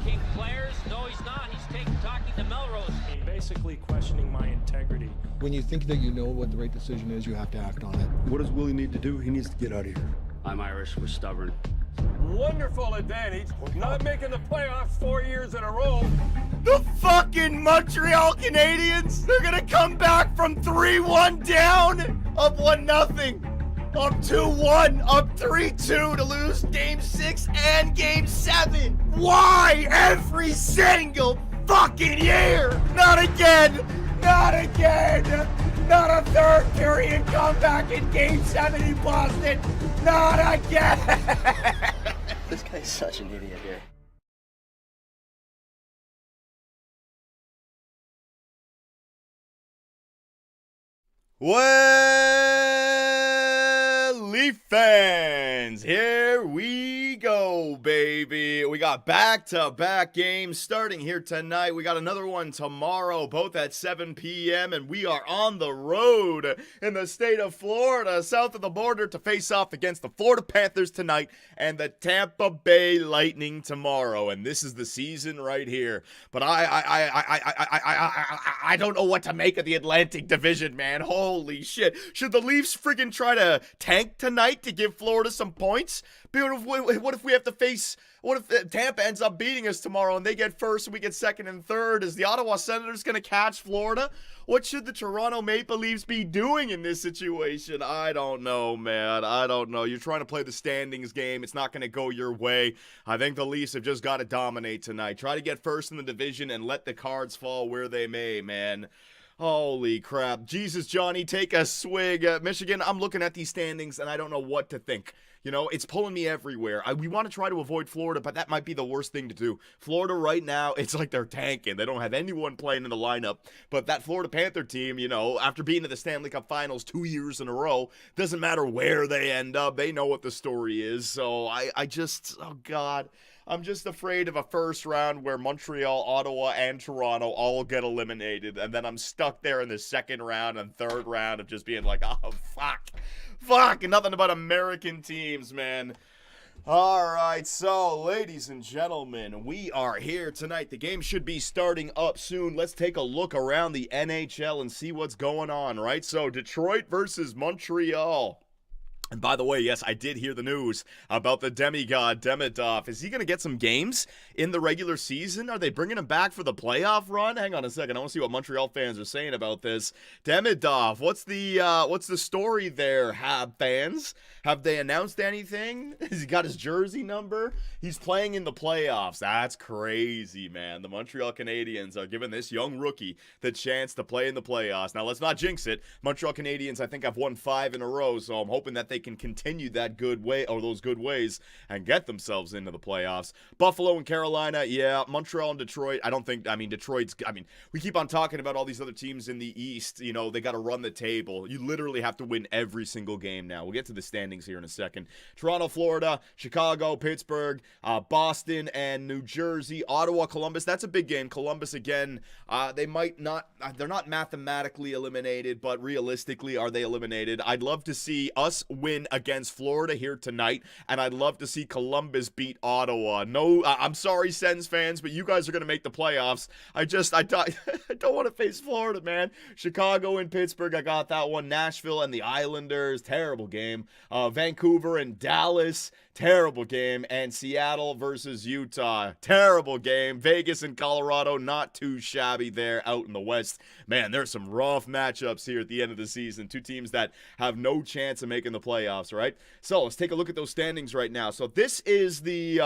king players? No, he's not. He's talking to Melrose. Basically questioning my integrity. When you think that you know what the right decision is, you have to act on it. What does Willie need to do? He needs to get out of here. I'm Irish. We're stubborn. Wonderful advantage. Not making the playoffs 4 years in a row. The fucking Montreal Canadiens, they're gonna come back from 3-1 down, up 1-0, up 2-1, up 3-2 to lose Game 6 and Game 7. Why every single fucking year? Not again, not again. Not a third period comeback in Game 7 in Boston. Not again. This guy's such an idiot here. Well, Leaf fans, here we go, baby. We got back-to-back games starting here tonight. We got another one tomorrow, both at 7 p.m., and we are on the road in the state of Florida, south of the border, to face off against the Florida Panthers tonight and the Tampa Bay Lightning tomorrow. And this is the season right here. But I don't know what to make of the Atlantic Division, man. Holy shit. Should the Leafs friggin' try to tank tonight to give Florida some points? What if we have to face... What if Tampa ends up beating us tomorrow and they get first and we get second and third? Is the Ottawa Senators going to catch Florida? What should the Toronto Maple Leafs be doing in this situation? I don't know, man. I don't know. You're trying to play the standings game. It's not going to go your way. I think the Leafs have just got to dominate tonight. Try to get first in the division and let the cards fall where they may, man. Holy crap. Jesus, Johnny, take a swig. Michigan, I'm looking at these standings and I don't know what to think. You know, it's pulling me everywhere. We want to try to avoid Florida, but that might be the worst thing to do. Florida right now, it's like they're tanking. They don't have anyone playing in the lineup. But that Florida Panther team, you know, after being to the Stanley Cup Finals 2 years in a row, doesn't matter where they end up. They know what the story is. So I just, oh God. I'm just afraid of a first round where Montreal, Ottawa, and Toronto all get eliminated. And then I'm stuck there in the second round and third round of just being like, oh, fuck, and nothing about American teams, man. All right, so, ladies and gentlemen, we are here tonight. The game should be starting up soon. Let's take a look around the NHL and see what's going on, right? So, Detroit versus Montreal. And by the way, yes, I did hear the news about the demigod, Demidov. Is he going to get some games in the regular season? Are they bringing him back for the playoff run? Hang on a second. I want to see what Montreal fans are saying about this. Demidov, what's the story there, Hab fans? Have they announced anything? Has he got his jersey number? He's playing in the playoffs. That's crazy, man. The Montreal Canadiens are giving this young rookie the chance to play in the playoffs. Now, let's not jinx it. Montreal Canadiens, I think, have won 5 in a row, so I'm hoping that they can continue that good way, or those good ways, and get themselves into the playoffs. Buffalo and Carolina, yeah. Montreal and Detroit, Detroit's, we keep on talking about all these other teams in the East. You know, they got to run the table. You literally have to win every single game now. We'll get to the standings here in a second. Toronto, Florida, Chicago, Pittsburgh, Boston, and New Jersey. Ottawa, Columbus, that's a big game. Columbus, again, they're not mathematically eliminated, but realistically, are they eliminated? I'd love to see us win against Florida here tonight, and I'd love to see Columbus beat Ottawa. No, I'm sorry, Sens fans, but you guys are going to make the playoffs. I don't want to face Florida, man. Chicago and Pittsburgh, I got that one. Nashville and the Islanders, terrible game. Vancouver and Dallas, terrible game. And Seattle versus Utah, terrible game. Vegas and Colorado, not too shabby there out in the West. Man, there's some rough matchups here at the end of the season. Two teams that have no chance of making the playoffs, right? So let's take a look at those standings right now. So this is the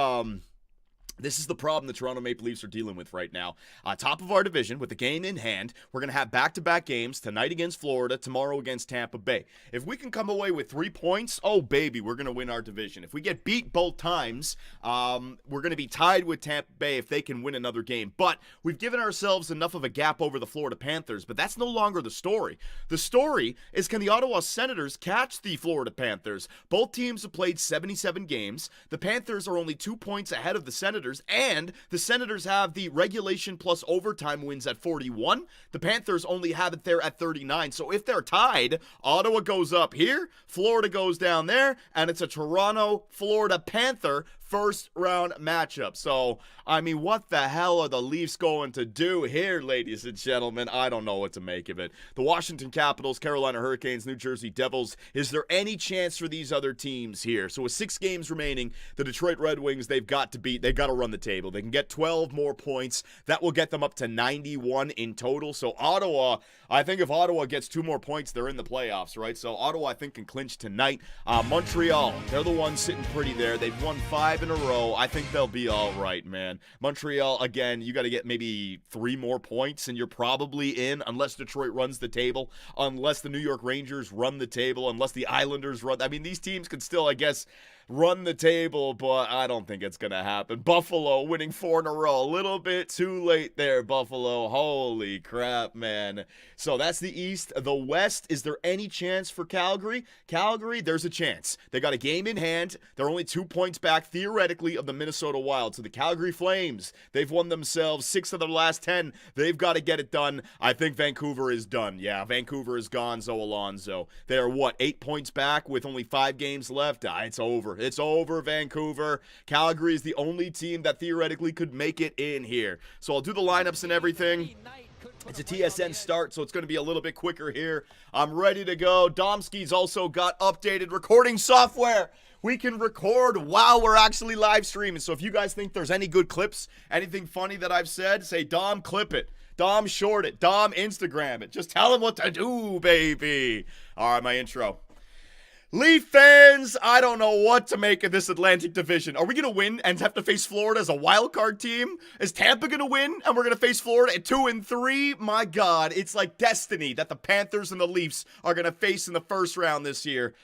problem the Toronto Maple Leafs are dealing with right now. Top of our division with the game in hand. We're going to have back-to-back games tonight against Florida, tomorrow against Tampa Bay. If we can come away with 3 points, oh baby, we're going to win our division. If we get beat both times, we're going to be tied with Tampa Bay if they can win another game. But we've given ourselves enough of a gap over the Florida Panthers, but that's no longer the story. The story is, can the Ottawa Senators catch the Florida Panthers? Both teams have played 77 games. The Panthers are only 2 points ahead of the Senators, and the Senators have the regulation plus overtime wins at 41. The Panthers only have it there at 39. So if they're tied, Ottawa goes up here, Florida goes down there, and it's a Toronto-Florida Panther first round matchup. So, I mean, what the hell are the Leafs going to do here, ladies and gentlemen? I don't know what to make of it. The Washington Capitals, Carolina Hurricanes, New Jersey Devils. Is there any chance for these other teams here? So with 6 games remaining, the Detroit Red Wings, they've got to run the table. They can get 12 more points. That will get them up to 91 in total. So Ottawa, I think if Ottawa gets 2 more points, they're in the playoffs, right? So Ottawa, I think, can clinch tonight. Montreal, they're the ones sitting pretty there. They've won 5 in a row. I think they'll be all right, man. Montreal, again, you got to get maybe 3 more points, and you're probably in, unless Detroit runs the table, unless the New York Rangers run the table, unless the Islanders run. I mean, these teams can still, I guess, run the table, but I don't think it's going to happen. Buffalo winning 4 in a row. A little bit too late there, Buffalo. Holy crap, man. So that's the East. The West, is there any chance for Calgary? Calgary, there's a chance. They got a game in hand. They're only 2 points back, theoretically, of the Minnesota Wild. So the Calgary Flames, they've won themselves 6 of their last 10. They've got to get it done. I think Vancouver is done. Yeah, Vancouver is gonzo Alonzo. They are, 8 points back with only 5 games left? It's over. It's over, Vancouver. Calgary is the only team that theoretically could make it in here. So I'll do the lineups and everything. It's a TSN start, so it's going to be a little bit quicker here. I'm ready to go. Domsky's also got updated recording software. We can record while we're actually live streaming. So if you guys think there's any good clips, anything funny that I've said, say, Dom, clip it. Dom, short it. Dom, Instagram it. Just tell him what to do, baby. All right, my intro. Leaf fans, I don't know what to make of this Atlantic Division. Are we going to win and have to face Florida as a wild card team? Is Tampa going to win and we're going to face Florida at 2-3? My God, it's like destiny that the Panthers and the Leafs are going to face in the first round this year.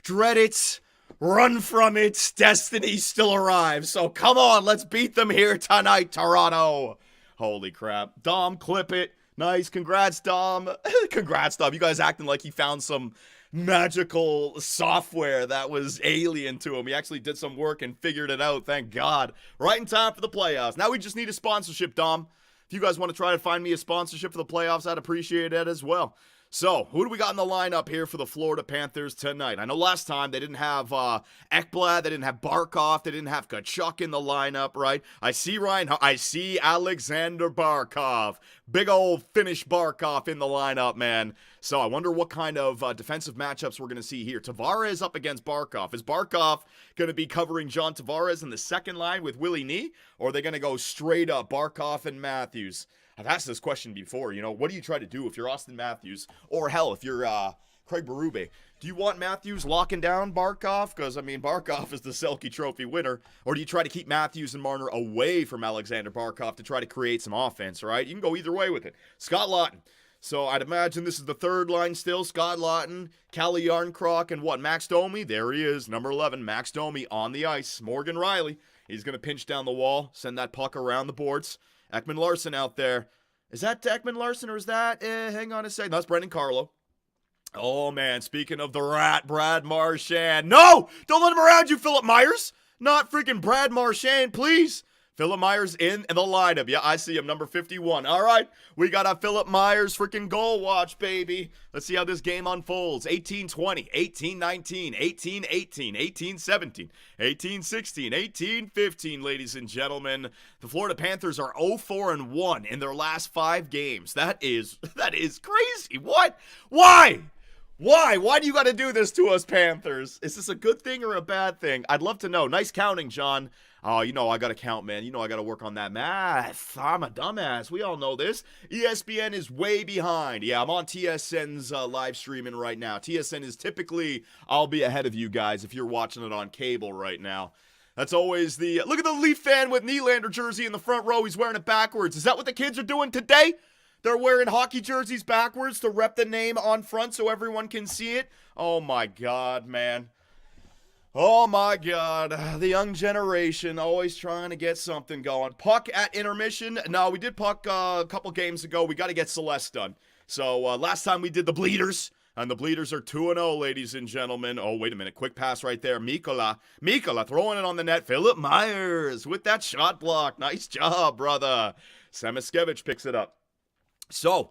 Dread it. Run from it. Destiny still arrives. So come on, let's beat them here tonight, Toronto. Holy crap. Dom, clip it. Nice. Congrats, Dom. Congrats, Dom. You guys acting like he found some magical software that was alien to him. He actually did some work and figured it out, thank God. Right in time for the playoffs. Now we just need a sponsorship, Dom. If you guys want to try to find me a sponsorship for the playoffs, I'd appreciate it as well. So, who do we got in the lineup here for the Florida Panthers tonight? I know last time they didn't have Ekblad, they didn't have Barkov, they didn't have Kachuk in the lineup, right? I see Alexander Barkov. Big old Finnish Barkov in the lineup, man. So I wonder what kind of defensive matchups we're going to see here. Tavares up against Barkov. Is Barkov going to be covering John Tavares in the second line with Willie Nee? Or are they going to go straight up Barkov and Matthews? I've asked this question before, what do you try to do if you're Austin Matthews? Or hell, if you're Craig Berube. Do you want Matthews locking down Barkov? Because, Barkov is the Selke Trophy winner. Or do you try to keep Matthews and Marner away from Alexander Barkov to try to create some offense, right? You can go either way with it. Scott Laughton. So I'd imagine this is the third line still. Scott Laughton, Calle Yarncroc, and Max Domi. There he is, number 11, Max Domi on the ice. Morgan Riley, he's going to pinch down the wall, send that puck around the boards. Ekman Larson out there. Is that Ekman Larson or is that, hang on a second. That's Brendan Carlo. Oh, man, speaking of the rat, Brad Marchand. No! Don't let him around you, Philip Myers. Not freaking Brad Marchand, please. Philip Myers in the lineup. Yeah, I see him, number 51. All right, we got a Philip Myers freaking goal watch, baby. Let's see how this game unfolds. 18-20, 18-19, 18-18, 18-17, 18-16, 18-15, ladies and gentlemen. The Florida Panthers are 0-4-1 in their last 5 games. That is crazy. What? Why? Why do you got to do this to us, Panthers? Is this a good thing or a bad thing? I'd love to know. Nice counting, John. Oh, I got to count, man. I got to work on that math. I'm a dumbass. We all know this. ESPN is way behind. Yeah, I'm on TSN's live streaming right now. TSN is typically, I'll be ahead of you guys if you're watching it on cable right now. That's always the, look at the Leaf fan with Nylander jersey in the front row. He's wearing it backwards. Is that what the kids are doing today? They're wearing hockey jerseys backwards to rep the name on front so everyone can see it. Oh, my God, man. Oh, my God. The young generation always trying to get something going. Puck at intermission. No, we did puck a couple games ago. We got to get Celeste done. So, last time we did the Bleeders. And the Bleeders are 2-0, ladies and gentlemen. Oh, wait a minute. Quick pass right there. Mikola throwing it on the net. Philip Myers with that shot block. Nice job, brother. Semiskevich picks it up. So,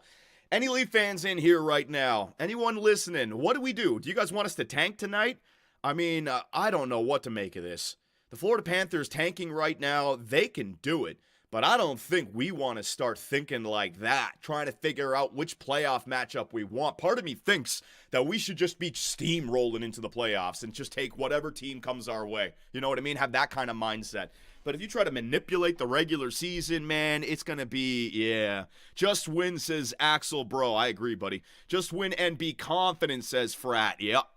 any Leaf fans in here right now? Anyone listening? What do we do? Do you guys want us to tank tonight? I don't know what to make of this. The Florida Panthers tanking right now, they can do it. But I don't think we want to start thinking like that, trying to figure out which playoff matchup we want. Part of me thinks that we should just be steamrolling into the playoffs and just take whatever team comes our way. You know what I mean? Have that kind of mindset. But if you try to manipulate the regular season, man, it's going to be, yeah. Just win, says Axel, bro. I agree, buddy. Just win and be confident, says Frat. Yep.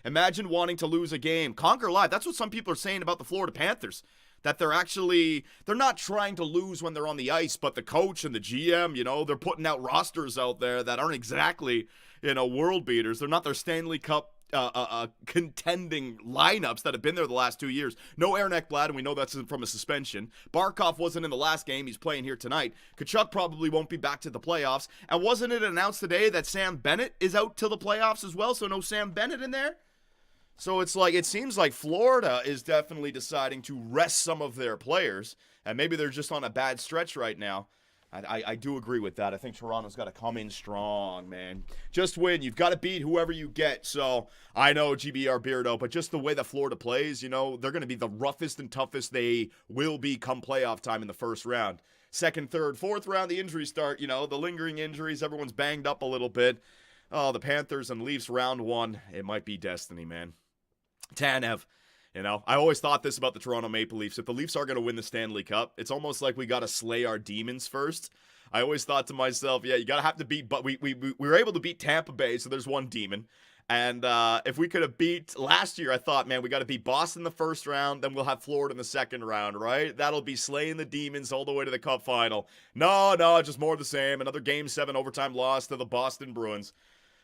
Imagine wanting to lose a game. Conquer live. That's what some people are saying about the Florida Panthers. That they're not trying to lose when they're on the ice, but the coach and the GM, they're putting out rosters out there that aren't exactly, world beaters. They're not their Stanley Cup contending lineups that have been there the last 2 years. No Aaron Ekblad, and we know that's from a suspension. Barkov wasn't in the last game. He's playing here tonight. Kachuk probably won't be back to the playoffs. And wasn't it announced today that Sam Bennett is out till the playoffs as well? So no Sam Bennett in there? So it seems like Florida is definitely deciding to rest some of their players, and maybe they're just on a bad stretch right now. I do agree with that. I think Toronto's got to come in strong, man. Just win. You've got to beat whoever you get. So I know GBR Beardo, but just the way that Florida plays, they're going to be the roughest and toughest they will be come playoff time in the first round. Second, third, fourth round, the injuries start, the lingering injuries. Everyone's banged up a little bit. Oh, the Panthers and Leafs round one. It might be destiny, man. Tanev. I always thought this about the Toronto Maple Leafs. If the Leafs are going to win the Stanley Cup, it's almost like we got to slay our demons first. I always thought to myself, yeah, you got to have to beat, but we were able to beat Tampa Bay, so there's one demon. And if we could have beat last year, I thought, man, we got to beat Boston the first round, then we'll have Florida in the second round, right? That'll be slaying the demons all the way to the Cup final. No, just more of the same. Another Game 7 overtime loss to the Boston Bruins.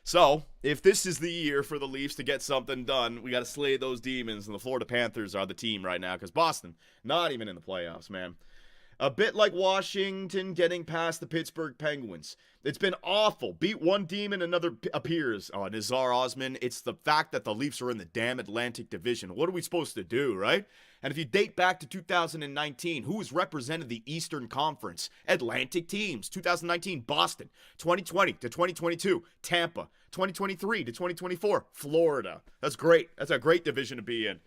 So, if this is the year for the Leafs to get something done, we got to slay those demons, and the Florida Panthers are the team right now, because Boston, not even in the playoffs, man. A bit like Washington getting past the Pittsburgh Penguins. It's been awful. Beat one demon, another appears. Oh, Nazar Osman, it's the fact that the Leafs are in the damn Atlantic Division. What are we supposed to do, right? And if you date back to 2019, who has represented the Eastern Conference? Atlantic teams. 2019, Boston. 2020 to 2022, Tampa. 2023 to 2024, Florida. That's great. That's a great division to be in.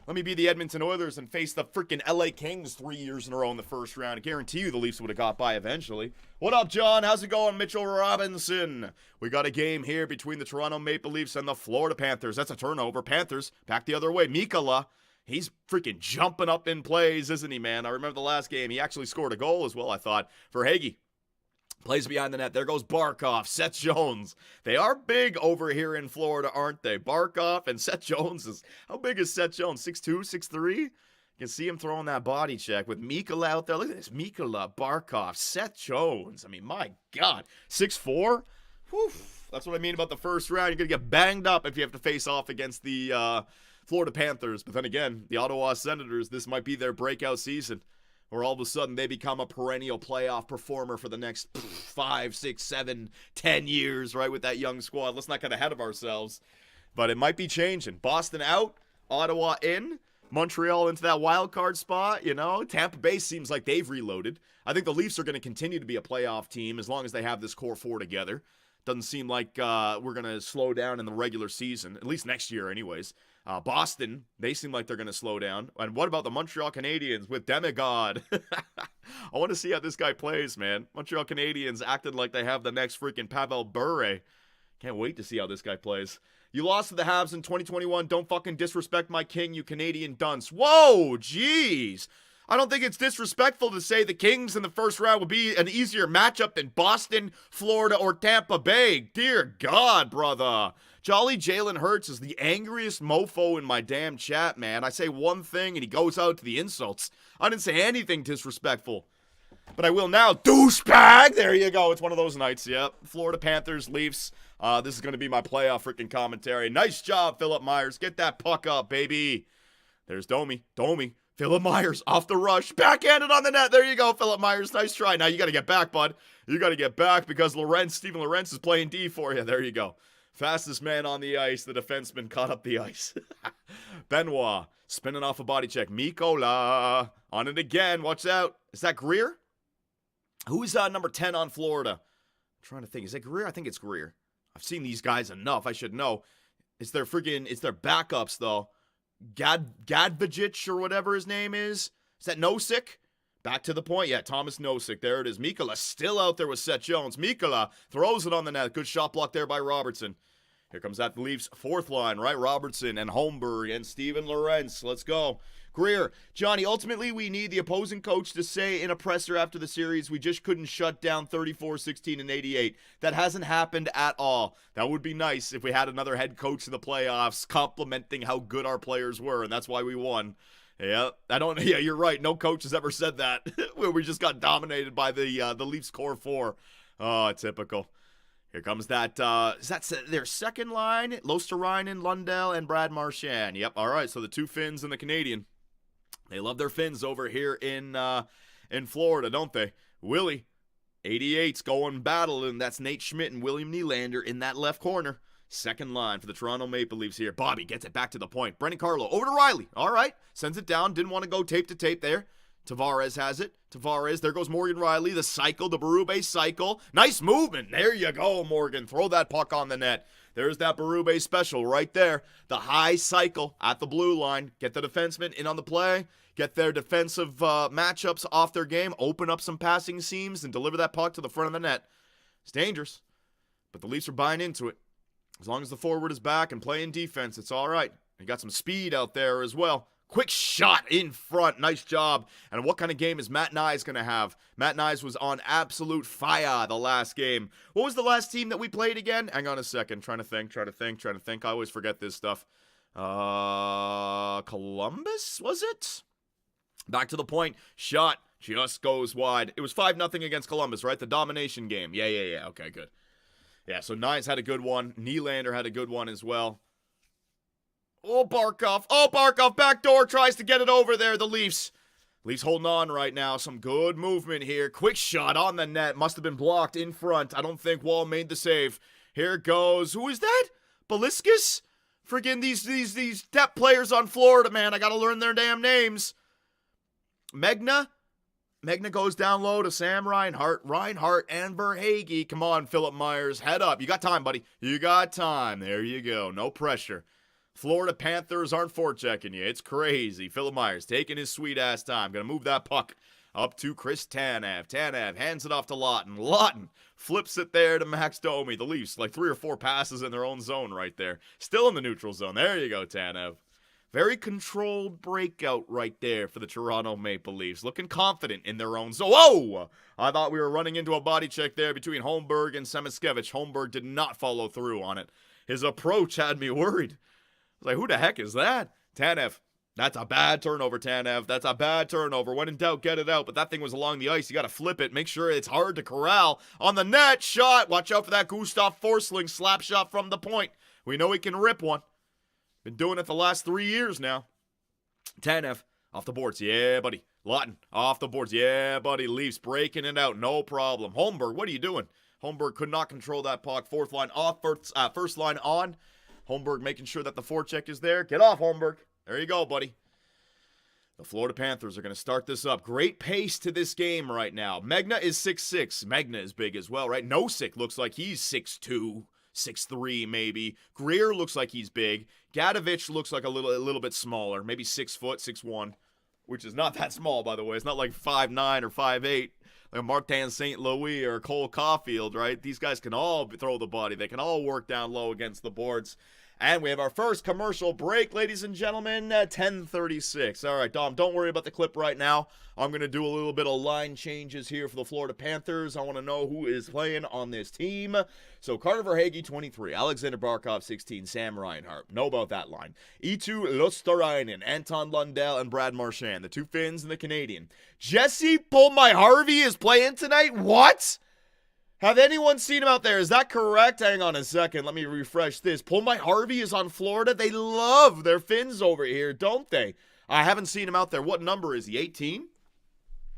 Let me be the Edmonton Oilers and face the freaking LA Kings 3 years in a row in the first round. I guarantee you the Leafs would have got by eventually. What up, John? How's it going, Mitchell Robinson? We got a game here between the Toronto Maple Leafs and the Florida Panthers. That's a turnover. Panthers back the other way. Mikala. He's freaking jumping up in plays, isn't he, man? I remember the last game. He actually scored a goal as well, I thought, for Hagee. Plays behind the net. There goes Barkov, Seth Jones. They are big over here in Florida, aren't they? Barkov and Seth Jones. How big is Seth Jones? 6'2", 6'3"? You can see him throwing that body check with Mikala out there. Look at this. Mikala, Barkov, Seth Jones. I mean, my God. 6'4"? Whew. That's what I mean about the first round. You're going to get banged up if you have to face off against the Florida Panthers. But then again, the Ottawa Senators, this might be their breakout season. Or all of a sudden they become a perennial playoff performer for the next 5, 6, 7, 10 years, right, with that young squad. Let's not get ahead of ourselves. But it might be changing. Boston out, Ottawa in, Montreal into that wild card spot, Tampa Bay seems like they've reloaded. I think the Leafs are going to continue to be a playoff team as long as they have this core four together. Doesn't seem like we're going to slow down in the regular season, at least next year anyways. Boston, they seem like they're going to slow down. And what about the Montreal Canadiens with Demigod? I want to see how this guy plays, man. Montreal Canadiens acting like they have the next freaking Pavel Bure. Can't wait to see how this guy plays. You lost to the Habs in 2021. Don't fucking disrespect my king, you Canadian dunce. Whoa, jeez. I don't think it's disrespectful to say the Kings in the first round would be an easier matchup than Boston, Florida, or Tampa Bay. Dear God, brother. Jolly Jalen Hurts is the angriest mofo in my damn chat, man. I say one thing and he goes out to the insults. I didn't say anything disrespectful. But I will now. Douchebag! There you go. It's one of those nights, yep. Florida Panthers, Leafs. This is going to be my playoff freaking commentary. Nice job, Philip Myers. Get that puck up, baby. There's Domi. Philip Myers off the rush. Backhanded on the net. There you go, Philip Myers. Nice try. Now you got to get back, bud. You got to get back because Steven Lorentz is playing D for you. There you go. Fastest man on the ice. The defenseman caught up the ice. Benoit spinning off a body check. Mikola on it again. Watch out. Is that Greer? Who's number 10 on Florida? I'm trying to think. Is it Greer? I think it's Greer. I've seen these guys enough. I should know. It's their backups, though. Gadvijic or whatever his name is. Is that Nosek? Back to the point. Yeah, Thomas Nosek. There it is. Mikkola still out there with Seth Jones. Mikkola throws it on the net. Good shot block there by Robertson. Here comes that Leafs fourth line, right? Robertson and Holmberg and Steven Lorentz. Let's go. Greer. Johnny, ultimately we need the opposing coach to say in a presser after the series, we just couldn't shut down 34-16 and 88. That hasn't happened at all. That would be nice if we had another head coach in the playoffs complimenting how good our players were, and that's why we won. Yeah, you're right. No coach has ever said that. Where we just got dominated by the Leafs core four. Oh, typical. Here comes that, is that their second line? Losterinen, Lundell, and Brad Marchand. Yep, all right, so the two Finns and the Canadian. They love their Finns over here in Florida, don't they? Willie, 88's going battle, and that's Nate Schmidt and William Nylander in that left corner. Second line for the Toronto Maple Leafs here. Bobby gets it back to the point. Brendan Carlo over to Riley. All right, sends it down. Didn't want to go tape to tape there. Tavares has it. Tavares, there goes Morgan Riley. The cycle, the Berube cycle. Nice movement. There you go, Morgan. Throw that puck on the net. There's that Berube special right there. The high cycle at the blue line. Get the defenseman in on the play. Get their defensive matchups off their game. Open up some passing seams and deliver that puck to the front of the net. It's dangerous, but the Leafs are buying into it. As long as the forward is back and playing defense, it's all right. You got some speed out there as well. Quick shot in front. Nice job. And what kind of game is Matt Nyes going to have? Matt Nyes was on absolute fire the last game. What was the last team that we played again? Hang on a second. Trying to think. I always forget this stuff. Columbus, was it? Back to the point. Shot just goes wide. It was 5-0 against Columbus, right? The domination game. Yeah. Okay, good. Yeah, so Nyes had a good one. Nylander had a good one as well. Oh, Barkov, backdoor, tries to get it over there, the Leafs. Leafs holding on right now. Some good movement here. Quick shot on the net. Must have been blocked in front. I don't think Wall made the save. Here goes. Who is that? Baliscus? Friggin' these depth players on Florida, man. I gotta learn their damn names. Megna goes down low to Sam Reinhart and Verhaeghe. Come on, Philip Myers. Head up. You got time, buddy. You got time. There you go. No pressure. Florida Panthers aren't forechecking you. It's crazy. Philip Myers taking his sweet-ass time. Gonna move that puck up to Chris Tanev. Tanev hands it off to Lawton. Lawton flips it there to Max Domi. The Leafs, like 3 or 4 passes in their own zone right there. Still in the neutral zone. There you go, Tanev. Very controlled breakout right there for the Toronto Maple Leafs. Looking confident in their own zone. Whoa! I thought we were running into a body check there between Holmberg and Semiskevich. Holmberg did not follow through on it. His approach had me worried. I was like, who the heck is that? Tanev. That's a bad turnover, Tanev. That's a bad turnover. When in doubt, get it out. But that thing was along the ice. You got to flip it. Make sure it's hard to corral. On the net, shot. Watch out for that Gustav Forsling slap shot from the point. We know he can rip one. Been doing it the last 3 years now. Tanev off the boards. Yeah, buddy. Lawton off the boards. Yeah, buddy. Leafs breaking it out. No problem. Holmberg, what are you doing? Holmberg could not control that puck. Fourth line off. First line on. Holmberg making sure that the forecheck is there. Get off, Holmberg. There you go, buddy. The Florida Panthers are going to start this up. Great pace to this game right now. Megna is 6'6". Megna is big as well, right? Nosek looks like he's 6'2", 6'3", maybe. Greer looks like he's big. Gadovich looks like a little bit smaller, maybe 6 foot, 6'1", which is not that small, by the way. It's not like 5'9" or 5'8", like Martin St. Louis or Cole Caulfield, right? These guys can all throw the body. They can all work down low against the boards. And we have our first commercial break, ladies and gentlemen, at 10:36. All right, Dom, don't worry about the clip right now. I'm going to do a little bit of line changes here for the Florida Panthers. I want to know who is playing on this team. So Carter Verhaeghe, 23. Alexander Barkov, 16. Sam Reinhart. Know about that line. Eetu Luostarinen, Anton Lundell, and Brad Marchand. The two Finns and the Canadian. Jesse Pullmy-Harvey is playing tonight? What? Have anyone seen him out there? Is that correct? Hang on a second. Let me refresh this. Pullmy-Harvey is on Florida. They love their Finns over here, don't they? I haven't seen him out there. What number is he? 18?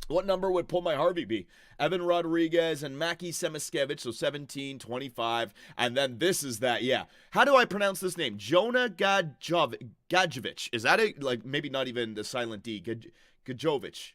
What number would Pullmy-Harvey be? Evan Rodriguez and Maki Semiskevich, so 17, 25. And then this is that, yeah. How do I pronounce this name? Jonah Gadjevich. Is that it? Like, maybe not even the silent D. Gajovic.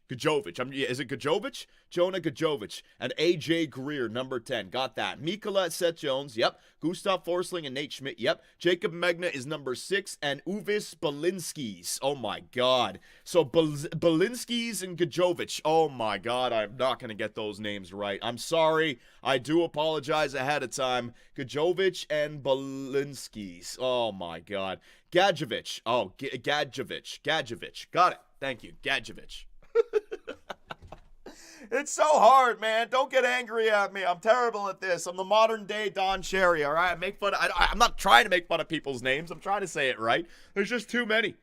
Is it Gajovic? Jonah Gajovic. And A.J. Greer, number 10. Got that. Mikola Seth Jones. Yep. Gustav Forsling and Nate Schmidt. Yep. Jacob Megna is number 6. And Uvis Balinskis. Oh, my God. So, Balinskis and Gajovic. Oh, my God. I'm not going to get those names right. I'm sorry. I do apologize ahead of time. Gajovic and Balinskis. Oh, my God. Gadjovic. Oh, Gadjovic. Got it. Thank you. Gadjovic. It's so hard, man. Don't get angry at me. I'm terrible at this. I'm the modern day Don Cherry, all right? I'm not trying to make fun of people's names. I'm trying to say it right. There's just too many.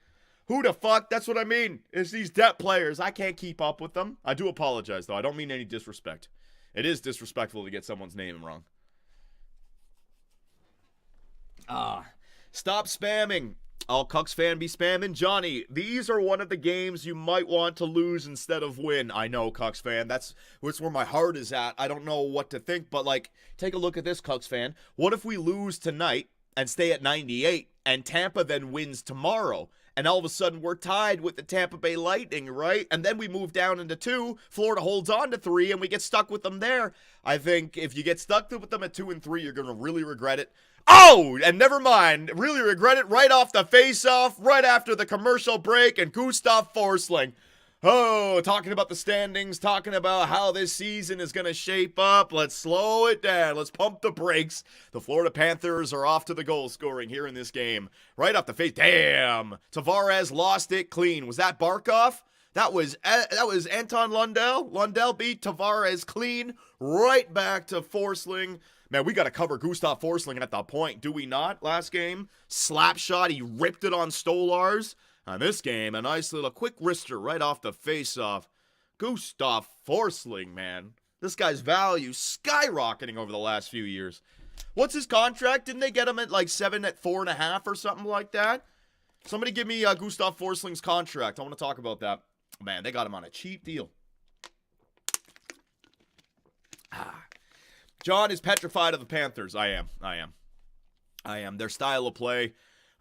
Who the fuck? That's what I mean. It's these depth players. I can't keep up with them. I do apologize, though. I don't mean any disrespect. It is disrespectful to get someone's name wrong. Stop spamming. All Cucks fan be spamming. Johnny, these are one of the games you might want to lose instead of win. I know, Cucks fan. That's where my heart is at. I don't know what to think, but, like, take a look at this, Cucks fan. What if we lose tonight and stay at 98, and Tampa then wins tomorrow? And all of a sudden, we're tied with the Tampa Bay Lightning, right? And then we move down into 2. Florida holds on to 3, and we get stuck with them there. I think if you get stuck with them at 2 and 3, you're going to really regret it. Oh, and never mind. Really regret it right off the face-off, right after the commercial break, and Gustav Forsling. Oh, talking about the standings, talking about how this season is going to shape up. Let's slow it down. Let's pump the brakes. The Florida Panthers are off to the goal scoring here in this game. Right off the face. Damn. Tavares lost it clean. Was that Barkov? That was Anton Lundell. Lundell beat Tavares clean. Right back to Forsling. Man, we got to cover Gustav Forsling at the point, do we not? Last game, slap shot, he ripped it on Stolars. On this game, a nice little quick wrister right off the face-off. Gustav Forsling, man. This guy's value skyrocketing over the last few years. What's his contract? Didn't they get him at like 7 at 4.5 or something like that? Somebody give me Gustav Forsling's contract. I want to talk about that. Man, they got him on a cheap deal. John is petrified of the Panthers. I am. Their style of play.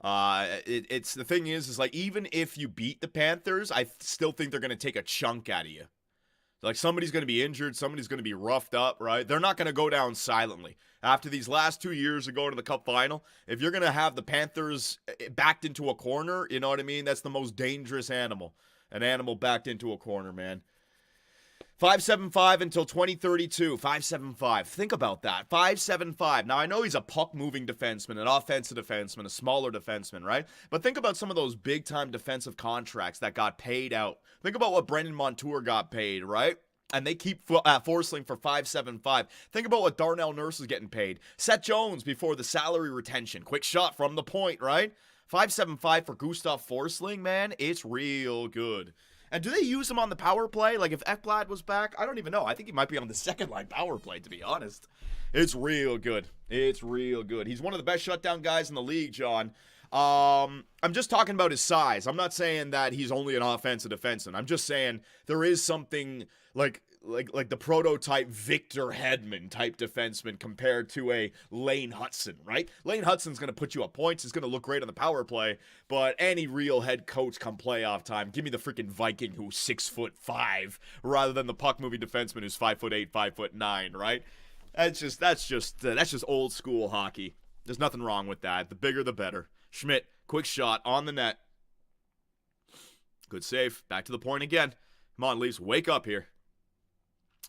It's the thing is like, even if you beat the Panthers, I still think they're going to take a chunk out of you. Like, somebody's going to be injured. Somebody's going to be roughed up, right? They're not going to go down silently. After these last 2 years of going to the Cup final, if you're going to have the Panthers backed into a corner, you know what I mean? That's the most dangerous animal. An animal backed into a corner, man. 5.75 until 2032. 5.75. Think about that. 5.75. Now, I know he's a puck-moving defenseman, an offensive defenseman, a smaller defenseman, right? But think about some of those big-time defensive contracts that got paid out. Think about what Brendan Montour got paid, right? And they keep Forsling for 5.75. Think about what Darnell Nurse is getting paid. Seth Jones before the salary retention. Quick shot from the point, right? 5.75 for Gustav Forsling, man. It's real good. And do they use him on the power play? Like, if Ekblad was back, I don't even know. I think he might be on the second line power play, to be honest. It's real good. It's real good. He's one of the best shutdown guys in the league, John. I'm just talking about his size. I'm not saying that he's only an offensive defenseman. I'm just saying there is something like the prototype Victor Hedman type defenseman compared to a Lane Hudson, right? Lane Hudson's going to put you up points. He's going to look great on the power play, but any real head coach come playoff time, give me the freaking Viking who's 6'5" rather than the puck-moving defenseman who's 5'8", 5'9", right? That's just old school hockey. There's nothing wrong with that. The bigger, the better. Schmidt, quick shot on the net. Good save. Back to the point again. Come on, Leafs, wake up here.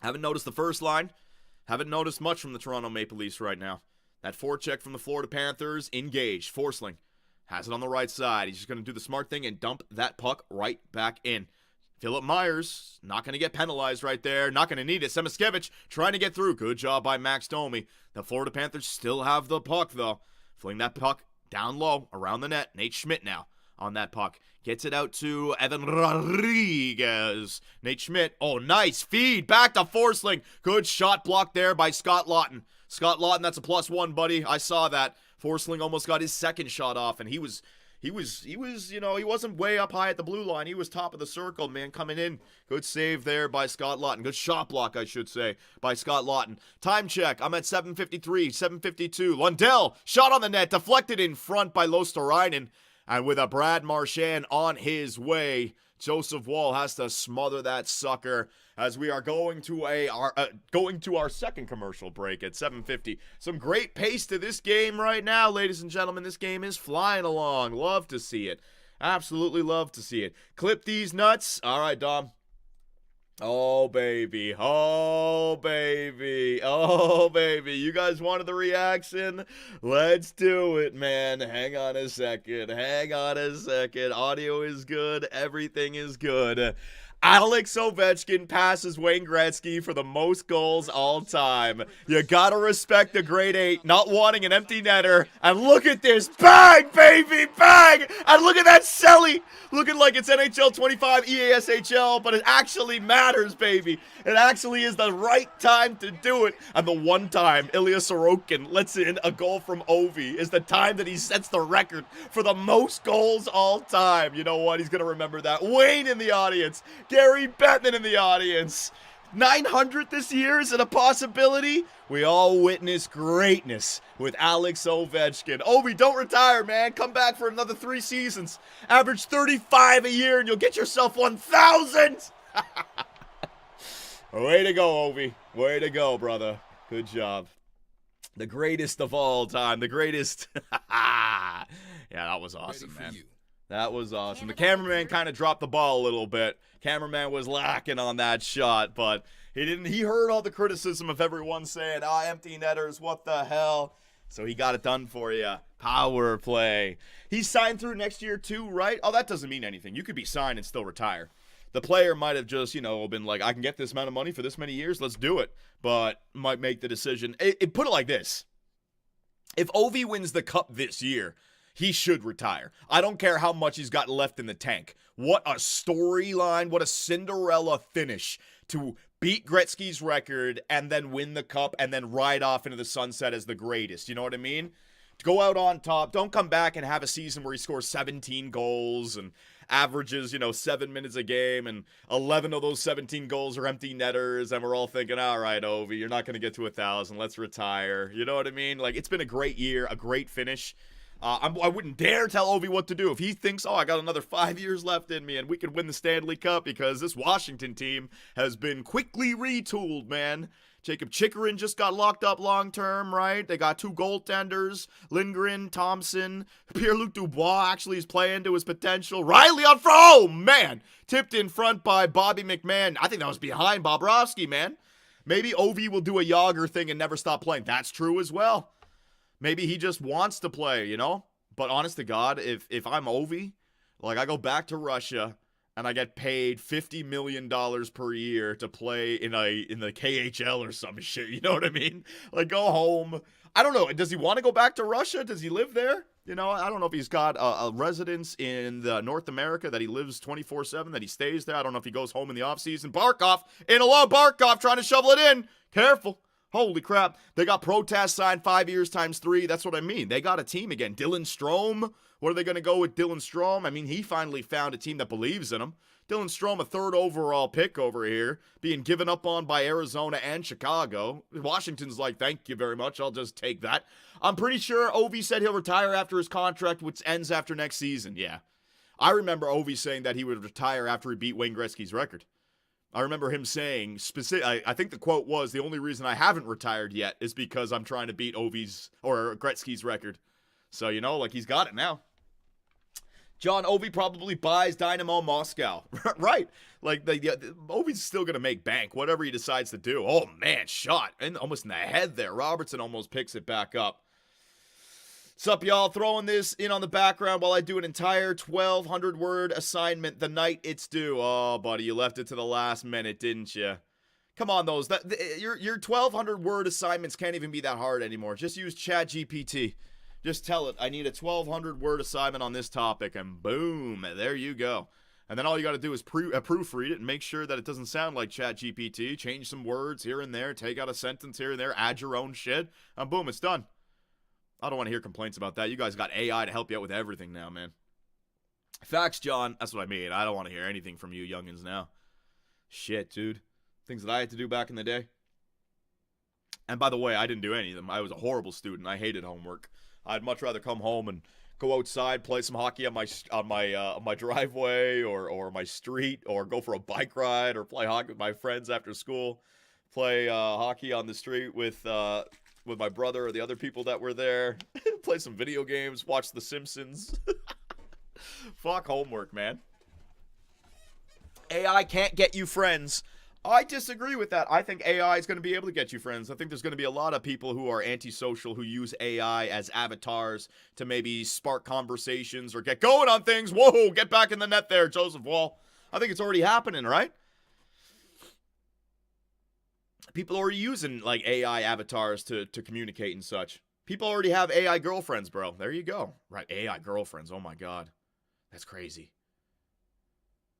Haven't noticed the first line. Haven't noticed much from the Toronto Maple Leafs right now. That forecheck from the Florida Panthers, engaged. Forsling has it on the right side. He's just going to do the smart thing and dump that puck right back in. Philip Myers, not going to get penalized right there. Not going to need it. Semiskevich trying to get through. Good job by Max Domi. The Florida Panthers still have the puck, though. Fling that puck down low, around the net. Nate Schmidt now on that puck. Gets it out to Evan Rodriguez. Nate Schmidt. Oh, nice feed. Back to Forsling. Good shot blocked there by Scott Lawton. Scott Lawton, that's a +1, buddy. I saw that. Forsling almost got his second shot off, and he wasn't way up high at the blue line. He was top of the circle, man, coming in. Good save there by Scott Lawton. Good shot block, I should say, by Scott Lawton. Time check. I'm at 7:53, 7:52. Lundell, shot on the net, deflected in front by Losterainen. And with a Brad Marchand on his way, Joseph Wall has to smother that sucker as we are going to our second commercial break at 7:50. Some great pace to this game right now, ladies and gentlemen. This game is flying along. Love to see it. Absolutely love to see it. Clip these nuts. All right, Dom. Oh, baby. Oh, baby. Oh, baby. You guys wanted the reaction? Let's do it, man. Hang on a second. Hang on a second. Audio is good. Everything is good. Alex Ovechkin passes Wayne Gretzky for the most goals all time. You gotta respect the grade 8 not wanting an empty netter. And look at this. Bang, baby, bang! And look at that celly. Looking like it's NHL 25 EASHL, but it actually matters, baby. It actually is the right time to do it. And the one time Ilya Sorokin lets in a goal from Ovi is the time that he sets the record for the most goals all time. You know what? He's gonna remember that. Wayne in the audience. Gary Bettman in the audience. 900 this year, is it a possibility? We all witness greatness with Alex Ovechkin. Ovi, don't retire, man. Come back for another 3 seasons. Average 35 a year and you'll get yourself 1,000. Way to go, Ovi. Way to go, brother. Good job. The greatest of all time. The greatest. Yeah, that was awesome, man. That was awesome. The cameraman kind of dropped the ball a little bit. Cameraman was lacking on that shot, but he heard all the criticism of everyone saying, empty netters, what the hell? So he got it done for you. Power play. He's signed through next year too, right? Oh, that doesn't mean anything. You could be signed and still retire. The player might have just, been like, I can get this amount of money for this many years, let's do it. But might make the decision. Put it like this. If Ovi wins the cup this year, he should retire. I don't care how much he's got left in the tank. What a storyline, what a Cinderella finish to beat Gretzky's record and then win the cup and then ride off into the sunset as the greatest. You know what I mean? To go out on top. Don't come back and have a season where he scores 17 goals and averages, 7 minutes a game, and 11 of those 17 goals are empty netters, and we're all thinking, all right, Ovi, you're not going to get to 1,000. Let's retire. You know what I mean? Like, it's been a great year, a great finish. I wouldn't dare tell Ovi what to do. If he thinks, I got another 5 years left in me and we could win the Stanley Cup, because this Washington team has been quickly retooled, man. Jacob Chikrin just got locked up long-term, right? They got 2 goaltenders, Lindgren, Thompson. Pierre-Luc Dubois actually is playing to his potential. Riley on front. Oh, man. Tipped in front by Bobby McMahon. I think that was behind Bobrovsky, man. Maybe Ovi will do a Yager thing and never stop playing. That's true as well. Maybe he just wants to play, But honest to God, if I'm Ovi, like, I go back to Russia and I get paid $50 million per year to play in the KHL or some shit, you know what I mean? Like, go home. I don't know. Does he want to go back to Russia? Does he live there? I don't know if he's got a residence in North America that he lives 24/7, that he stays there. I don't know if he goes home in the offseason. Barkov, in alone, Barkov trying to shovel it in. Careful. Holy crap. They got Protast signed 5 years times 3. That's what I mean. They got a team again. Dylan Strome. What are they going to go with Dylan Strome? I mean, he finally found a team that believes in him. Dylan Strome, a 3rd overall pick over here, being given up on by Arizona and Chicago. Washington's like, thank you very much. I'll just take that. I'm pretty sure Ovi said he'll retire after his contract, which ends after next season. Yeah. I remember Ovi saying that he would retire after he beat Wayne Gretzky's record. I remember him saying, I think the quote was, the only reason I haven't retired yet is because I'm trying to beat Gretzky's record. So, he's got it now. John, Ovi probably buys Dynamo Moscow. Right. Like, Ovi's still going to make bank, whatever he decides to do. Oh, man, shot. And almost in the head there. Robertson almost picks it back up. What's up, y'all? Throwing this in on the background while I do an entire 1,200-word assignment the night it's due. Oh, buddy, you left it to the last minute, didn't you? Come on, your 1,200-word assignments can't even be that hard anymore. Just use ChatGPT. Just tell it, I need a 1,200-word assignment on this topic, and boom, there you go. And then all you got to do is proofread it and make sure that it doesn't sound like ChatGPT. Change some words here and there, take out a sentence here and there, add your own shit, and boom, it's done. I don't want to hear complaints about that. You guys got AI to help you out with everything now, man. Facts, John. That's what I mean. I don't want to hear anything from you youngins now. Shit, dude. Things that I had to do back in the day. And by the way, I didn't do any of them. I was a horrible student. I hated homework. I'd much rather come home and go outside, play some hockey on my driveway or my street, or go for a bike ride, or play hockey with my friends after school, play hockey on the street with my brother or the other people that were there, play some video games, watch The Simpsons. Fuck homework, man. AI can't get you friends. I disagree with that. I think AI is going to be able to get you friends. I think there's going to be a lot of people who are antisocial who use AI as avatars to maybe spark conversations or get going on things. Whoa, get back in the net there, Joseph Wall. I think it's already happening, right? People are already using, like, AI avatars to communicate and such. People already have AI girlfriends, bro. There you go. Right, AI girlfriends. Oh, my God. That's crazy.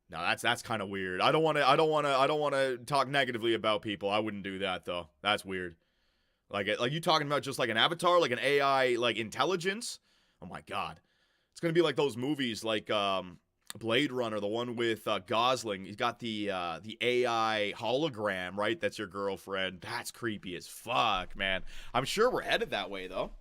No, that's kind of weird. I don't want to talk negatively about people. I wouldn't do that though. That's weird. Like you talking about just like an avatar, like an AI, like intelligence. Oh my God, it's gonna be like those movies, like Blade Runner, the one with Gosling. He's got the AI hologram, right? That's your girlfriend. That's creepy as fuck, man. I'm sure we're headed that way though.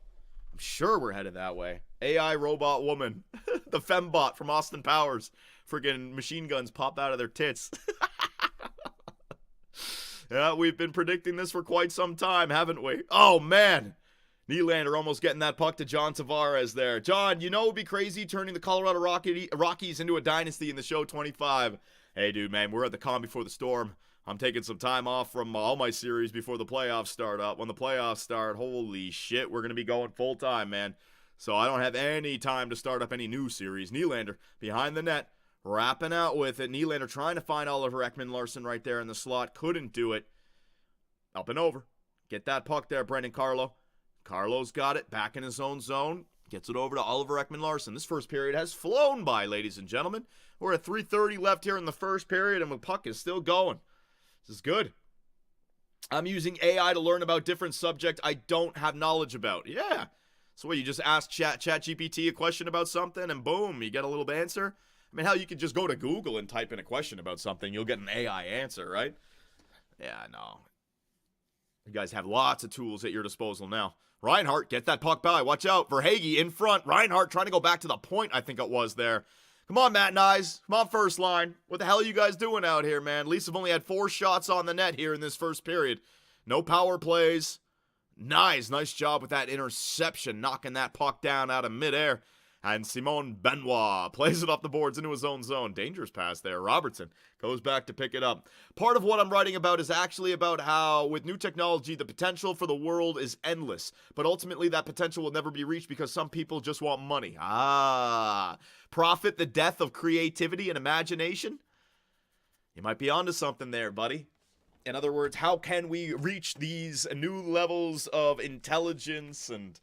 I'm sure we're headed that way. AI robot woman, the fembot from Austin Powers. Friggin' machine guns pop out of their tits. Yeah, we've been predicting this for quite some time, haven't we? Oh, man. Nylander almost getting that puck to John Tavares there. John, you know it would be crazy turning the Colorado Rockies into a dynasty in the show 25. Hey, dude, man, we're at the calm before the storm. I'm taking some time off from all my series before the playoffs start up. When the playoffs start, holy shit, we're going to be going full time, man. So I don't have any time to start up any new series. Nylander behind the net. Wrapping out with it. Nylander trying to find Oliver Ekman-Larsson right there in the slot. Couldn't do it. Up and over. Get that puck there, Brendan Carlo. Carlo's got it. Back in his own zone. Gets it over to Oliver Ekman-Larsson. This first period has flown by, ladies and gentlemen. We're at 3:30 left here in the first period, and the puck is still going. This is good. I'm using AI to learn about different subjects I don't have knowledge about. Yeah. So what, you just ask ChatGPT a question about something, and boom, you get a little answer? I mean, hell, you could just go to Google and type in a question about something. You'll get an AI answer, right? Yeah, no. You guys have lots of tools at your disposal now. Reinhart, get that puck by. Watch out. Verhaeghe in front. Reinhart trying to go back to the point, I think it was there. Come on, Matt Nyes. Come on, first line. What the hell are you guys doing out here, man? Leafs have only had 4 shots on the net here in this first period. No power plays. Nice job with that interception, knocking that puck down out of midair. And Simon Benoit plays it off the boards into his own zone. Dangerous pass there. Robertson goes back to pick it up. Part of what I'm writing about is actually about how, with new technology, the potential for the world is endless. But ultimately, that potential will never be reached because some people just want money. Profit the death of creativity and imagination? You might be onto something there, buddy. In other words, how can we reach these new levels of intelligence and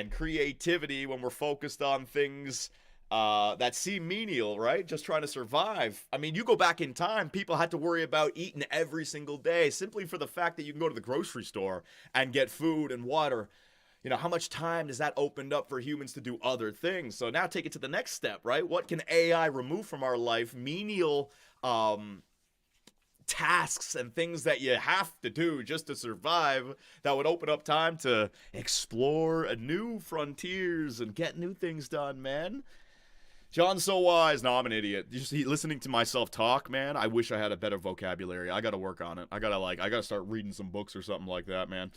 creativity when we're focused on things that seem menial, right? Just trying to survive. I mean, you go back in time, people had to worry about eating every single day simply for the fact that you can go to the grocery store and get food and water. You know, how much time does that open up for humans to do other things? So now take it to the next step, right? What can AI remove from our life? Menial tasks and things that you have to do just to survive that would open up time to explore new frontiers and get new things done, man. John's so wise. No, I'm an idiot. Just listening to myself talk, man. I wish I had a better vocabulary. I gotta work on it. I gotta start reading some books or something like that, man.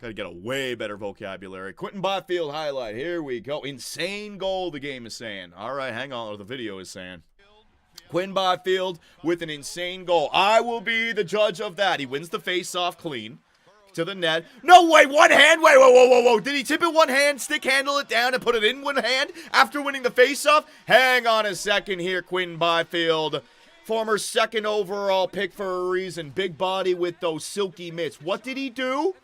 Gotta get a way better vocabulary. Quentin Byfield highlight. Here we go. Insane goal, the game is saying. All right, hang on. Or the video is saying. Quinn Byfield with an insane goal. I will be the judge of that. He wins the face-off clean to the net. No way, one hand. Wait, whoa. Did he tip it one hand, stick handle it down, and put it in one hand after winning the face-off? Hang on a second here, Quinn Byfield. Former 2nd overall pick for a reason. Big body with those silky mitts. What did he do?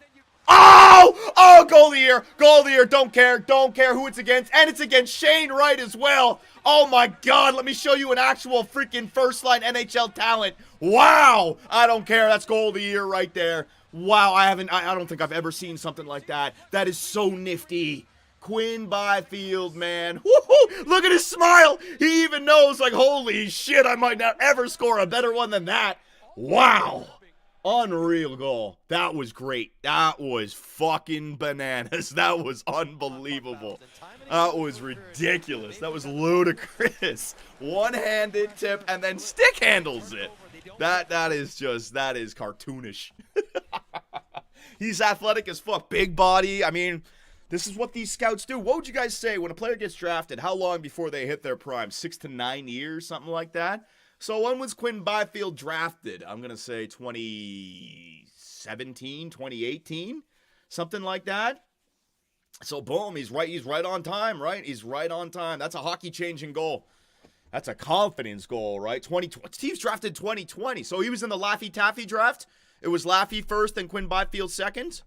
Oh, goal of the year. Don't care who it's against. And it's against Shane Wright as well. Oh my God, let me show you an actual freaking first line NHL talent. Wow, I don't care. That's goal of the year right there. Wow, I don't think I've ever seen something like that. That is so nifty. Quinn Byfield, man. Woohoo! Look at his smile. He even knows, like, holy shit, I might not ever score a better one than that. Wow. Unreal goal. That was great. That was fucking bananas. That was unbelievable. That was ridiculous. That was ludicrous. One-handed tip and then stick handles it. That is cartoonish. He's athletic as fuck. Big body. I mean, this is what these scouts do. What would you guys say when a player gets drafted? How long before they hit their prime? 6 to 9 years, something like that? So when was Quinn Byfield drafted? I'm going to say 2017, 2018, something like that. So boom, he's right on time, right? He's right on time. That's a hockey-changing goal. That's a confidence goal, right? Steve's drafted 2020, so he was in the Laffy Taffy draft. It was Laffy first and Quinn Byfield second.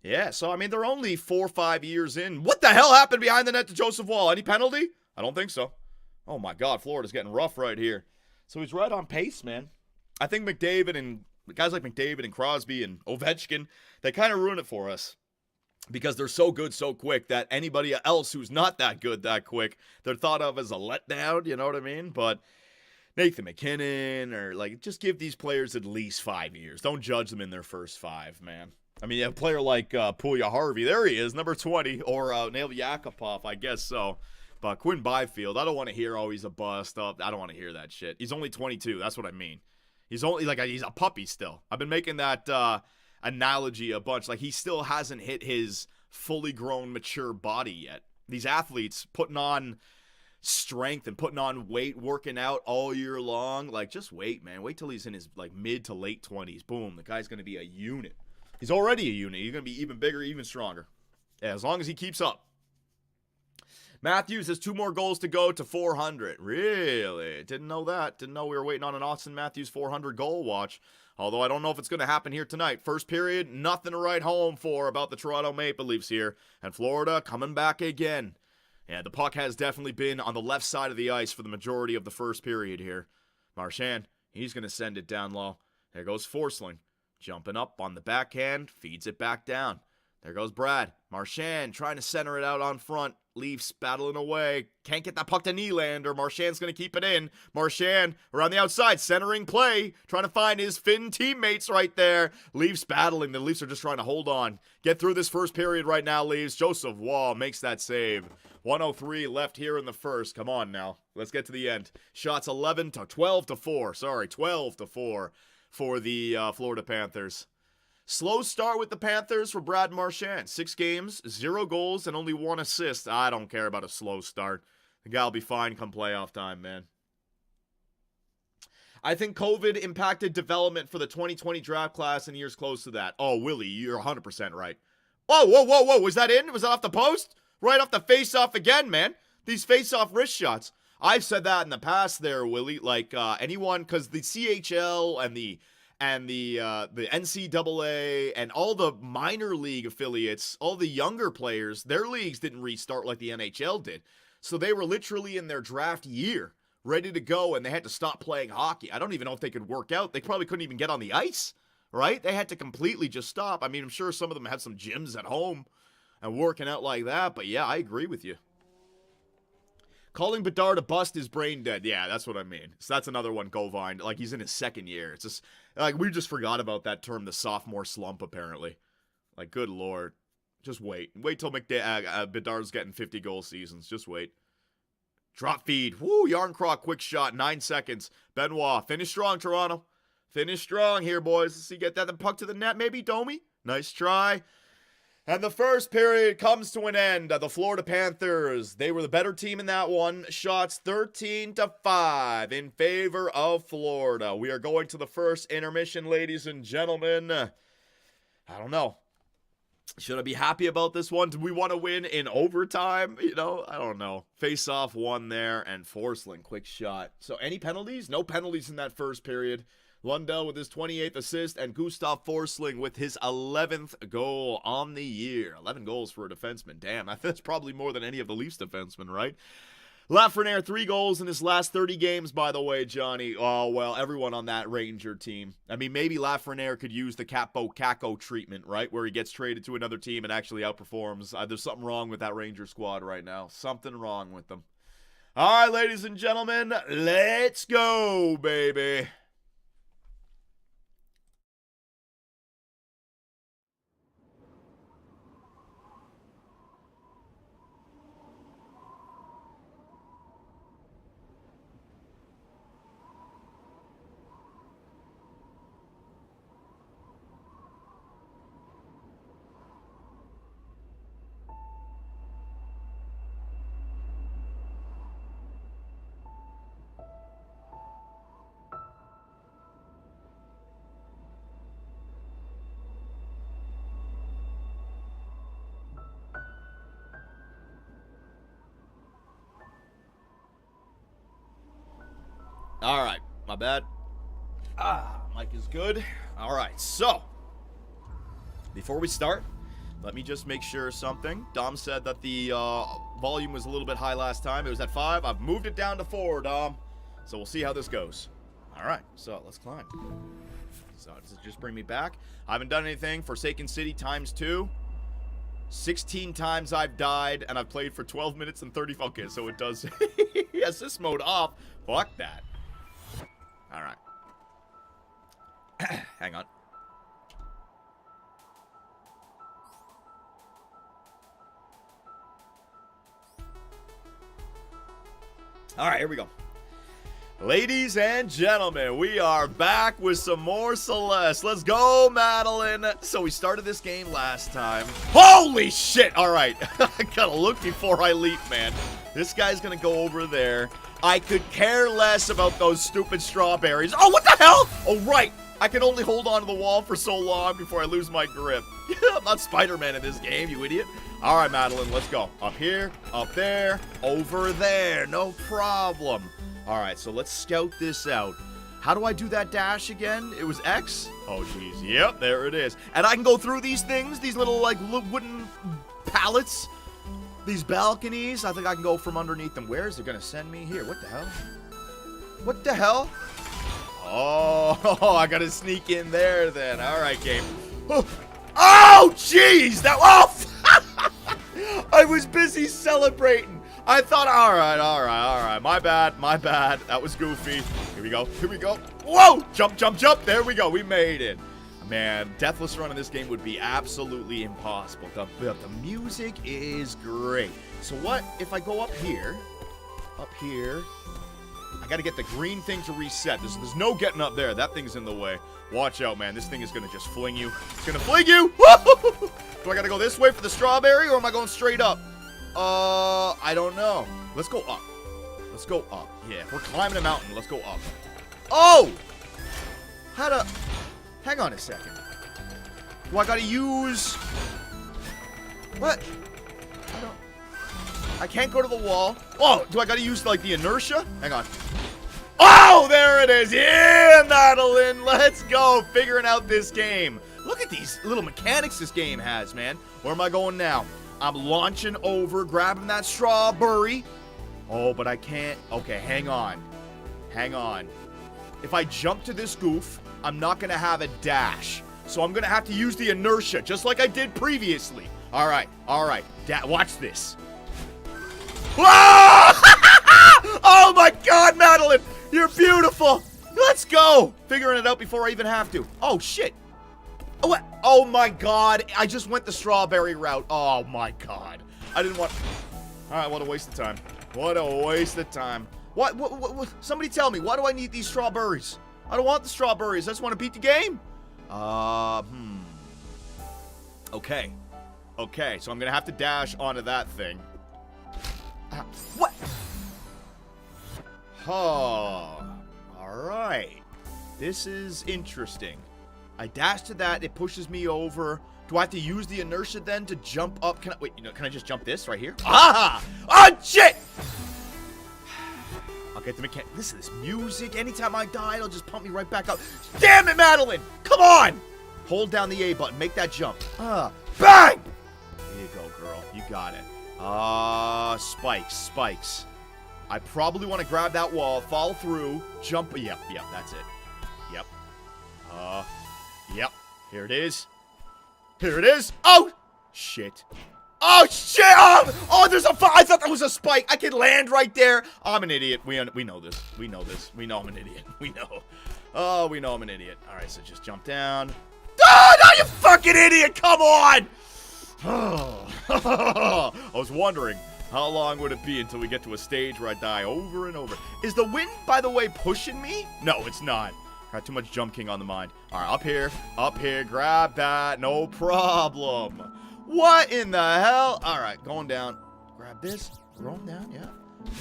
Yeah, so I mean, they're only 4 or 5 years in. What the hell happened behind the net to Joseph Wall? Any penalty? I don't think so. Oh my God, Florida's getting rough right here. So he's right on pace, man. I think McDavid and guys like McDavid and Crosby and Ovechkin, they kind of ruin it for us because they're so good so quick that anybody else who's not that good that quick, they're thought of as a letdown, you know what I mean? But Nathan McKinnon or like just give these players at least 5 years. Don't judge them in their first 5, man. I mean, a player like Pulya Harvey, there he is, number 20, or Nail Yakupov, I guess so. But Quinn Byfield, I don't want to hear, oh, he's a bust. I don't want to hear that shit. He's only 22. That's what I mean. He's only, he's a puppy still. I've been making that analogy a bunch. Like, he still hasn't hit his fully grown, mature body yet. These athletes putting on strength and putting on weight, working out all year long. Like, just wait, man. Wait till he's in his, mid to late 20s. Boom. The guy's going to be a unit. He's already a unit. He's going to be even bigger, even stronger. Yeah, as long as he keeps up. Matthews has 2 more goals to go to 400. Really? Didn't know that. Didn't know we were waiting on an Austin Matthews 400 goal watch. Although I don't know if it's going to happen here tonight. First period, nothing to write home for about the Toronto Maple Leafs here. And Florida coming back again. Yeah, the puck has definitely been on the left side of the ice for the majority of the first period here. Marchand, he's going to send it down low. There goes Forsling. Jumping up on the backhand, feeds it back down. There goes Brad. Marchand trying to center it out on front. Leafs battling away. Can't get that puck to Nylander. Marchand's going to keep it in. Marchand around the outside, centering play. Trying to find his Finn teammates right there. Leafs battling. The Leafs are just trying to hold on. Get through this first period right now, Leafs. Joseph Wall makes that save. 1:03 left here in the first. Come on now. Let's get to the end. Shots 12 to 4. Sorry, 12 to 4 for the Florida Panthers. Slow start with the Panthers for Brad Marchand. 6 games, 0 goals, and only 1 assist. I don't care about a slow start. The guy will be fine come playoff time, man. I think COVID impacted development for the 2020 draft class and years close to that. Oh, Willie, you're 100% right. Whoa. Was that in? Was that off the post? Right off the face-off again, man. These face-off wrist shots. I've said that in the past there, Willie. Anyone, because the CHL and the NCAA and all the minor league affiliates, all the younger players, their leagues didn't restart like the NHL did. So they were literally in their draft year, ready to go, and they had to stop playing hockey. I don't even know if they could work out. They probably couldn't even get on the ice, right? They had to completely just stop. I mean, I'm sure some of them had some gyms at home and working out like that, but yeah, I agree with you. Calling Bedard a bust is brain dead. Yeah, that's what I mean. So that's another one, Govine. Like, he's in his second year. It's just, we just forgot about that term, the sophomore slump, apparently. Like, good Lord. Just wait. Wait till Bedard's getting 50-goal seasons. Just wait. Drop feed. Woo, Yarncroc, quick shot, 9 seconds. Benoit, finish strong, Toronto. Finish strong here, boys. Let's see, get that puck to the net, maybe, Domi? Nice try. And the first period comes to an end. The Florida Panthers, they were the better team in that one. Shots 13-5 in favor of Florida. We are going to the first intermission, ladies and gentlemen. I don't know. Should I be happy about this one? Do we want to win in overtime? I don't know. Face-off one there, and Forsling, quick shot. So any penalties? No penalties in that first period. Lundell with his 28th assist, and Gustav Forsling with his 11th goal on the year. 11 goals for a defenseman. Damn, that's probably more than any of the Leafs defensemen, right? Lafreniere, 3 goals in his last 30 games, by the way, Johnny. Oh, well, everyone on that Ranger team. I mean, maybe Lafreniere could use the Capo Caco treatment, right? Where he gets traded to another team and actually outperforms. There's something wrong with that Ranger squad right now. Something wrong with them. All right, ladies and gentlemen, let's go, baby. All right. My bad. Mic is good. All right. So, before we start, let me just make sure something. Dom said that the volume was a little bit high last time. It was at 5. I've moved it down to 4, Dom. So we'll see how this goes. All right. So, let's climb. So, does it just bring me back? I haven't done anything. Forsaken City times 2. 16 times I've died, and I've played for 12 minutes and 30... Okay, so it does... assist mode off. Fuck that. All right. Hang on. All right, here we go. Ladies and gentlemen, we are back with some more Celeste. Let's go, Madeline. So we started this game last time. Holy shit! All right. I gotta look before I leap, man. This guy's gonna go over there. I could care less about those stupid strawberries. Oh, what the hell? Oh, right. I can only hold on to the wall for so long before I lose my grip. I'm not Spider-Man in this game, you idiot. All right, Madeline, let's go. Up here, up there, over there. No problem. All right, so let's scout this out. How do I do that dash again? It was X? Oh, jeez. Yep, there it is. And I can go through these things, these little, like, wooden pallets, these balconies. I think I can go from underneath them. Where is it going to send me? Here, what the hell? What the hell? Oh, I got to sneak in there then. All right, game. Oh, jeez. That, oh, I was busy celebrating. I thought, all right. My bad. That was goofy. Here we go. Whoa! Jump. There we go. We made it. Man, deathless run in this game would be absolutely impossible. The music is great. So what if I go up here? I got to get the green thing to reset. There's no getting up there. That thing's in the way. Watch out, man. This thing is going to just fling you. It's going to fling you. Do I got to go this way for the strawberry, or am I going straight up? I don't know. Let's go up. Yeah, if we're climbing a mountain, let's go up. Oh! Hang on a second. Do I gotta use... What? I can't go to the wall. Oh, do I gotta use, like, the inertia? Hang on. Oh, there it is. Yeah, Madeline. Let's go. Figuring out this game. Look at these little mechanics this game has, man. Where am I going now? I'm launching over, grabbing that strawberry. Oh, but I can't. Okay, hang on. If I jump to this goof, I'm not going to have a dash. So I'm going to have to use the inertia, just like I did previously. All right. Watch this. Oh, my God, Madeline. You're beautiful. Let's go. Figuring it out before I even have to. Oh, shit. Oh my God, I just went the strawberry route. Oh my God. I didn't want... Alright, what a waste of time. What? Somebody tell me, why do I need these strawberries? I don't want the strawberries. I just want to beat the game. Okay, so I'm going to have to dash onto that thing. What? Oh, alright. This is interesting. I dash to that, it pushes me over. Do I have to use the inertia then to jump up? Can I just jump this right here? Ah! Oh, shit! I'll get the mechanic. Listen to this music. Anytime I die, it'll just pump me right back up. Damn it, Madeline! Come on! Hold down the A button. Make that jump. Bang! There you go, girl. You got it. Spikes. I probably want to grab that wall, fall through, jump. Yep, that's it. Yep. Yep. Here it is. Oh! Shit. Oh, there's a... I thought that was a spike. I could land right there. I'm an idiot. We know this. We know I'm an idiot. We know. Oh, we know I'm an idiot. All right, so just jump down. Oh, no, you fucking idiot. Come on. I was wondering, how long would it be until we get to a stage where I die over and over? Is the wind, by the way, pushing me? No, it's not. Got too much Jump King on the mind. All right, up here, grab that, no problem. What in the hell? All right, going down. Grab this, going down, yeah.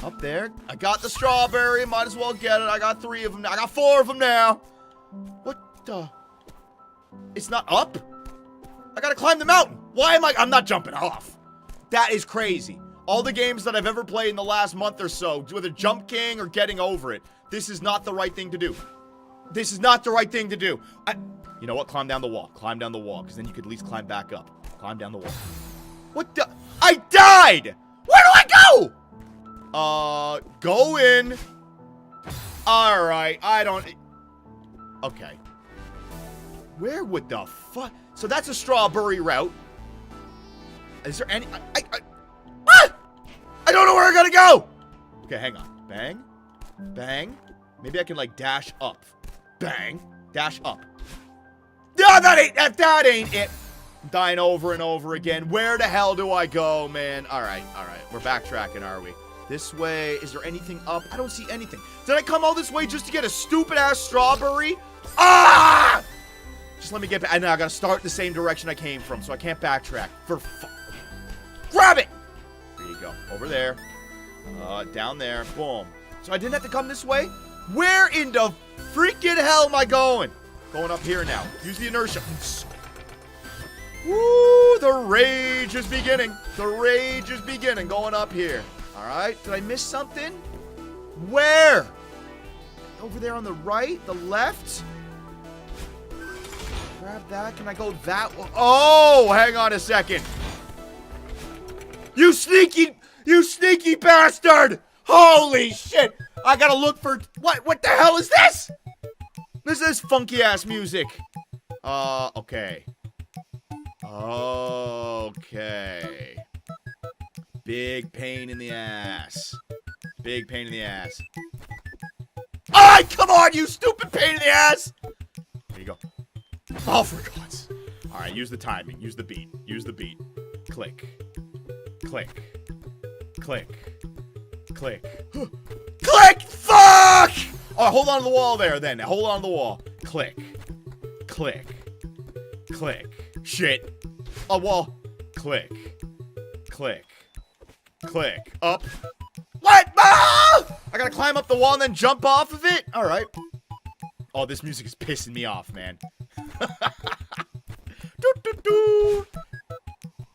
Up there. I got the strawberry, might as well get it. I got 3 of them. I got 4 of them now. What the? It's not up? I gotta climb the mountain. Why am I'm not jumping off. That is crazy. All the games that I've ever played in the last month or so, whether Jump King or getting over it, This is not the right thing to do. This is not the right thing to do. You know what? Climb down the wall. Climb down the wall, because then you could at least climb back up. Climb down the wall. What the? I died! Where do I go? Go in. Alright, I don't... Okay. Where would the fuck... So that's a strawberry route. Is there any... I don't know where I gotta go! Okay, hang on. Bang. Bang. Maybe I can, like, dash up. Bang. Dash up. No, that ain't it. I'm dying over and over again. Where the hell do I go, man? Alright. We're backtracking, are we? This way. Is there anything up? I don't see anything. Did I come all this way just to get a stupid-ass strawberry? Ah! Just let me get back. I know, I gotta start the same direction I came from, so I can't backtrack. Grab it! There you go. Over there. Down there. Boom. So I didn't have to come this way? Where in the freaking hell am I going? Going up here now. Use the inertia. Woo! The rage is beginning. The rage is beginning. Going up here. Alright. Did I miss something? Where? Over there on the right? The left? Grab that. Can I go that way? Oh! Hang on a second. You sneaky bastard! Holy shit! I gotta look for... What the hell is this? This is funky-ass music. Okay. Okay. Big pain in the ass. Big pain in the ass. Oh, come on, you stupid pain in the ass! There you go. Oh, for God's... Alright, use the timing. Use the beat. Use the beat. Click. Click. Click. Click. Click! Fuck! Oh, hold on to the wall there, then. Hold on to the wall. Click. Click. Click. Shit. A wall. Click. Click. Click. Up. What? Ah! I gotta climb up the wall and then jump off of it? Alright. Oh, this music is pissing me off, man. Doo, doo, doo.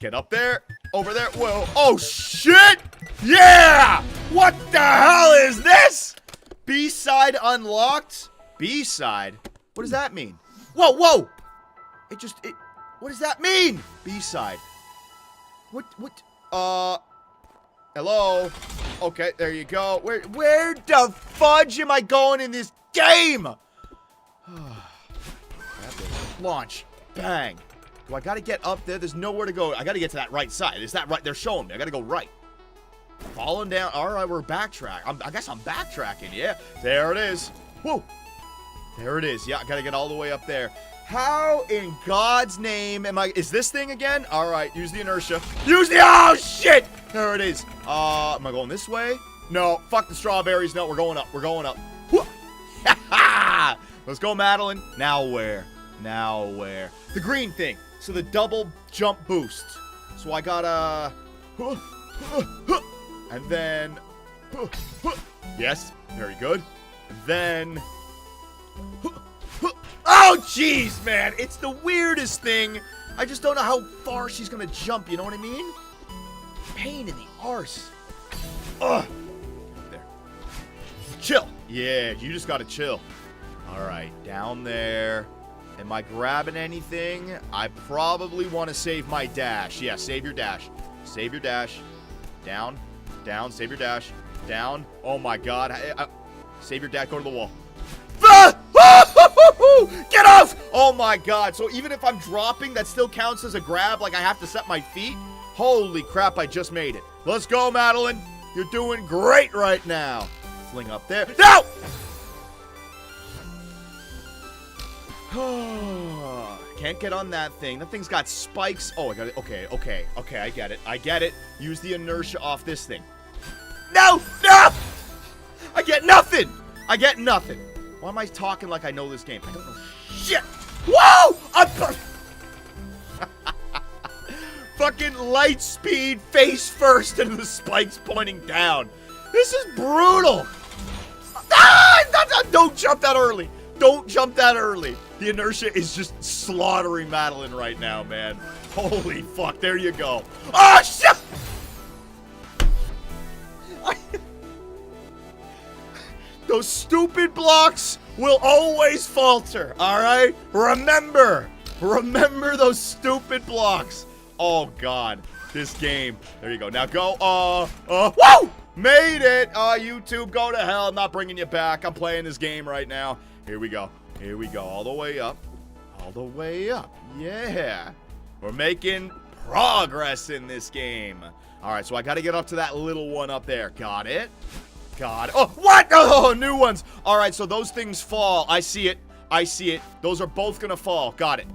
Get up there. Over there. Whoa. Oh, shit! Yeah! What the hell is this? B-side unlocked? B-side? What does that mean? Whoa, whoa! What does that mean? B-side. What? Hello? Okay, there you go. Where the fudge am I going in this game? Launch. Bang. Do I gotta get up there? There's nowhere to go. I gotta get to that right side. Is that right? They're showing me. I gotta go right. Falling down. Alright, we're backtracking. I guess I'm backtracking. Yeah. There it is. Whoa. There it is. Yeah, I gotta get all the way up there. How in God's name am I... Is this thing again? Alright, use the inertia. Use the... Oh, shit! There it is. Am I going this way? No. Fuck the strawberries. No, we're going up. We're going up. Let's go, Madeline. Now where? Now where? The green thing. So the double jump boost. So I gotta... And then... Yes. Very good. And then... Oh, jeez, man. It's the weirdest thing. I just don't know how far she's gonna jump, you know what I mean? Pain in the arse. Ugh. There. Chill. Yeah, you just gotta chill. Alright, down there. Am I grabbing anything? I probably want to save my dash. Yeah, save your dash. Save your dash. Down. Down. Save your dash. Down. Oh, my God. Save your dash. Go to the wall. Ah! Get off! Oh, my God. So even if I'm dropping, that still counts as a grab? Like I have to set my feet? Holy crap, I just made it. Let's go, Madeline. You're doing great right now. Fling up there. No! Can't get on that thing. That thing's got spikes. Oh, I got it. Okay, I get it. I get it. Use the inertia off this thing. No! No! I get nothing! I get nothing. Why am I talking like I know this game? I don't know shit. Whoa! Fucking light speed, face first, and the spikes pointing down. This is brutal. Don't jump that early. Don't jump that early. The inertia is just slaughtering Madeline right now, man. Holy fuck, there you go. Oh, shit! Those stupid blocks will always falter, alright? Remember those stupid blocks. Oh, God. This game. There you go. Now go, whoa! Made it! YouTube, go to hell. I'm not bringing you back. I'm playing this game right now. Here we go. Here we go. All the way up. All the way up. Yeah. We're making progress in this game. Alright, so I gotta get up to that little one up there. Got it. Got it. Oh, what? Oh, new ones. Alright, so those things fall. I see it. I see it. Those are both gonna fall. Got it.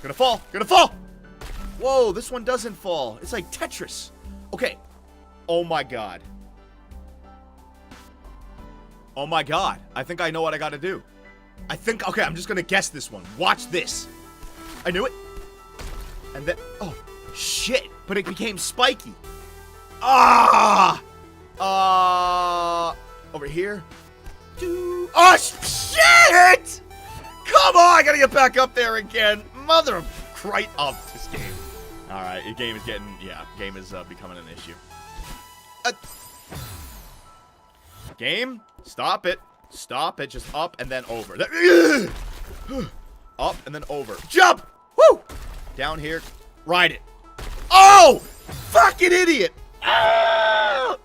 Gonna fall. Gonna fall. Whoa, this one doesn't fall. It's like Tetris. Okay. Oh my God. Oh my God. I think I know what I gotta do. Okay, I'm just gonna guess this one. Watch this. I knew it. And then, oh, shit. But it became spiky. Over here. Oh, shit! Come on, I gotta get back up there again. Mother of Christ. Oh, this game. Alright, your game is getting, game is becoming an issue. Game, stop it. Stop it, just up and then over. Up and then over. Jump! Woo! Down here, ride it. Oh! Fucking idiot! Ah!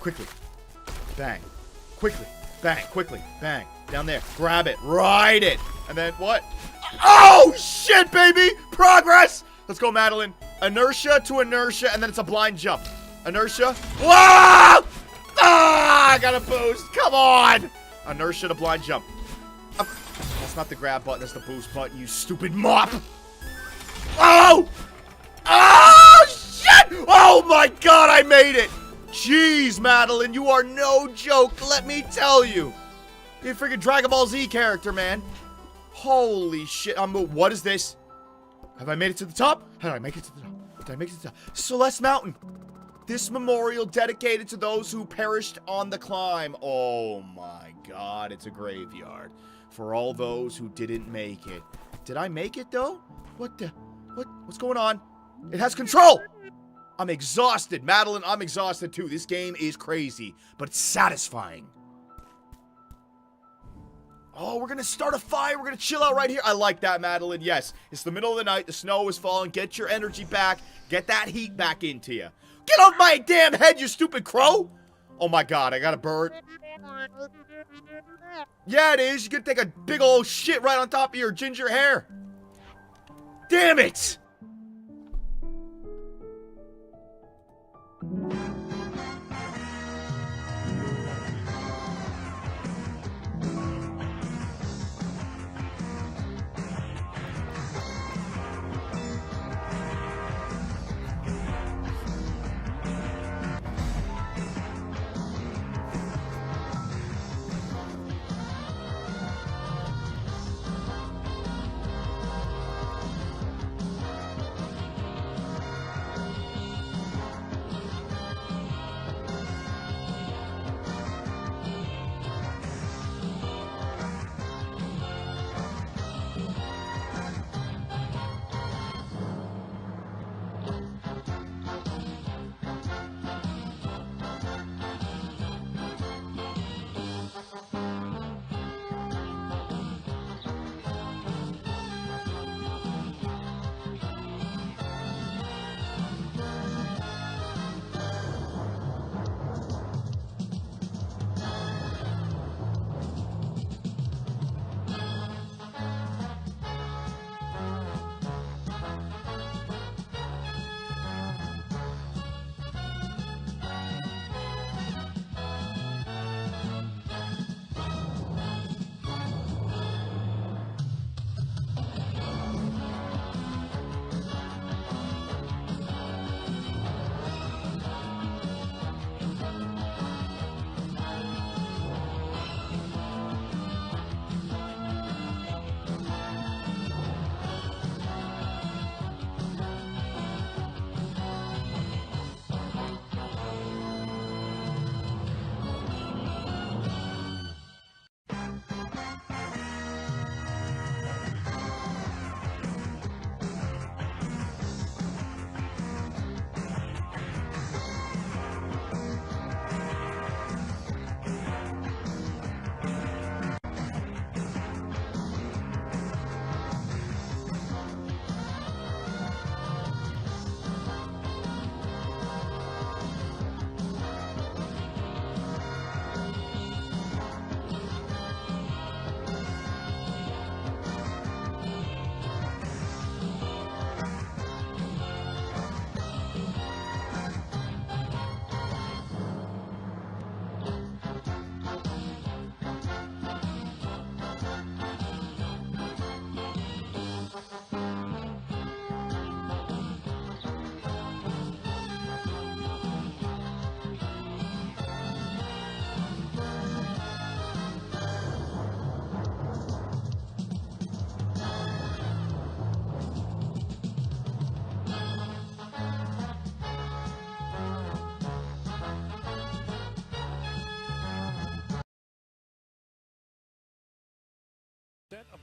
Quickly. Bang. Quickly. Bang. Quickly. Bang. Down there. Grab it. Ride it. And then what? Oh, shit, baby! Progress! Let's go, Madeline. Inertia to inertia, and then it's a blind jump. Inertia. Whoa! Ah, I got a boost. Come on! Inertia to blind jump. That's not the grab button. That's the boost button, you stupid mop. Oh! Oh, shit! Oh, my God, I made it! Jeez, Madeline, you are no joke, let me tell you. You're a freaking Dragon Ball Z character, man. Holy shit. What is this? Have I made it to the top? How did I make it to the top? Did I make it to the top? Celeste Mountain. This memorial dedicated to those who perished on the climb. Oh my God, it's a graveyard for all those who didn't make it. Did I make it though? What's going on? It has control. I'm exhausted. Madeline, I'm exhausted too. This game is crazy, but it's satisfying. Oh, we're gonna start a fire. We're gonna chill out right here. I like that, Madeline. Yes, it's the middle of the night. The snow is falling. Get your energy back. Get that heat back into you. Get off my damn head, you stupid crow! Oh my God, I got a bird. Yeah, it is. You can take a big old shit right on top of your ginger hair. Damn it!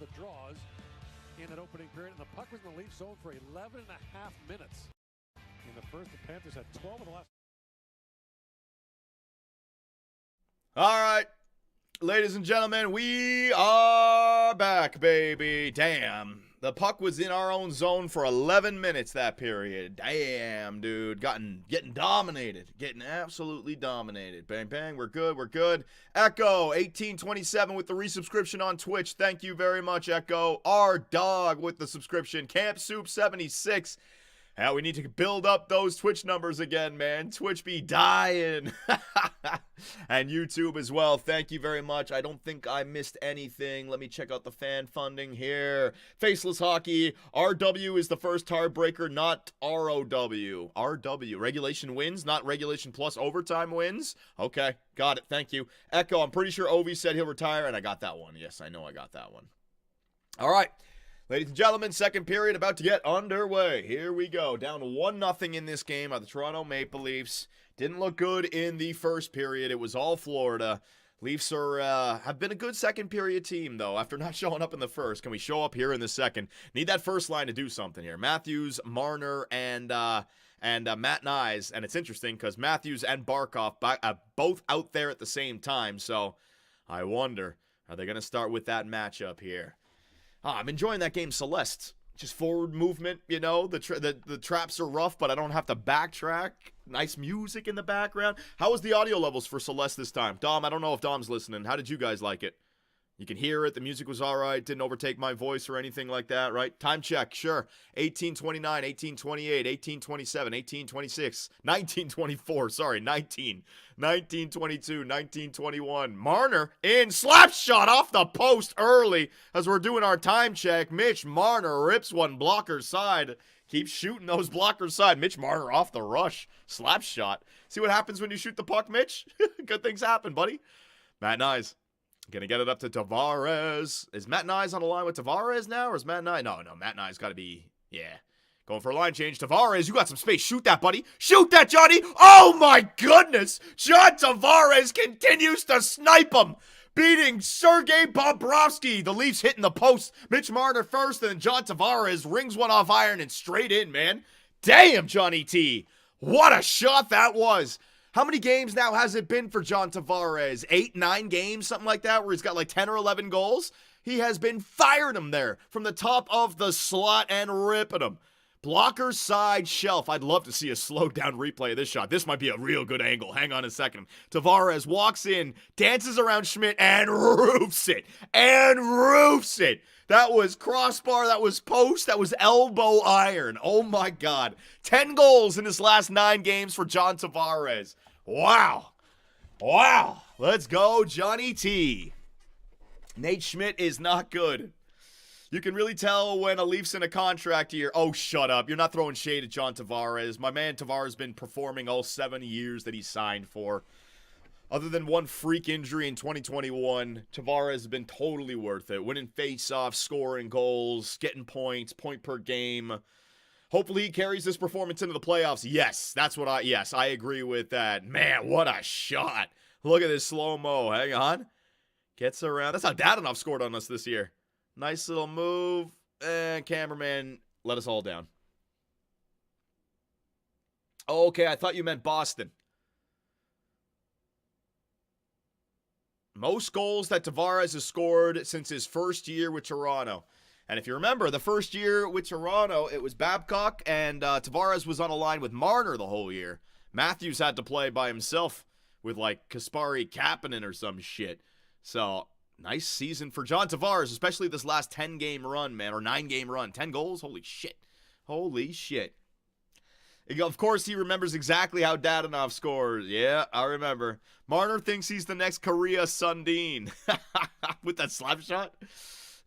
the draws in that opening period, and the puck was in the Leaf zone for 11 and a half minutes. In the first, the Panthers had 12 of the last. All right, ladies and gentlemen, we are back, baby. Damn. The puck was in our own zone for 11 minutes that period. Damn, dude. Getting dominated. Getting absolutely dominated. Bang, bang. We're good. We're good. Echo, 1827 with the resubscription on Twitch. Thank you very much, Echo. Our dog with the subscription. Camp Soup 76. Yeah, we need to build up those Twitch numbers again, man. Twitch be dying. And YouTube as well. Thank you very much. I don't think I missed anything. Let me check out the fan funding here. Faceless Hockey. RW is the first tiebreaker, not ROW. RW. Regulation wins, not regulation plus overtime wins. Okay, got it. Thank you. Echo, I'm pretty sure Ovi said he'll retire, and I got that one. Yes, I know I got that one. All right. Ladies and gentlemen, second period about to get underway. Here we go. Down 1-0 in this game are the Toronto Maple Leafs. Didn't look good in the first period. It was all Florida. Leafs have been a good second period team, though, after not showing up in the first. Can we show up here in the second? Need that first line to do something here. Matthews, Marner, and Matt Nyes. And it's interesting because Matthews and Barkov both out there at the same time. So I wonder, are they going to start with that matchup here? I'm enjoying that game, Celeste. Just forward movement, you know. The traps are rough, but I don't have to backtrack. Nice music in the background. How was the audio levels for Celeste this time? Dom, I don't know if Dom's listening. How did you guys like it? You can hear it. The music was all right. Didn't overtake my voice or anything like that, right? Time check, sure. 1829, 1828, 1827, 1826, 1924. Sorry, 1922, 1921. Marner in slap shot off the post early as we're doing our time check. Mitch Marner rips one blocker side. Keeps shooting those blockers side. Mitch Marner off the rush. Slap shot. See what happens when you shoot the puck, Mitch? Good things happen, buddy. Matt Nyes. Gonna get it up to Tavares. Is Matt Nyes on the line with Tavares now, or is Matt Nyes? No, Matt Nyes got to be, yeah. Going for a line change. Tavares, you got some space. Shoot that, buddy. Shoot that, Johnny. Oh, my goodness. John Tavares continues to snipe him. Beating Sergei Bobrovsky. The Leafs hitting the post. Mitch Marner first, and then John Tavares rings one off iron and straight in, man. Damn, Johnny T. What a shot that was. How many games now has it been for John Tavares? 8, 9 games, something like that, where he's got like 10 or 11 goals? He has been firing them there from the top of the slot and ripping them. Blocker side shelf. I'd love to see a slowed down replay of this shot. This might be a real good angle. Hang on a second. Tavares walks in, dances around Schmidt, and roofs it. That was crossbar, that was post, that was elbow iron. Oh my God. 10 goals in his last 9 games for John Tavares. Wow. Let's go, Johnny T. Nate Schmidt is not good. You can really tell when a Leaf's in a contract year. Oh, shut up. You're not throwing shade at John Tavares. My man Tavares has been performing all 7 years that he signed for. Other than one freak injury in 2021, Tavares has been totally worth it. Winning faceoffs, scoring goals, getting points, point per game. Hopefully he carries this performance into the playoffs. Yes, I agree with that. Man, what a shot. Look at this slow-mo. Hang on. Gets around. That's how Dadonov scored on us this year. Nice little move. And cameraman let us all down. Oh, okay, I thought you meant Boston. Most goals that Tavares has scored since his first year with Toronto. And if you remember, the first year with Toronto, it was Babcock, and Tavares was on a line with Marner the whole year. Matthews had to play by himself with, like, Kasperi Kapanen or some shit. So, nice season for John Tavares, especially this last 10-game run, man, or 9-game run. 10 goals? Holy shit. Of course, he remembers exactly how Dadonov scores. Yeah, I remember. Marner thinks he's the next Korea Sundin. With that slap shot?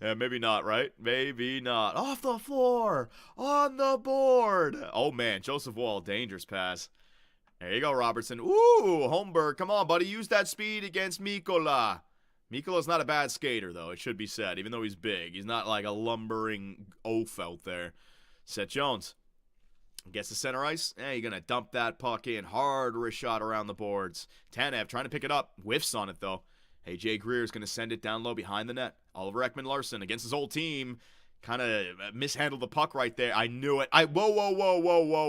Yeah, maybe not, right? Maybe not. Off the floor. On the board. Oh, man. Joseph Wall. Dangerous pass. There you go, Robertson. Ooh, Holmberg. Come on, buddy. Use that speed against Mikkola. Mikkola's not a bad skater, though. It should be said. Even though he's big. He's not like a lumbering oaf out there. Seth Jones. Gets the center ice. You're going to dump that puck in. Hard wrist shot around the boards. Tanev trying to pick it up. Whiffs on it, though. AJ Greer's going to send it down low behind the net. Oliver Ekman-Larsson against his old team. Kind of mishandled the puck right there. I knew it. Whoa.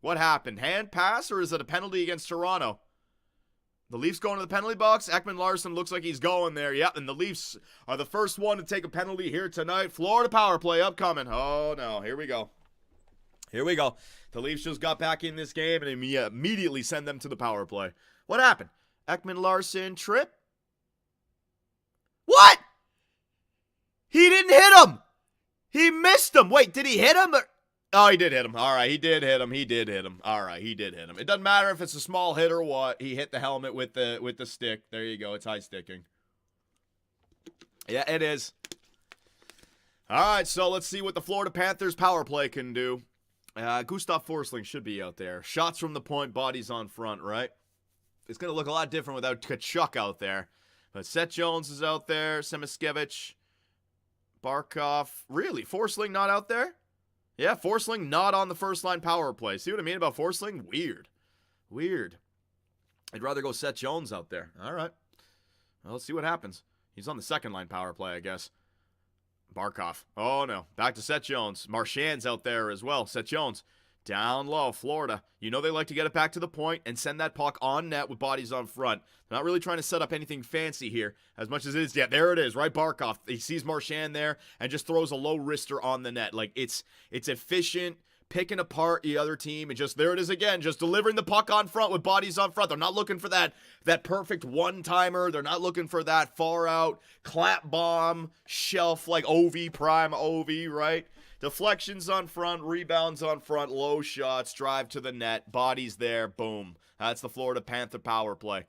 What happened? Hand pass, or is it a penalty against Toronto? The Leafs going to the penalty box. Ekman-Larsson looks like he's going there. Yep, and the Leafs are the first one to take a penalty here tonight. Florida power play upcoming. Oh, no. Here we go. The Leafs just got back in this game and immediately send them to the power play. What happened? Ekman-Larsson trip? What? He didn't hit him. He missed him. Wait, did he hit him? Oh, he did hit him. All right, he did hit him. All right, he did hit him. It doesn't matter if it's a small hit or what. He hit the helmet with the stick. There you go. It's high sticking. Yeah, it is. All right, so let's see what the Florida Panthers power play can do. Gustav Forsling should be out there. Shots from the point, bodies on front, right? It's going to look a lot different without Tkachuk out there. But Seth Jones is out there. Semiskevich. Barkov. Really? Forsling not out there? Yeah, Forsling not on the first line power play. See what I mean about Forsling? Weird. I'd rather go Seth Jones out there. All right. Well, let's see what happens. He's on the second line power play, I guess. Barkov. Oh, no. Back to Seth Jones. Marchand's out there as well. Seth Jones. Down low, Florida. You know they like to get it back to the point and send that puck on net with bodies on front. They're not really trying to set up anything fancy here as much as it is. Yeah, there it is, right? Barkov. He sees Marchand there and just throws a low wrister on the net. Like, it's efficient, picking apart the other team, and just, there it is again, just delivering the puck on front with bodies on front. They're not looking for that perfect one-timer. They're not looking for that far-out clap bomb shelf like Ovi, prime Ovi, right? Deflections on front, rebounds on front, low shots, drive to the net, bodies there, boom. That's the Florida Panther power play.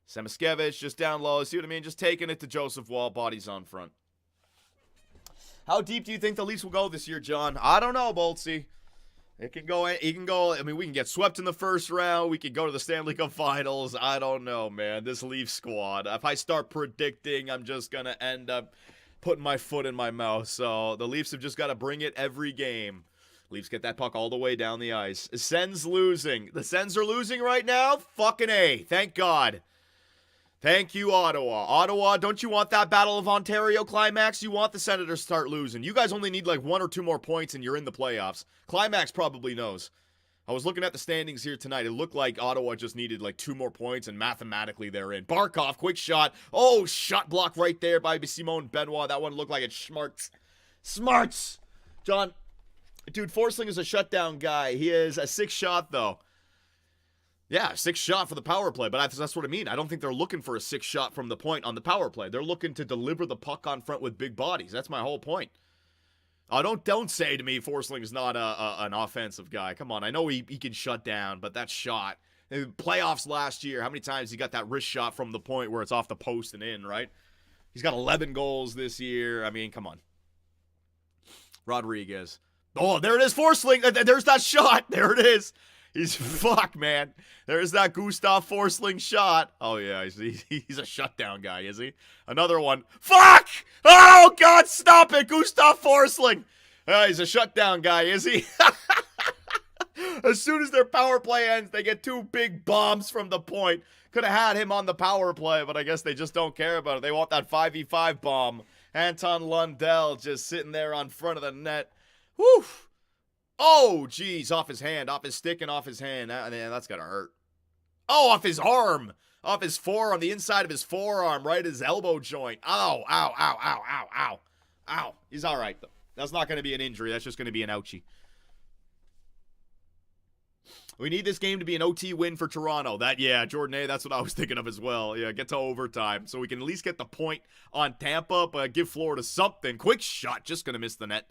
Semiskevich just down low, see what I mean? Just taking it to Joseph Wall, bodies on front. How deep do you think the Leafs will go this year, John? I don't know, Boltsy. It can go, I mean, we can get swept in the first round. We could go to the Stanley Cup Finals. I don't know, man. This Leaf squad. If I start predicting, I'm just going to end up putting my foot in my mouth. So the Leafs have just got to bring it every game. Leafs get that puck all the way down the ice. Sens losing. The Sens are losing right now? Fucking A. Thank God. Thank you, Ottawa. Ottawa, don't you want that Battle of Ontario climax? You want the Senators to start losing. You guys only need like 1 or 2 more points and you're in the playoffs. Climax probably knows. I was looking at the standings here tonight. It looked like Ottawa just needed like 2 more points, and mathematically they're in. Barkov, quick shot. Oh, shot block right there by Simone Benoit. That one looked like it's Smarts. John, dude, Forsling is a shutdown guy. He is a 6 shot, though. Yeah, 6 shot for the power play, but that's what I mean. I don't think they're looking for a 6 shot from the point on the power play. They're looking to deliver the puck on front with big bodies. That's my whole point. Don't say to me Forsling is not an offensive guy. Come on, I know he can shut down, but that shot. In playoffs last year, how many times he got that wrist shot from the point where it's off the post and in, right? He's got 11 goals this year. I mean, come on. Rodriguez. Oh, there it is, Forsling. There's that shot. There it is. Fuck, man. There's that Gustav Forsling shot. Oh, yeah, he's a shutdown guy, is he? Another one. Fuck! Oh, God, stop it, Gustav Forsling. He's a shutdown guy, is he? As soon as their power play ends, they get 2 big bombs from the point. Could have had him on the power play, but I guess they just don't care about it. They want that 5v5 bomb. Anton Lundell just sitting there on front of the net. Whew. Oh, geez, off his hand, off his stick and off his hand. That's gotta hurt. Oh, off his arm. Off his forearm, the inside of his forearm, right? His elbow joint. Ow, ow, ow, ow, ow, ow. Ow. He's all right, though. That's not going to be an injury. That's just going to be an ouchie. We need this game to be an OT win for Toronto. Jordan A., that's what I was thinking of as well. Yeah, get to overtime so we can at least get the point on Tampa, but give Florida something. Quick shot, just going to miss the net.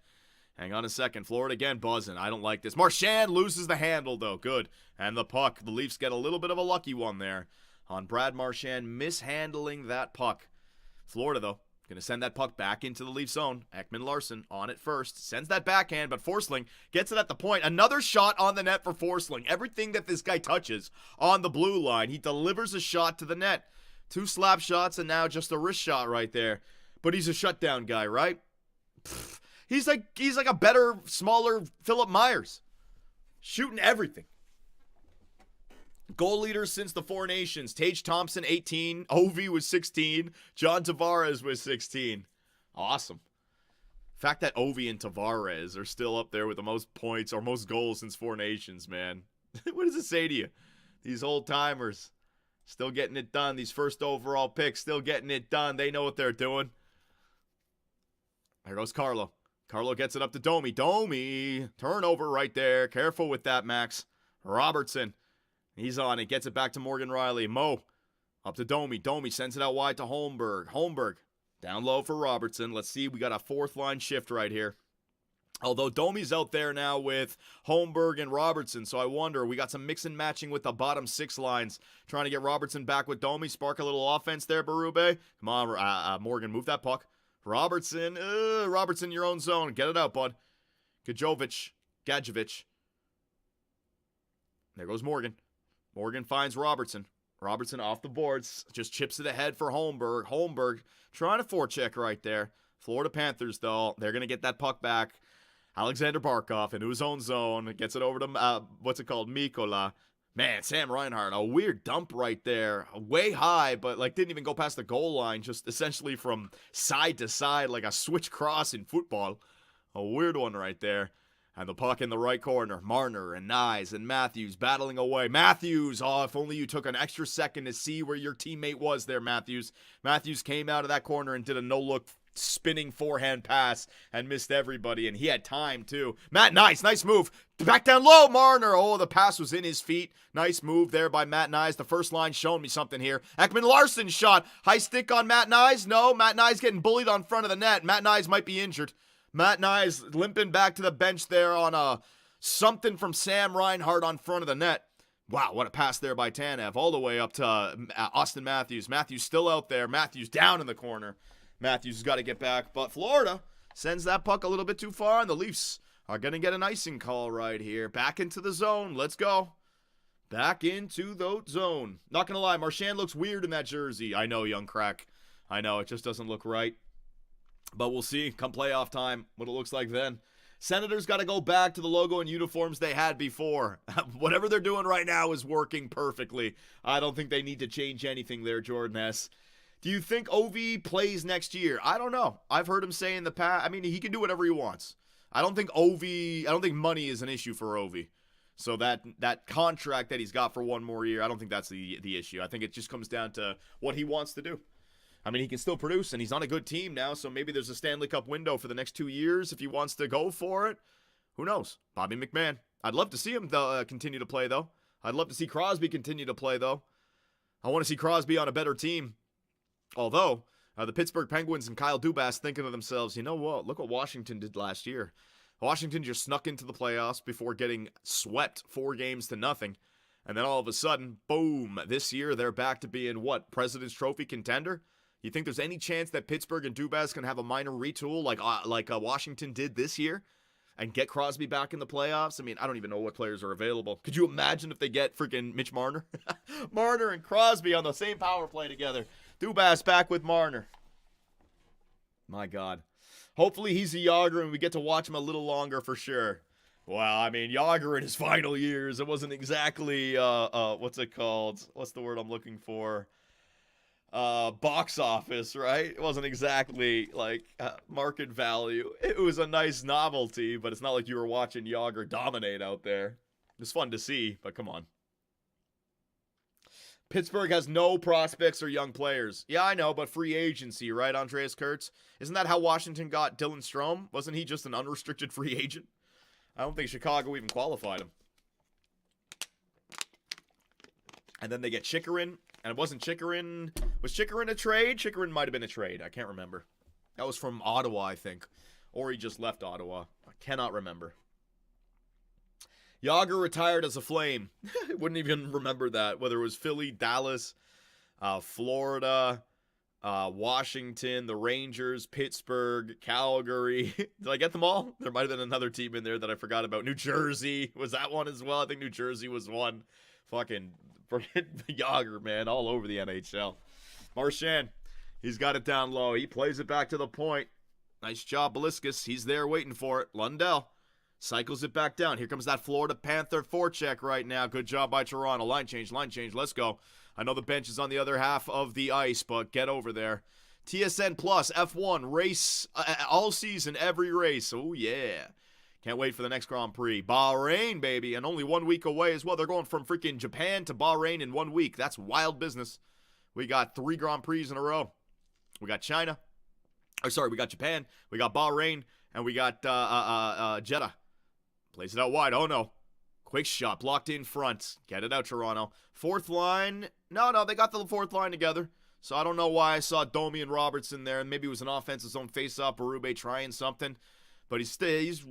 Hang on a second. Florida again buzzing. I don't like this. Marchand loses the handle, though. Good. And the puck. The Leafs get a little bit of a lucky one there on Brad Marchand mishandling that puck. Florida, though, going to send that puck back into the Leafs zone. Ekman-Larsson on it first. Sends that backhand, but Forsling gets it at the point. Another shot on the net for Forsling. Everything that this guy touches on the blue line, he delivers a shot to the net. 2 slap shots and now just a wrist shot right there. But he's a shutdown guy, right? Pfft. He's like a better, smaller Philip Myers. Shooting everything. Goal leaders since the Four Nations. Tage Thompson, 18. Ovi was 16. John Tavares was 16. Awesome. The fact that Ovi and Tavares are still up there with the most points or most goals since Four Nations, man. What does it say to you? These old timers still getting it done. These first overall picks still getting it done. They know what they're doing. There goes Carlo. Carlo gets it up to Domi. Domi. Turnover right there. Careful with that, Max. Robertson. He's on it. Gets it back to Morgan Riley. Mo. Up to Domi. Domi sends it out wide to Holmberg. Holmberg. Down low for Robertson. Let's see. We got a fourth line shift right here. Although Domi's out there now with Holmberg and Robertson, so I wonder, we got some mix and matching with the bottom six lines, trying to get Robertson back with Domi, spark a little offense there, Berube. Come on, Morgan, move that puck. Robertson, your own zone. Get it out, bud. Gadjevich. There goes Morgan. Morgan finds Robertson. Robertson off the boards, just chips it ahead for Holmberg. Holmberg trying to forecheck right there. Florida Panthers, though, they're going to get that puck back. Alexander Barkov into his own zone. Gets it over to, Mikola. Man, Sam Reinhart, a weird dump right there. Way high, but, didn't even go past the goal line. Just essentially from side to side, like a switch cross in football. A weird one right there. And the puck in the right corner. Marner and Nyes and Matthews battling away. Matthews, if only you took an extra second to see where your teammate was there, Matthews. Matthews came out of that corner and did a no-look spinning forehand pass and missed everybody, and he had time too. Matt Nyes, nice move. Back down low, Marner. Oh, the pass was in his feet. Nice move there by Matt Nyes. The first line showing me something here. Ekman Larson shot. High stick on Matt Nyes. No, Matt Nyes getting bullied on front of the net. Matt Nyes might be injured. Matt Nyes limping back to the bench there on something from Sam Reinhart on front of the net. Wow, what a pass there by Tanev. All the way up to Austin Matthews. Matthews still out there. Matthews down in the corner. Matthews has got to get back. But Florida sends that puck a little bit too far, and the Leafs are going to get an icing call right here. Back into the zone. Let's go. Back into the zone. Not going to lie, Marchand looks weird in that jersey. I know, young crack. I know, it just doesn't look right. But we'll see come playoff time what it looks like then. Senators got to go back to the logo and uniforms they had before. Whatever they're doing right now is working perfectly. I don't think they need to change anything there, Jordan S. Do you think Ovi plays next year? I don't know. I've heard him say in the past, he can do whatever he wants. I don't think money is an issue for Ovi. So that contract that he's got for one more year, I don't think that's the issue. I think it just comes down to what he wants to do. He can still produce, and he's on a good team now, so maybe there's a Stanley Cup window for the next 2 years if he wants to go for it. Who knows? Bobby McMahon. I'd love to see him continue to play, though. I'd love to see Crosby continue to play, though. I want to see Crosby on a better team. Although, the Pittsburgh Penguins and Kyle Dubas thinking to themselves, you know what? Look what Washington did last year. Washington just snuck into the playoffs before getting swept 4-0. And then all of a sudden, boom, this year they're back to being, President's Trophy contender? You think there's any chance that Pittsburgh and Dubas can have a minor retool like Washington did this year and get Crosby back in the playoffs? I don't even know what players are available. Could you imagine if they get freaking Mitch Marner? Marner and Crosby on the same power play together. Dubas back with Marner. My God. Hopefully he's a Yager and we get to watch him a little longer for sure. Well, Yager in his final years, it wasn't exactly, what's it called? What's the word I'm looking for? Box office, right? It wasn't exactly market value. It was a nice novelty, but it's not like you were watching Yager dominate out there. It was fun to see, but come on. Pittsburgh has no prospects or young players. Yeah, I know, but free agency, right, Andreas Kurtz? Isn't that how Washington got Dylan Strome? Wasn't he just an unrestricted free agent? I don't think Chicago even qualified him. And then they get Chikrin. And it wasn't Chikrin. Was Chikrin a trade? Chikrin might have been a trade. I can't remember. That was from Ottawa, I think. Or he just left Ottawa. I cannot remember. Yager retired as a Flame. Wouldn't even remember that. Whether it was Philly, Dallas, Florida, Washington, the Rangers, Pittsburgh, Calgary. Did I get them all? There might have been another team in there that I forgot about. New Jersey. Was that one as well? I think New Jersey was one. Fucking Yager, man, all over the NHL. Marchand, he's got it down low. He plays it back to the point. Nice job, Beliscus. He's there waiting for it. Lundell Cycles it back down. Here comes that Florida Panther forecheck right now. Good job by Toronto. Line change. Let's go. I know the bench is on the other half of the ice, but get over there. TSN Plus, F1, race all season, every race. Oh, yeah. Can't wait for the next Grand Prix. Bahrain, baby, and only 1 week away as well. They're going from freaking Japan to Bahrain in 1 week. That's wild business. We got 3 Grand Prix in a row. We got China. Oh, sorry, we got Japan. We got Bahrain, and we got Jeddah. Plays it out wide. Oh, no. Quick shot. Blocked in front. Get it out, Toronto. Fourth line. No, they got the fourth line together. So I don't know why I saw Domi and Robertson there. Maybe it was an offensive zone face-off. Berube trying something. But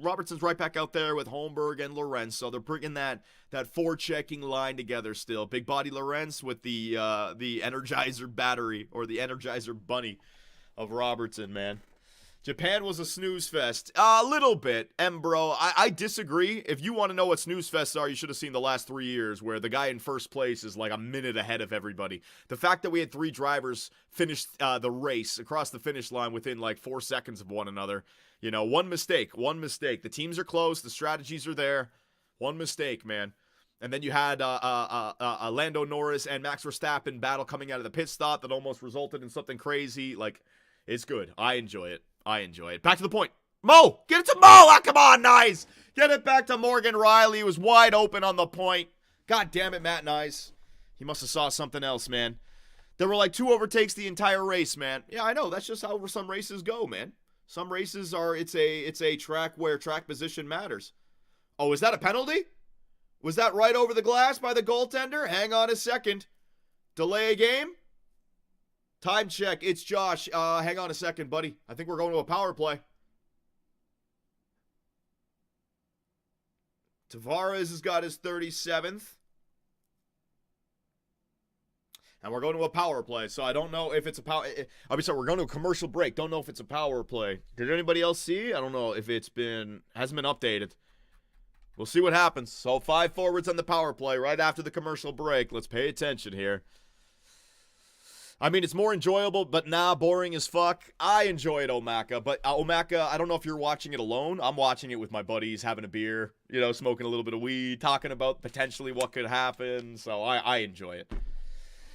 Robertson's right back out there with Holmberg and Lorenz. So they're bringing that forechecking line together still. Big body Lorenz with the Energizer battery or the Energizer bunny of Robertson, man. Japan was a snooze fest. A little bit. Bro, I disagree. If you want to know what snooze fests are, you should have seen the last 3 years where the guy in first place is like a minute ahead of everybody. The fact that we had 3 drivers finish the race across the finish line within like 4 seconds of one another. You know, one mistake. The teams are close. The strategies are there. One mistake, man. And then you had Lando Norris and Max Verstappen battle coming out of the pit stop that almost resulted in something crazy. Like, it's good. I enjoy it. Back to the point. Mo! Get it to Mo! Ah, come on, Nice! Get it back to Morgan Riley. He was wide open on the point. God damn it, Matt Nice. He must have saw something else, man. There were like 2 overtakes the entire race, man. Yeah, I know. That's just how some races go, man. Some races are, it's a track where track position matters. Oh, is that a penalty? Was that right over the glass by the goaltender? Hang on a second. Delay a game? Time check. It's Josh. Hang on a second, buddy. I think we're going to a power play. Tavares has got his 37th. And we're going to a power play, so I don't know if it's a power... I'm sorry, we're going to a commercial break. Don't know if it's a power play. Did anybody else see? I don't know if hasn't been updated. We'll see what happens. So 5 forwards on the power play right after the commercial break. Let's pay attention here. I mean, it's more enjoyable, but boring as fuck. I enjoyed Omaka, but Omaka, I don't know if you're watching it alone. I'm watching it with my buddies, having a beer, smoking a little bit of weed, talking about potentially what could happen, so I enjoy it.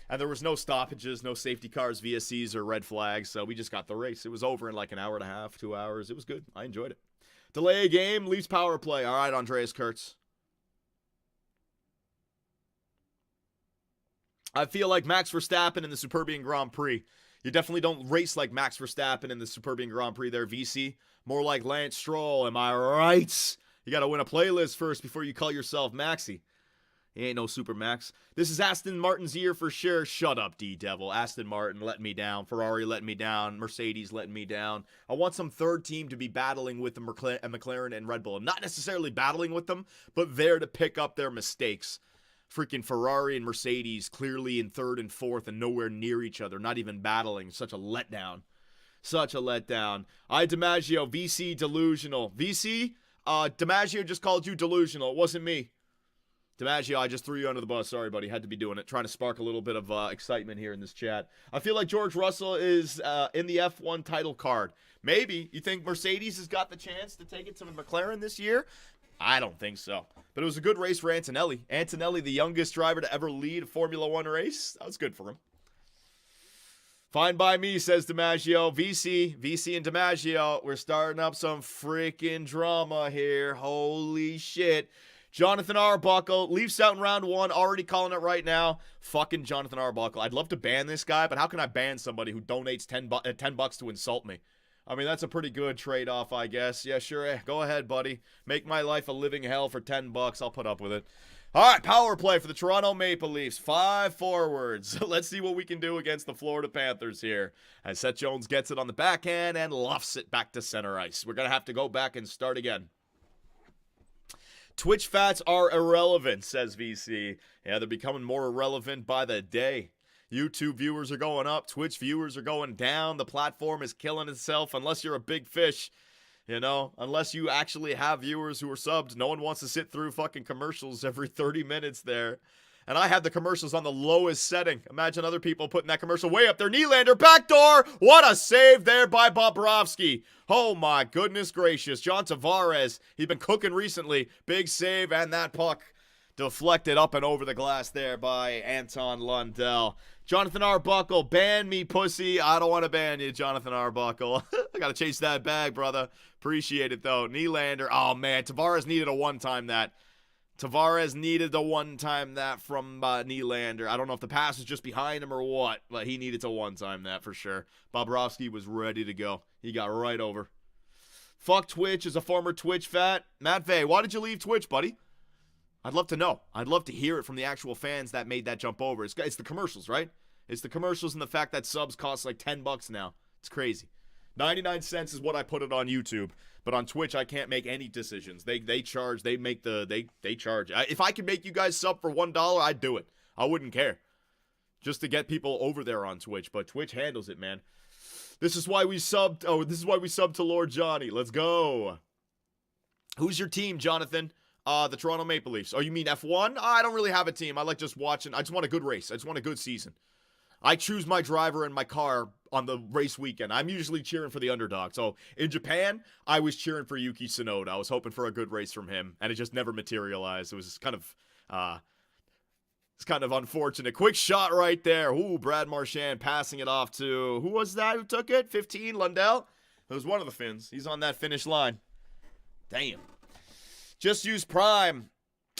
And there was no stoppages, no safety cars, VSCs, or red flags, so we just got the race. It was over in like an hour and a half, 2 hours. It was good. I enjoyed it. Delay a game, Leafs power play. All right, Andreas Kurtz. I feel like Max Verstappen in the Superbman Grand Prix. You definitely don't race like Max Verstappen in the Superbman Grand Prix there, VC. More like Lance Stroll, am I right? You got to win a playlist first before you call yourself Maxi. He ain't no Super Max. This is Aston Martin's year for sure. Shut up, D-Devil. Aston Martin letting me down. Ferrari letting me down. Mercedes letting me down. I want some third team to be battling with the McLaren and Red Bull. Not necessarily battling with them, but there to pick up their mistakes. Freaking Ferrari and Mercedes clearly in 3rd and 4th and nowhere near each other. Not even battling. Such a letdown. Such a letdown. DiMaggio, VC delusional. VC, DiMaggio just called you delusional. It wasn't me. DiMaggio, I just threw you under the bus. Sorry, buddy. Had to be doing it. Trying to spark a little bit of excitement here in this chat. I feel like George Russell is in the F1 title card. Maybe. You think Mercedes has got the chance to take it to McLaren this year? I don't think so. But it was a good race for Antonelli. Antonelli, the youngest driver to ever lead a Formula 1 race. That was good for him. Fine by me, says DiMaggio. VC and DiMaggio. We're starting up some freaking drama here. Holy shit. Jonathan Arbuckle. Leafs out in round 1. Already calling it right now. Fucking Jonathan Arbuckle. I'd love to ban this guy, but how can I ban somebody who donates $10 to insult me? I mean, that's a pretty good trade-off, I guess. Yeah, sure. Go ahead, buddy. Make my life a living hell for $10. I'll put up with it. All right, power play for the Toronto Maple Leafs. 5 forwards. Let's see what we can do against the Florida Panthers here. As Seth Jones gets it on the backhand and lofts it back to center ice. We're going to have to go back and start again. Twitch fats are irrelevant, says VC. Yeah, they're becoming more irrelevant by the day. YouTube viewers are going up. Twitch viewers are going down. The platform is killing itself unless you're a big fish. Unless you actually have viewers who are subbed. No one wants to sit through fucking commercials every 30 minutes there. And I have the commercials on the lowest setting. Imagine other people putting that commercial way up there. Nylander, backdoor. What a save there by Bobrovsky. Oh my goodness gracious. John Tavares, he's been cooking recently. Big save, and that puck deflected up and over the glass there by Anton Lundell. Jonathan Arbuckle, ban me, pussy. I don't want to ban you, Jonathan Arbuckle. I got to chase that bag, brother. Appreciate it, though. Nylander. Oh, man. Tavares needed a one-time that. Tavares needed the one-time that from Nylander. I don't know if the pass was just behind him or what, but he needed to one-time that for sure. Bobrovsky was ready to go. He got right over. Fuck Twitch as a former Twitch fat. Matt Vey, why did you leave Twitch, buddy? I'd love to know. I'd love to hear it from the actual fans that made that jump over. It's the commercials, right? It's the commercials and the fact that subs cost like $10 now. It's crazy. 99 cents is what I put it on YouTube. But on Twitch, I can't make any decisions. They charge. They make they charge. If I could make you guys sub for $1, I'd do it. I wouldn't care. Just to get people over there on Twitch. But Twitch handles it, man. This is why we subbed. Oh, this is why we subbed to Lord Johnny. Let's go. Who's your team, Jonathan? The Toronto Maple Leafs. Oh, you mean F1? I don't really have a team. I like just watching. I just want a good race. I just want a good season. I choose my driver and my car on the race weekend. I'm usually cheering for the underdog. So in Japan, I was cheering for Yuki Tsunoda. I was hoping for a good race from him, and it just never materialized. It was kind of, it's kind of unfortunate. Quick shot right there. Ooh, Brad Marchand passing it off to, who was that who took it? 15, Lundell? It was one of the Finns. He's on that finish line. Damn. Just use Prime.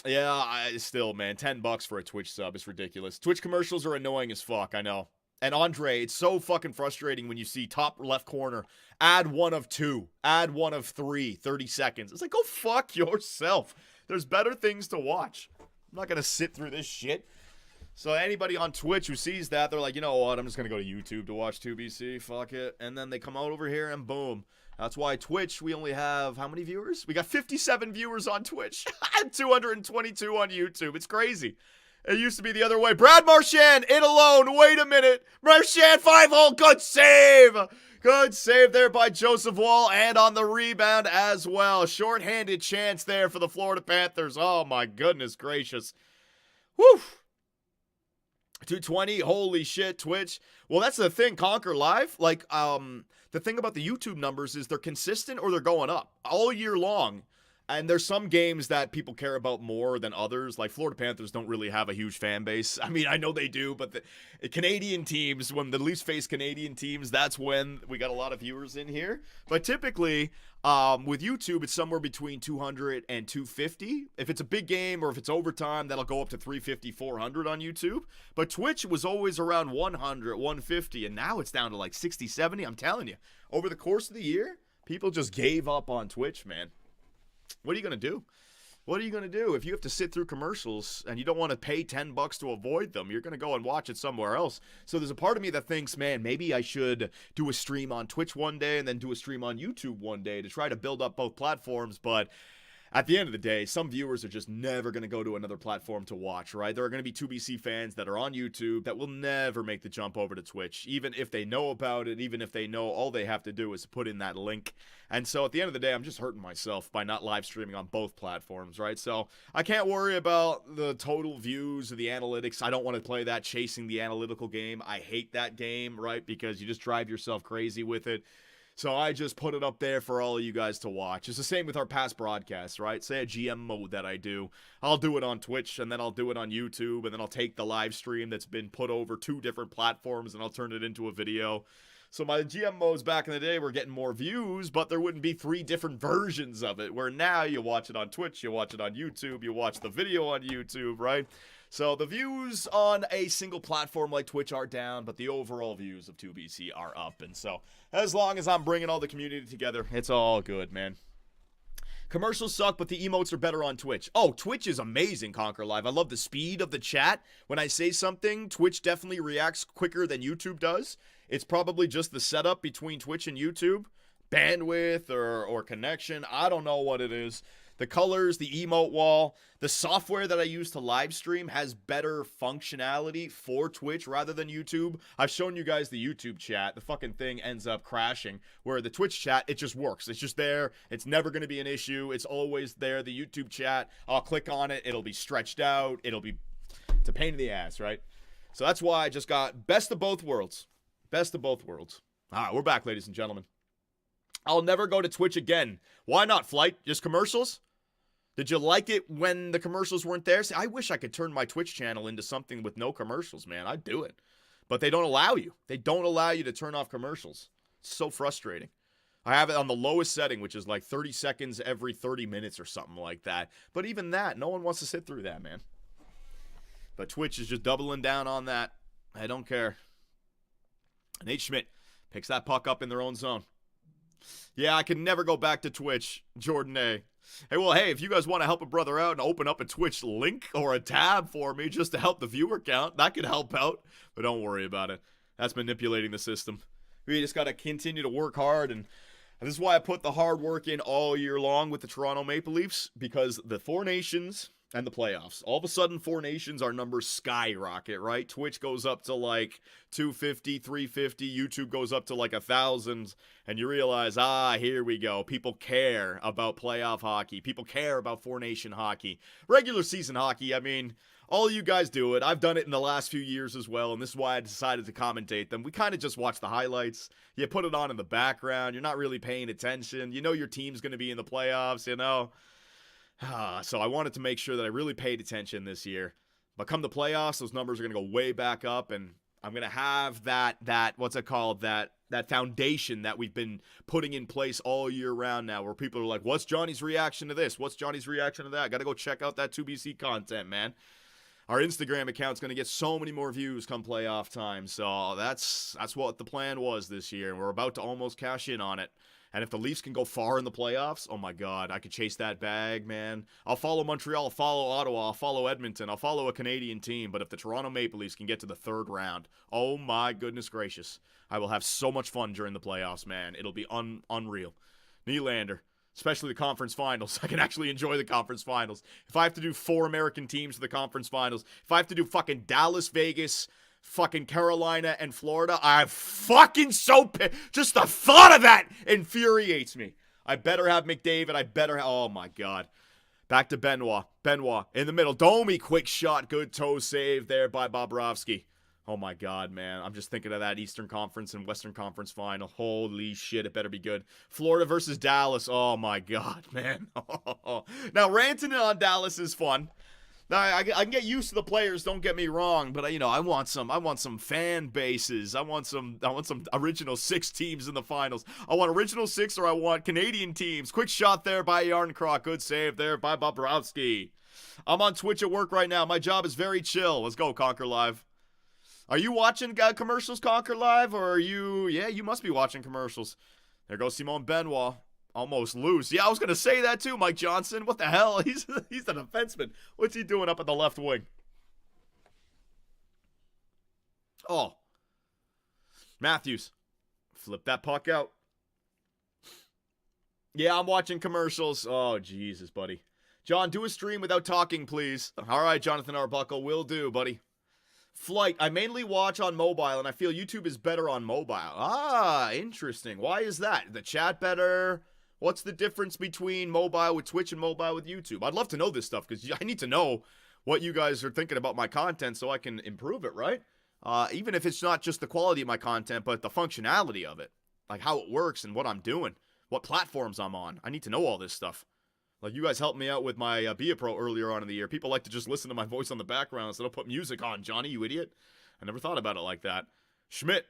Yeah, still, man, $10 for a Twitch sub is ridiculous. Twitch commercials are annoying as fuck, I know. And Andre, it's so fucking frustrating when you see top left corner, add one of 2, add one of 3, 30 seconds. It's like, go fuck yourself. There's better things to watch. I'm not gonna sit through this shit. So anybody on Twitch who sees that, they're like, you know what, I'm just gonna go to YouTube to watch 2BC, fuck it. And then they come out over here and boom. That's why Twitch, we only have, how many viewers? We got 57 viewers on Twitch. 222 on YouTube. It's crazy. It used to be the other way. Brad Marchand, in alone. Wait a minute. Marchand, 5-hole. Good save. Good save there by Joseph Wall. And on the rebound as well. Short-handed chance there for the Florida Panthers. Oh, my goodness gracious. Whew. 220. Holy shit, Twitch. Well, that's the thing. Conquer Live. Like, the thing about the YouTube numbers is they're consistent or they're going up all year long. And there's some games that people care about more than others. Like Florida Panthers don't really have a huge fan base. I mean, I know they do, but the Canadian teams, when the Leafs face Canadian teams, that's when we got a lot of viewers in here. But typically, with YouTube, it's somewhere between 200 and 250. If it's a big game or if it's overtime, that'll go up to 350, 400 on YouTube. But Twitch was always around 100, 150, and now it's down to like 60, 70. I'm telling you, over the course of the year, people just gave up on Twitch, man. What are you going to do? What are you going to do if you have to sit through commercials and you don't want to pay $10 to avoid them? You're going to go and watch it somewhere else. So there's a part of me that thinks, man, maybe I should do a stream on Twitch one day and then do a stream on YouTube one day to try to build up both platforms. But at the end of the day, some viewers are just never going to go to another platform to watch, right? There are going to be 2BC fans that are on YouTube that will never make the jump over to Twitch, even if they know about it, even if they know all they have to do is put in that link. And so at the end of the day, I'm just hurting myself by not live streaming on both platforms, right? So I can't worry about the total views or the analytics. I don't want to play that chasing the analytical game. I hate that game, right? Because you just drive yourself crazy with it. So I just put it up there for all of you guys to watch. It's the same with our past broadcasts, right? Say a GM mode that I do. I'll do it on Twitch, and then I'll do it on YouTube, and then I'll take the live stream that's been put over 2 different platforms, and I'll turn it into a video. So my GM modes back in the day were getting more views, but there wouldn't be 3 different versions of it, where now you watch it on Twitch, you watch it on YouTube, you watch the video on YouTube, right? So the views on a single platform like Twitch are down, but the overall views of 2BC are up. And so as long as I'm bringing all the community together, it's all good, man. Commercials suck, but the emotes are better on Twitch. Oh, Twitch is amazing, Conquer Live. I love the speed of the chat. When I say something, Twitch definitely reacts quicker than YouTube does. It's probably just the setup between Twitch and YouTube. Bandwidth or connection. I don't know what it is. The colors, the emote wall, the software that I use to live stream has better functionality for Twitch rather than YouTube. I've shown you guys the YouTube chat. The fucking thing ends up crashing. Where the Twitch chat, it just works. It's just there. It's never going to be an issue. It's always there. The YouTube chat, I'll click on it. It'll be stretched out. It'll be It's a pain in the ass, right? So that's why I just got best of both worlds. Best of both worlds. All right, we're back, ladies and gentlemen. I'll never go to Twitch again. Why not, Flight? Just commercials? Did you like it when the commercials weren't there? See, I wish I could turn my Twitch channel into something with no commercials, man. I'd do it. But they don't allow you. They don't allow you to turn off commercials. It's so frustrating. I have it on the lowest setting, which is like 30 seconds every 30 minutes or something like that. But even that, no one wants to sit through that, man. But Twitch is just doubling down on that. I don't care. Nate Schmidt picks that puck up in their own zone. Yeah, I can never go back to Twitch. Jordan A. Hey, if you guys want to help a brother out and open up a Twitch link or a tab for me just to help the viewer count, that could help out. But don't worry about it. That's manipulating the system. We just got to continue to work hard, and this is why I put the hard work in all year long with the Toronto Maple Leafs, because the Four Nations and the playoffs. All of a sudden, Four Nations, our numbers skyrocket, right? Twitch goes up to like 250, 350. YouTube goes up to like 1,000. And you realize, here we go. People care about playoff hockey. People care about Four Nation hockey. Regular season hockey, I mean, all you guys do it. I've done it in the last few years as well, and this is why I decided to commentate them. We kind of just watch the highlights. You put it on in the background. You're not really paying attention. You know your team's going to be in the playoffs, you know. So I wanted to make sure that I really paid attention this year. But come the playoffs, those numbers are going to go way back up, and I'm going to have that what's it called, that foundation that we've been putting in place all year round now, where people are like, what's Johnny's reaction to this? What's Johnny's reaction to that? Got to go check out that 2BC content, man. Our Instagram account's going to get so many more views come playoff time. So that's what the plan was this year, and we're about to almost cash in on it. And if the Leafs can go far in the playoffs, oh my God, I could chase that bag, man. I'll follow Montreal, I'll follow Ottawa, I'll follow Edmonton, I'll follow a Canadian team. But if the Toronto Maple Leafs can get to the third round, oh my goodness gracious, I will have so much fun during the playoffs, man. It'll be unreal. Nylander, especially the conference finals. I can actually enjoy the conference finals. If I have to do 4 American teams for the conference finals, if I have to do fucking Dallas, Vegas, fucking Carolina and Florida, I'm fucking so pissed. Just the thought of that infuriates me. I better have McDavid. Oh my God. Back to Benoit. Benoit in the middle. Domi, quick shot. Good toe save there by Bobrovsky. Oh my God, man. I'm just thinking of that Eastern Conference and Western Conference final. Holy shit, it better be good. Florida versus Dallas. Oh my God, man. Now, ranting on Dallas is fun. Now, I can get used to the players, don't get me wrong, but I want some fan bases. I want some original 6 teams in the finals. I want original 6, or I want Canadian teams. Quick shot there by Yarncroc. Good save there by Bobrovsky. I'm on Twitch at work right now. My job is very chill. Let's go, Conquer Live. Are you watching commercials, Conquer Live, or are you? Yeah, you must be watching commercials. There goes Simon Benoit. Almost loose. Yeah, I was going to say that too, Mike Johnson. What the hell? He's the defenseman. What's he doing up at the left wing? Oh. Matthews. Flip that puck out. Yeah, I'm watching commercials. Oh, Jesus, buddy. John, do a stream without talking, please. All right, Jonathan Arbuckle. Will do, buddy. Flight. I mainly watch on mobile, and I feel YouTube is better on mobile. Ah, interesting. Why is that? The chat better? What's the difference between mobile with Twitch and mobile with YouTube? I'd love to know this stuff, because I need to know what you guys are thinking about my content so I can improve it, right? Even if it's not just the quality of my content, but the functionality of it. Like how it works and what I'm doing. What platforms I'm on. I need to know all this stuff. Like you guys helped me out with my Be A Pro earlier on in the year. People like to just listen to my voice on the background, so they'll put music on. Johnny, you idiot. I never thought about it like that. Schmidt.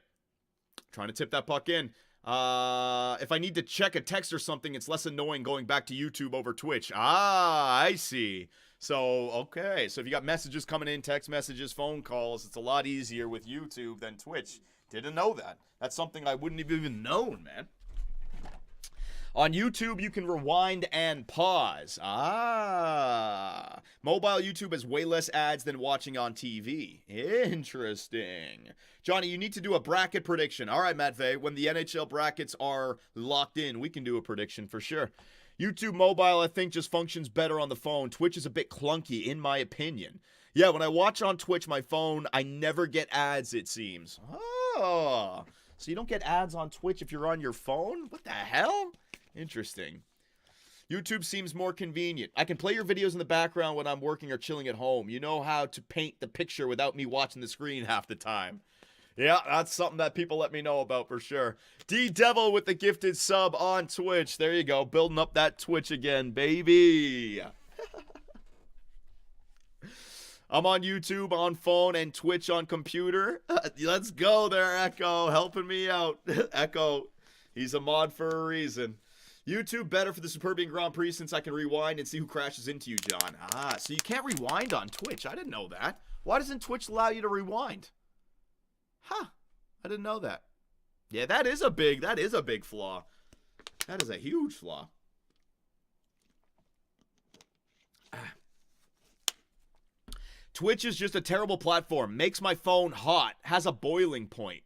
Trying to tip that puck in. If I need to check a text or something, it's less annoying going back to YouTube over Twitch. Ah, I see. So, okay. So if you got messages coming in, text messages, phone calls, it's a lot easier with YouTube than Twitch. Didn't know that. That's something I wouldn't have even known, man. On YouTube, you can rewind and pause. Ah. Mobile YouTube has way less ads than watching on TV. Interesting. Johnny, you need to do a bracket prediction. All right, Matt Vey, when the NHL brackets are locked in, we can do a prediction for sure. YouTube mobile, I think, just functions better on the phone. Twitch is a bit clunky, in my opinion. Yeah, when I watch on Twitch, my phone, I never get ads, it seems. Oh. So you don't get ads on Twitch if you're on your phone? What the hell? Interesting. YouTube seems more convenient. I can play your videos in the background when I'm working or chilling at home. You know how to paint the picture without me watching the screen half the time. Yeah, that's something that people let me know about for sure. D-Devil with the gifted sub on Twitch. There you go. Building up that Twitch again, baby. I'm on YouTube, on phone, and Twitch on computer. Let's go there, Echo. Helping me out. Echo, he's a mod for a reason. YouTube better for the Superbman Grand Prix since I can rewind and see who crashes into you, John. Ah, so you can't rewind on Twitch. I didn't know that. Why doesn't Twitch allow you to rewind? Huh. I didn't know that. Yeah, that is a big flaw. That is a huge flaw. Twitch is just a terrible platform. Makes my phone hot. Has a boiling point.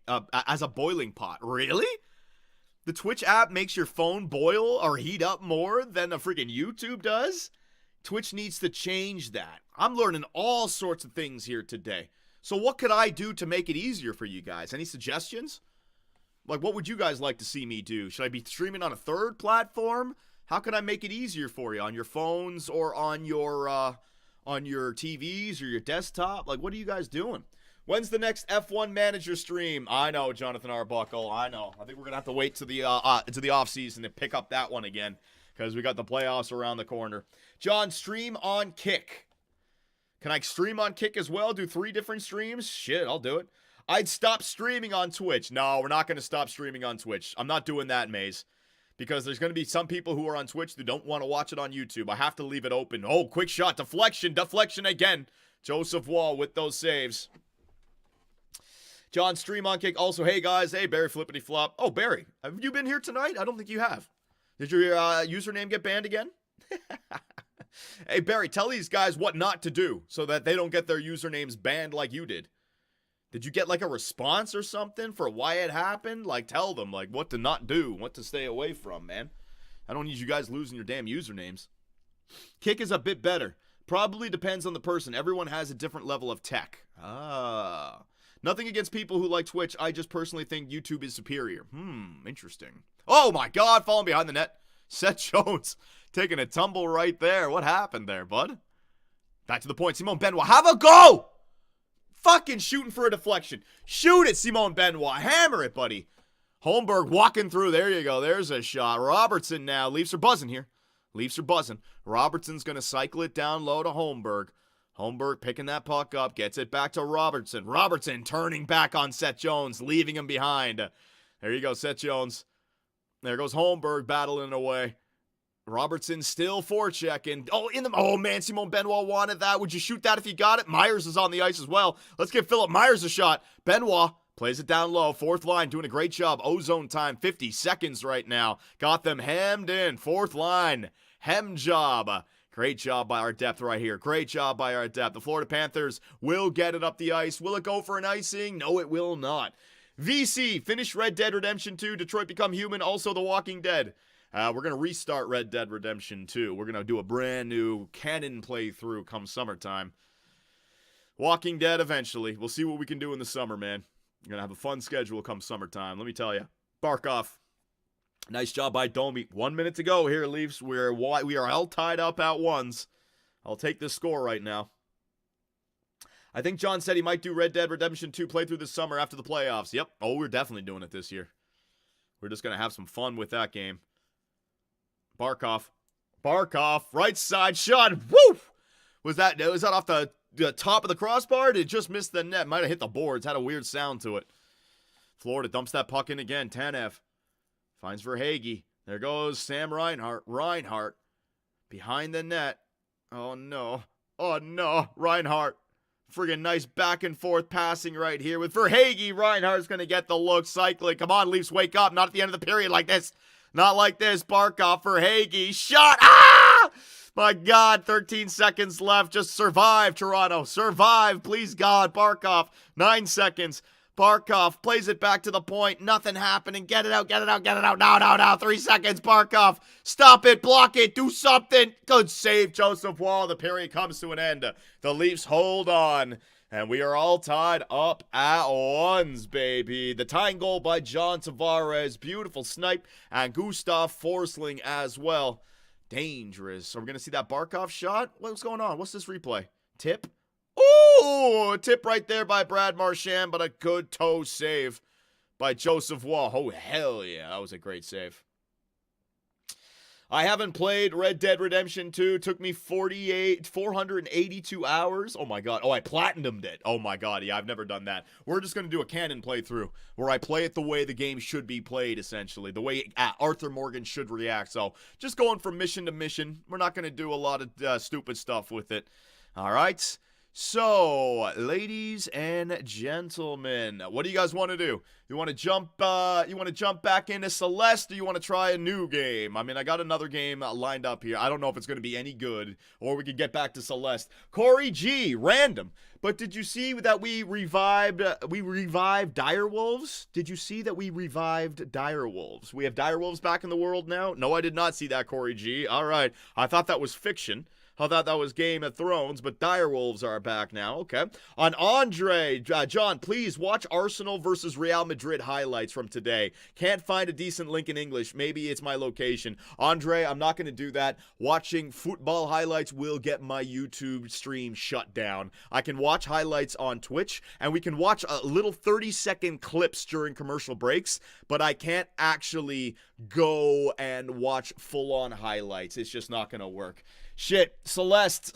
As a boiling pot. Really? The Twitch app makes your phone boil or heat up more than a freaking YouTube does? Twitch needs to change that. I'm learning all sorts of things here today. So what could I do to make it easier for you guys? Any suggestions? Like, what would you guys like to see me do? Should I be streaming on a third platform? How can I make it easier for you? On your phones or on your TVs or your desktop? Like, what are you guys doing? When's the next F1 manager stream? I know, Jonathan Arbuckle. I know. I think we're going to have to wait to the offseason to pick up that one again because we got the playoffs around the corner. John, stream on Kick. Can I stream on Kick as well? Do 3 different streams? Shit, I'll do it. I'd stop streaming on Twitch. No, we're not going to stop streaming on Twitch. I'm not doing that, Maze. Because there's going to be some people who are on Twitch who don't want to watch it on YouTube. I have to leave it open. Oh, quick shot. Deflection. Deflection again. Joseph Wall with those saves. John, stream on Kick. Also, hey, guys. Hey, Barry Flippity Flop. Oh, Barry. Have you been here tonight? I don't think you have. Did your username get banned again? Hey, Barry, tell these guys what not to do so that they don't get their usernames banned like you did. Did you get like a response or something for why it happened? Like, tell them like what to not do, what to stay away from, man. I don't need you guys losing your damn usernames. Kick is a bit better. Probably depends on the person. Everyone has a different level of tech. Ah. Nothing against people who like Twitch. I just personally think YouTube is superior. Interesting. Oh my God, falling behind the net. Seth Jones taking a tumble right there. What happened there, bud? Back to the point. Simone Benoit, have a go! Fucking shooting for a deflection. Shoot it, Simone Benoit. Hammer it, buddy. Holmberg walking through. There you go. There's a shot. Robertson now. Leafs are buzzing here. Leafs are buzzing. Robertson's going to cycle it down low to Holmberg. Holmberg picking that puck up. Gets it back to Robertson. Robertson turning back on Seth Jones. Leaving him behind. There you go, Seth Jones. There goes Holmberg battling away. Robertson still forechecking. Oh, man, Simone Benoit wanted that. Would you shoot that if you got it? Myers is on the ice as well. Let's give Philip Myers a shot. Benoit plays it down low. Fourth line doing a great job. Ozone time, 50 seconds right now. Got them hemmed in. Fourth line, hem job. Great job by our depth right here. Great job by our depth. The Florida Panthers will get it up the ice. Will it go for an icing? No, it will not. VC, finish Red Dead Redemption 2. Detroit Become Human. Also The Walking Dead. We're going to restart Red Dead Redemption 2. We're going to do a brand new canon playthrough come summertime. Walking Dead eventually. We'll see what we can do in the summer, man. We're going to have a fun schedule come summertime. Let me tell you. Barkov. Nice job by Domi. 1 minute to go here, Leafs. We are all tied up at ones. I'll take this score right now. I think John said he might do Red Dead Redemption 2 playthrough this summer after the playoffs. Yep. Oh, we're definitely doing it this year. We're just going to have some fun with that game. Barkov, right side shot. Woo! Was that off the top of the crossbar? Did it just miss the net? Might have hit the boards. Had a weird sound to it. Florida dumps that puck in again. Tanev finds Verhaeghe. There goes Sam Reinhart. Reinhart behind the net. Oh no. Reinhart. Friggin' nice back and forth passing right here with Verhaeghe. Reinhart's gonna get the look. Cycling. Come on, Leafs, wake up. Not at the end of the period like this. Not like this. Barkov for Hagee. Shot. Ah! My God. 13 seconds left. Just survive, Toronto. Survive. Please, God. Barkov. 9 seconds. Barkov plays it back to the point. Nothing happening. Get it out. No. 3 seconds. Barkov. Stop it. Block it. Do something. Good save, Joseph Wall. The period comes to an end. The Leafs hold on. And we are all tied up at ones, baby. The tying goal by John Tavares. Beautiful snipe. And Gustav Forsling as well. Dangerous. Are we going to see that Barkov shot? What's going on? What's this replay? Tip? Ooh, tip right there by Brad Marchand, but a good toe save by Joseph Wall. Oh, hell yeah. That was a great save. I haven't played Red Dead Redemption 2. Took me 482 hours. Oh, my God. Oh, I platinumed it. Oh, my God. Yeah, I've never done that. We're just going to do a canon playthrough where I play it the way the game should be played, essentially. The way Arthur Morgan should react. So, just going from mission to mission. We're not going to do a lot of stupid stuff with it. All right. So, ladies and gentlemen, what do you guys want to do? You want to jump back into Celeste, or you want to try a new game? I mean, I got another game lined up here. I don't know if it's going to be any good, or we could get back to Celeste. Corey G, random. But did you see that we revived Direwolves? Did you see that we revived Direwolves? We have Direwolves back in the world now? No, I did not see that, Corey G. All right. I thought that was fiction. I thought that was Game of Thrones, but Direwolves are back now. Okay. On Andre, John, please watch Arsenal versus Real Madrid highlights from today. Can't find a decent link in English. Maybe it's my location. Andre, I'm not going to do that. Watching football highlights will get my YouTube stream shut down. I can watch highlights on Twitch, and we can watch little 30-second clips during commercial breaks, but I can't actually go and watch full-on highlights. It's just not going to work. Shit, Celeste,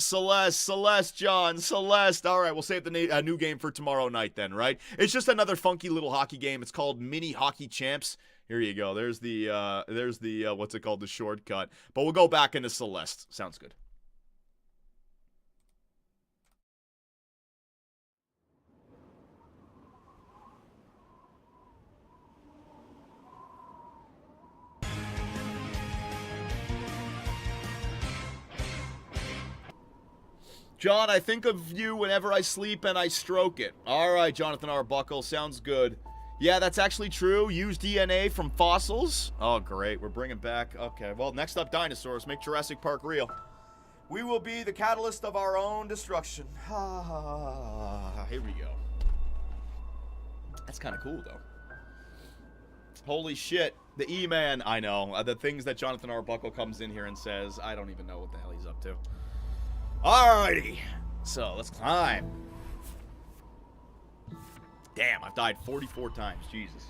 John, Celeste. All right, we'll save the new game for tomorrow night then, right? It's just another funky little hockey game. It's called Mini Hockey Champs. Here you go. There's the what's it called? The shortcut. But we'll go back into Celeste. Sounds good. John, I think of you whenever I sleep and I stroke it. All right, Jonathan Arbuckle, sounds good. Yeah, that's actually true. Use DNA from fossils. Oh, great. We're bringing back... Okay, well, next up, dinosaurs. Make Jurassic Park real. We will be the catalyst of our own destruction. Here we go. That's kind of cool, though. Holy shit. The E-Man. I know. The things that Jonathan Arbuckle comes in here and says. I don't even know what the hell he's up to. Alrighty, so let's climb. Damn, I've died 44 times, Jesus.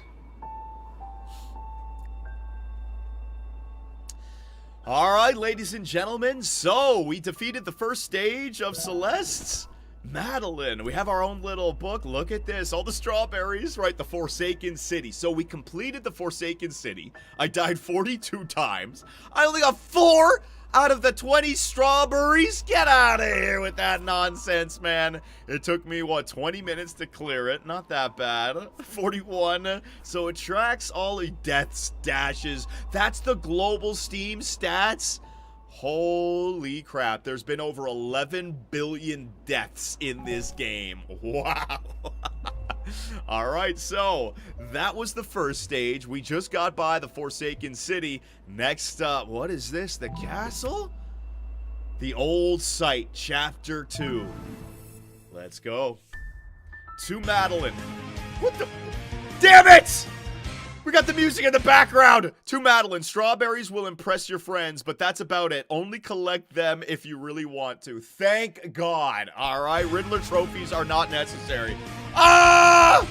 Alright, ladies and gentlemen, so we defeated the first stage of Celeste's Madeline. We have our own little book. Look at this, all the strawberries, right? The Forsaken City. So we completed the Forsaken City. I died 42 times. I only got 4 out of the 20 strawberries. Get out of here with that nonsense, man. It took me, what, 20 minutes to clear it. Not that bad. 41. So it tracks all the deaths, dashes. That's the global Steam stats. Holy crap. There's been over 11 billion deaths in this game. Wow. Alright, so that was the first stage. We just got by the Forsaken City. Next up, what is this? The castle? The Old Site, Chapter 2. Let's go. To Madeline. What the? Damn it! We got the music in the background. To Madeline. Strawberries will impress your friends, but that's about it. Only collect them if you really want to. Thank God. Alright, Riddler trophies are not necessary. Ah!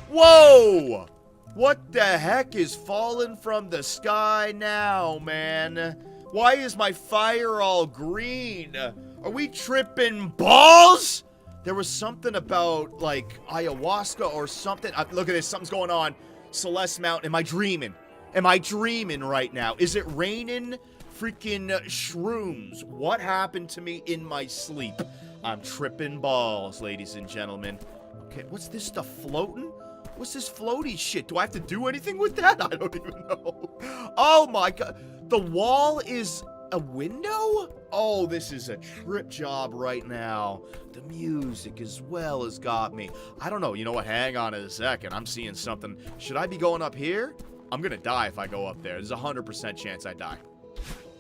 Whoa! What the heck is falling from the sky now, man? Why is my fire all green? Are we tripping balls? There was something about, like, ayahuasca or something. Look at this. Something's going on. Celeste Mountain. Am I dreaming? Am I dreaming right now? Is it raining freaking shrooms? What happened to me in my sleep? I'm tripping balls, ladies and gentlemen. Okay, what's this stuff floating? What's this floaty shit? Do I have to do anything with that? I don't even know. Oh my God. The wall is a window? Oh, this is a trip job right now. The music as well has got me. I don't know. You know what? Hang on a second. I'm seeing something. Should I be going up here? I'm gonna die if I go up there. There's a 100% chance I die.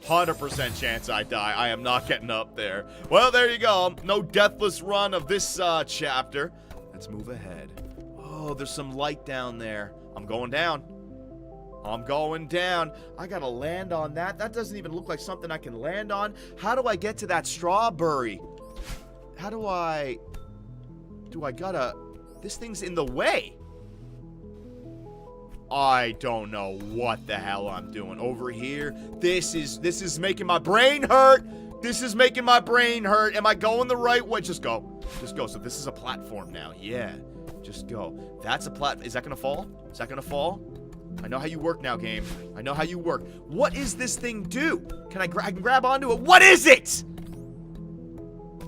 100% chance I die. I am not getting up there. Well, there you go. No deathless run of this chapter. Let's move ahead. Oh, there's some light down there. I'm going down. I'm going down. I gotta land on that. That doesn't even look like something I can land on. How do I get to that strawberry? How do I gotta... This thing's in the way. I don't know what the hell I'm doing over here. This is making my brain hurt. This is making my brain hurt. Am I going the right way? Just go. Just go. So this is a platform now. Yeah. Just go. That's a platform. Is that gonna fall? Is that gonna fall? I know how you work now, game. I know how you work. What is this thing do? Can I can grab onto it? What is it? Is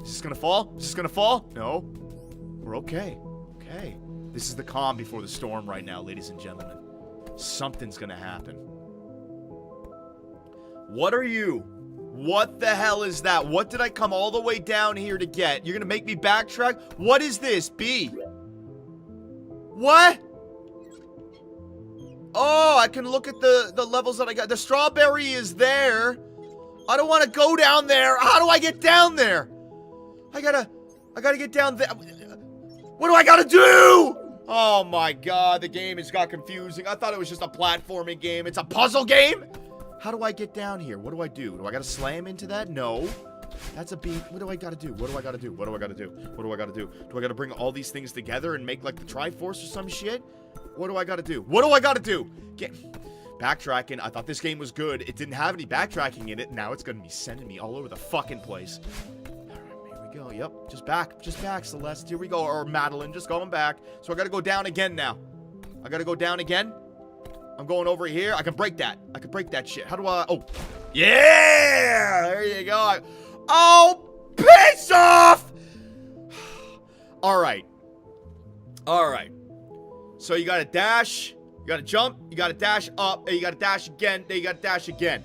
this gonna fall? Is this gonna fall? No. We're okay. Okay. This is the calm before the storm right now, ladies and gentlemen. Something's gonna happen. What are you? What the hell is that? What did I come all the way down here to get? You're gonna make me backtrack? What is this? B? What? Oh, I can look at the levels that I got. The strawberry is there. I don't want to go down there. How do I get down there? I gotta get down there. What do I gotta do? Oh my god, the game has got confusing. I thought it was just a platforming game. It's a puzzle game? How do I get down here? What do I do? Do I gotta slam into that? No. That's a beat. What do I gotta do? What do I gotta do? What do I gotta do? What do I gotta do? Do I gotta bring all these things together and make like the Triforce or some shit? What do I gotta do? What do I gotta do? Get backtracking. I thought this game was good. It didn't have any backtracking in it. Now it's gonna be sending me all over the fucking place. Go. Yep, just back, Celeste. Here we go, or Madeline, just going back. So I gotta go down again now. I gotta go down again. I'm going over here. I can break that. I can break that shit. How do I? Oh, yeah! There you go. Oh, piss off! All right. All right. So you gotta dash. You gotta jump. You gotta dash up. And you gotta dash again. Then you gotta dash again.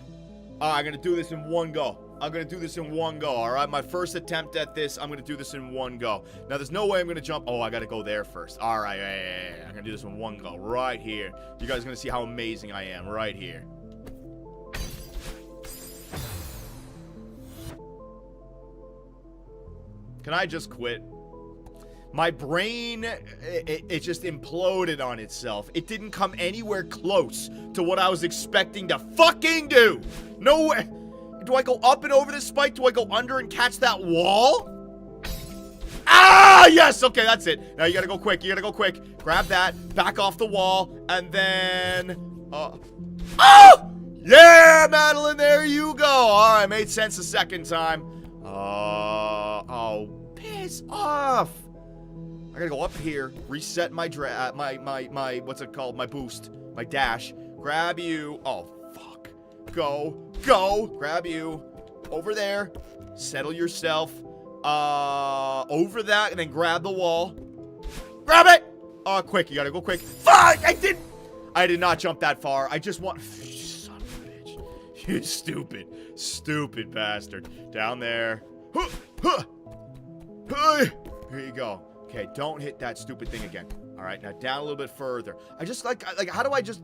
All right, I'm gonna do this in one go. I'm going to do this in one go, all right? My first attempt at this, I'm going to do this in one go. Now, there's no way I'm going to jump. Oh, I got to go there first. All right, yeah. I'm going to do this in one go right here. You guys are going to see how amazing I am right here. Can I just quit? My brain, it just imploded on itself. It didn't come anywhere close to what I was expecting to fucking do. No way. Do I go up and over this spike? Do I go under and catch that wall? Ah, yes. Okay, that's it. Now you gotta go quick. You gotta go quick. Grab that. Back off the wall. And then... Oh! Yeah, Madeline, there you go. All right, made sense the second time. Oh, piss off. I gotta go up here. Reset my what's it called? My boost. My dash. Grab you. Oh, fuck. Go. Grab you. Over there. Settle yourself. Over that, and then grab the wall. Grab it! Oh, quick. You gotta go quick. Fuck! I did not jump that far. I just want... Son of a bitch. You stupid bastard. Down there. Here you go. Okay, don't hit that stupid thing again. All right, now down a little bit further. I just like how do I just...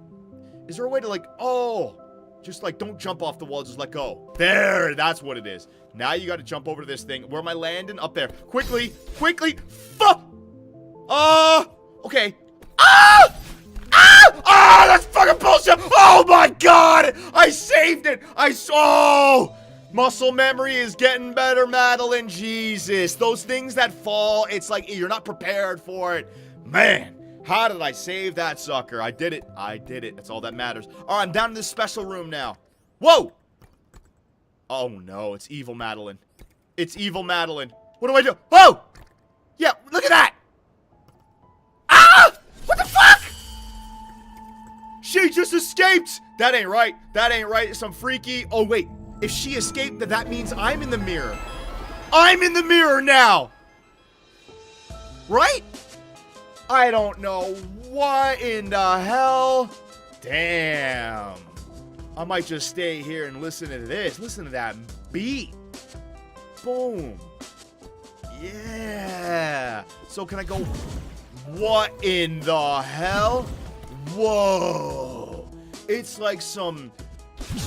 Is there a way to like... Oh... Just like, don't jump off the wall, just let go. There, that's what it is. Now you gotta jump over to this thing. Where am I landing? Up there. Quickly. Fuck! Okay. That's fucking bullshit! Oh my god! I saved it! Muscle memory is getting better, Madeline. Jesus. Those things that fall, it's like, you're not prepared for it. Man. How did I save that sucker? I did it. That's all that matters. All right, I'm down in this special room now. Whoa! Oh, no. It's evil Madeline. It's evil Madeline. What do I do? Whoa! Yeah, look at that! Ah! What the fuck? She just escaped! That ain't right. It's some freaky... Oh, wait. If she escaped, then that means I'm in the mirror. I'm in the mirror now! Right? I don't know what in the hell. Damn. I might just stay here and listen to this. Listen to that beat. Boom. Yeah. So can I go? What in the hell? Whoa. It's like some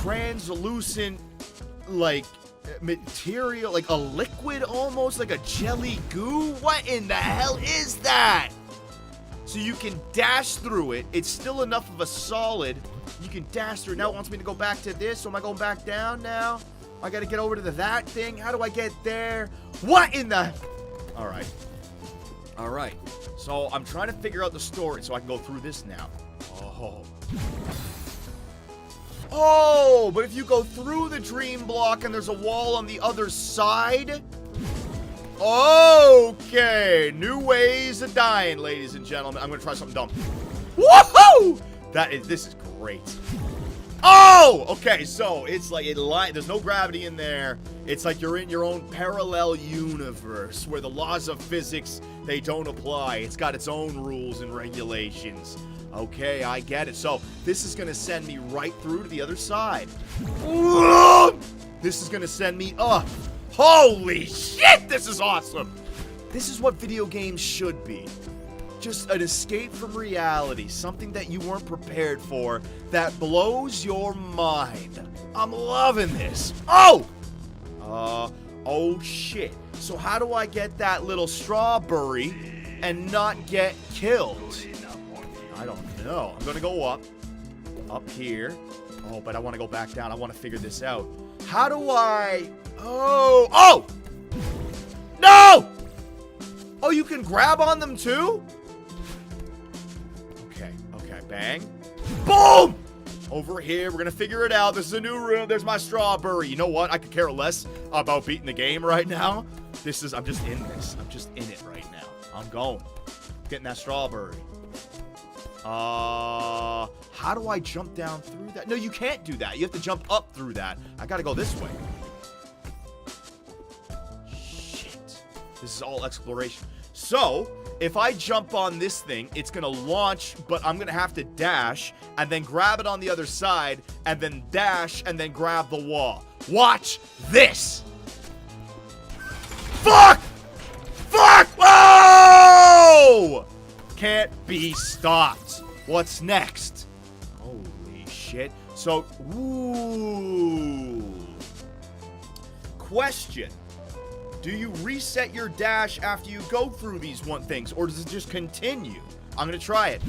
translucent, like, material, like a liquid almost, like a jelly goo. What in the hell is that? So you can dash through it. It's still enough of a solid. You can dash through. Now it wants me to go back to this. So am I going back down now? I got to get over to that thing. How do I get there? What in the... All right. All right. So I'm trying to figure out the story so I can go through this now. Oh. Oh, but if you go through the dream block and there's a wall on the other side... Okay. New ways of dying, ladies and gentlemen. I'm going to try something dumb. Woohoo! This is great. Oh! Okay, so it's like there's no gravity in there. It's like you're in your own parallel universe where the laws of physics, they don't apply. It's got its own rules and regulations. Okay, I get it. So this is going to send me right through to the other side. This is going to send me up. Holy shit, this is awesome. This is what video games should be. Just an escape from reality, something that you weren't prepared for, that blows your mind. I'm loving this. Oh! Oh shit. So how do I get that little strawberry and not get killed? I don't know. I'm gonna go up here. Oh, but I want to go back down. I want to figure this out. How do I... Oh! No! Oh, you can grab on them too? Okay, bang. Boom! Over here, we're gonna figure it out. This is a new room. There's my strawberry. You know what? I could care less about beating the game right now. I'm just in this. I'm just in it right now. I'm going. Getting that strawberry. How do I jump down through that? No, you can't do that. You have to jump up through that. I gotta go this way. Shit. This is all exploration. So, if I jump on this thing, it's gonna launch, but I'm gonna have to dash, and then grab it on the other side, and then dash, and then grab the wall. Watch this! Fuck! Fuck! Oh! Can't be stopped. What's next? Holy shit. So, ooh. Question. Do you reset your dash after you go through these things, or does it just continue? I'm gonna try it.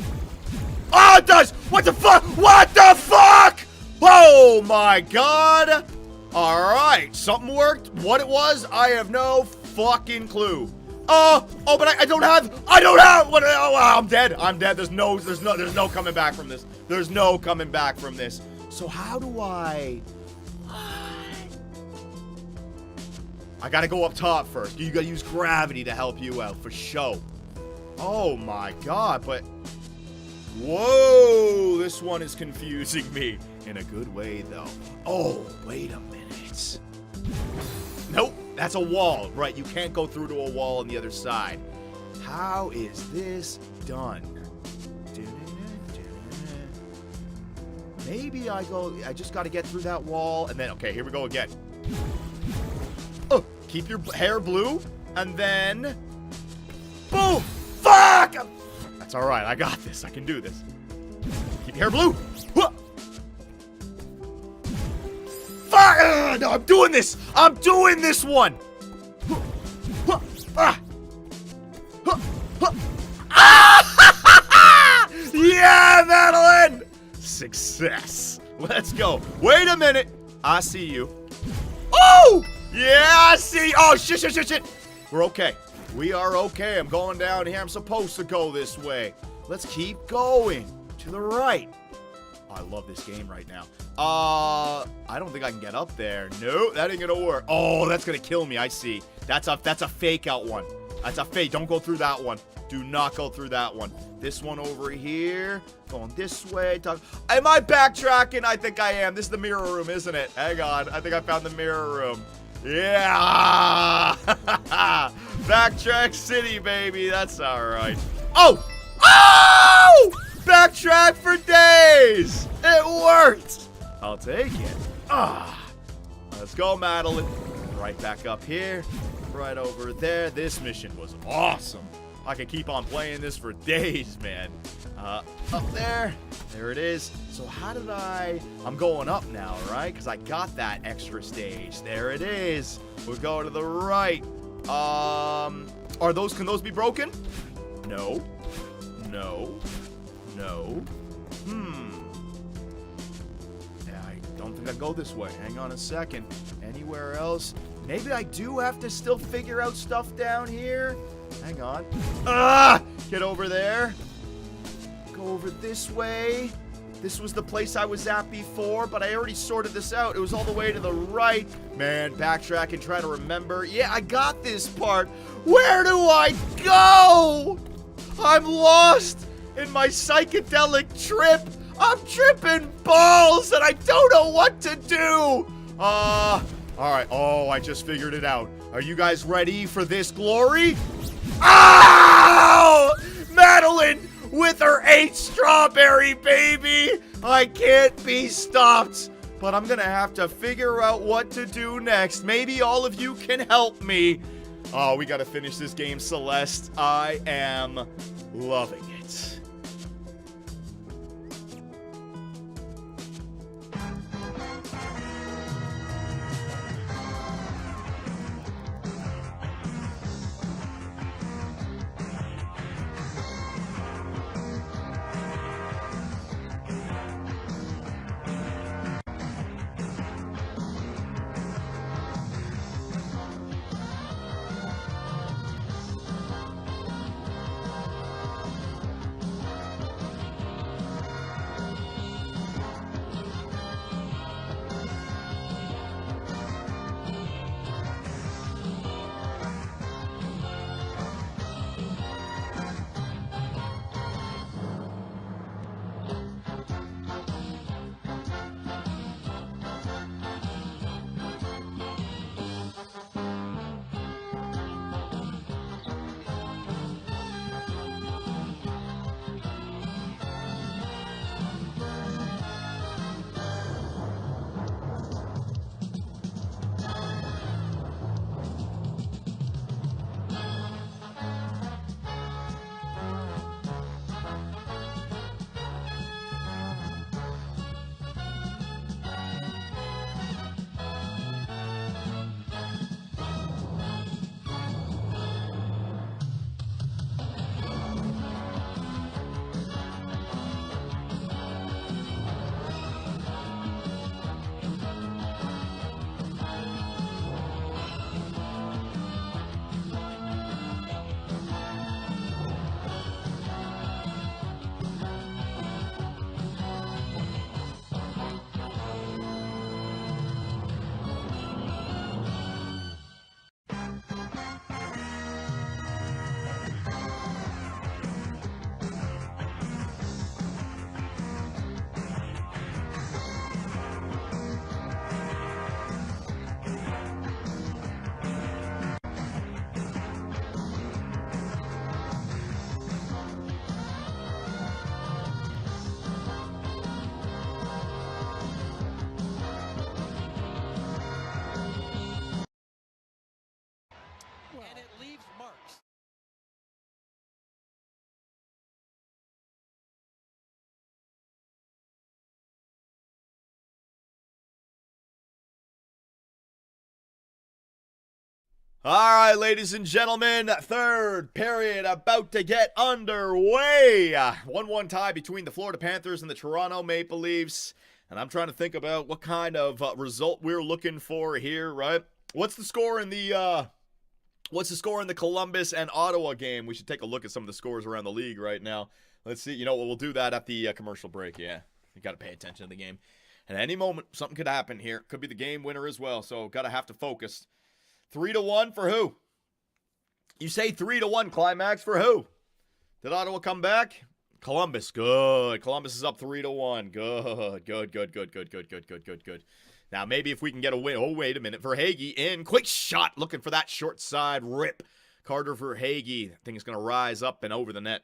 Oh, it does! What the fuck? What the fuck? Oh my god! Alright, something worked. What it was, I have no fucking clue. Oh, but I don't have, what, oh, I'm dead. There's no coming back from this. There's no coming back from this. So how do I gotta go up top first. You gotta use gravity to help you out, for show. Oh my god, but... Whoa, this one is confusing me. In a good way, though. Oh, wait a minute. Nope, that's a wall. Right, you can't go through to a wall on the other side. How is this done? Maybe I just gotta get through that wall, and then, okay, here we go again. Oh, keep your hair blue, and then... Boom! Fuck! That's alright, I got this. I can do this. Keep your hair blue! Fuck! No, I'm doing this! I'm doing this one! Yeah, that'll end! Success. Let's go. Wait a minute. I see you. Oh! Yeah, I see. Oh, shit. We're okay. We are okay. I'm going down here. I'm supposed to go this way. Let's keep going. To the right. Oh, I love this game right now. I don't think I can get up there. No, that ain't gonna work. Oh, that's gonna kill me. I see. That's a fake out one. That's a fake. Don't go through that one. Do not go through that one. This one over here. Going this way. Am I backtracking? I think I am. This is the mirror room, isn't it? Hang on. I think I found the mirror room. Yeah. Backtrack City, baby. That's all right. Oh. Oh! Backtrack for days. It worked. I'll take it. Let's go, Madeline. Right back up here. Right over there. This mission was awesome. I could keep on playing this for days, man. Up there. There it is. So how did I'm going up now, right? Because I got that extra stage. There it is. We'll go to the right. Can those be broken? No. don't think I'd go this way. Hang on a second. Anywhere else? Maybe I do have to still figure out stuff down here. Hang on. Get over there. Go over this way. This was the place I was at before, but I already sorted this out. It was all the way to the right. Man, backtrack and try to remember. Yeah, I got this part. Where do I go? I'm lost in my psychedelic trip. I'm tripping balls and I don't know what to do. All right. Oh, I just figured it out. Are you guys ready for this glory? Ow! Madeline with her 8 strawberry baby. I can't be stopped. But I'm gonna have to figure out what to do next. Maybe all of you can help me. Oh, we gotta finish this game, Celeste. I am loving it. And it leaves marks. All right, ladies and gentlemen, third period about to get underway. 1-1 tie between the Florida Panthers and the Toronto Maple Leafs. And I'm trying to think about what kind of result we're looking for here, right? What's the score in the Columbus and Ottawa game? We should take a look at some of the scores around the league right now. Let's see. You know what? We'll do that at the commercial break. Yeah, you got to pay attention to the game. And at any moment, something could happen here. Could be the game winner as well. So got to have to focus. 3-1 for who? You say 3-1 climax for who? Did Ottawa come back? Columbus. Good. Columbus is up 3-1. Good. Now, maybe if we can get a win. Oh, wait a minute. Verhaeghe in. Quick shot. Looking for that short side rip. Carter Verhaeghe. I think it's going to rise up and over the net.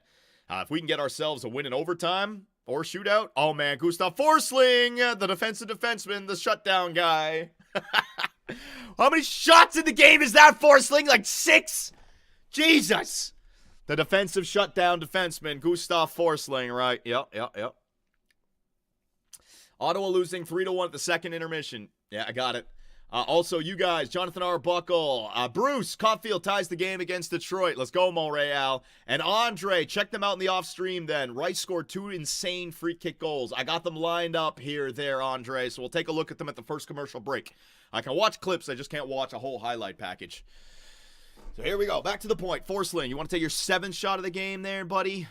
If we can get ourselves a win in overtime or shootout. Oh, man. Gustav Forsling, the defensive defenseman, the shutdown guy. How many shots in the game is that, Forsling? Like 6? Jesus. The defensive shutdown defenseman, Gustav Forsling, right? Yep. Ottawa losing 3-1 at the second intermission. Yeah, I got it. Also, you guys, Jonathan Arbuckle, Bruce, Caulfield ties the game against Detroit. Let's go, Montreal. And Andre, check them out in the off stream then. Rice scored 2 insane free kick goals. I got them lined up here, there, Andre. So we'll take a look at them at the first commercial break. I can watch clips, I just can't watch a whole highlight package. So here we go. Back to the point. Forslin, you want to take your 7th shot of the game there, buddy?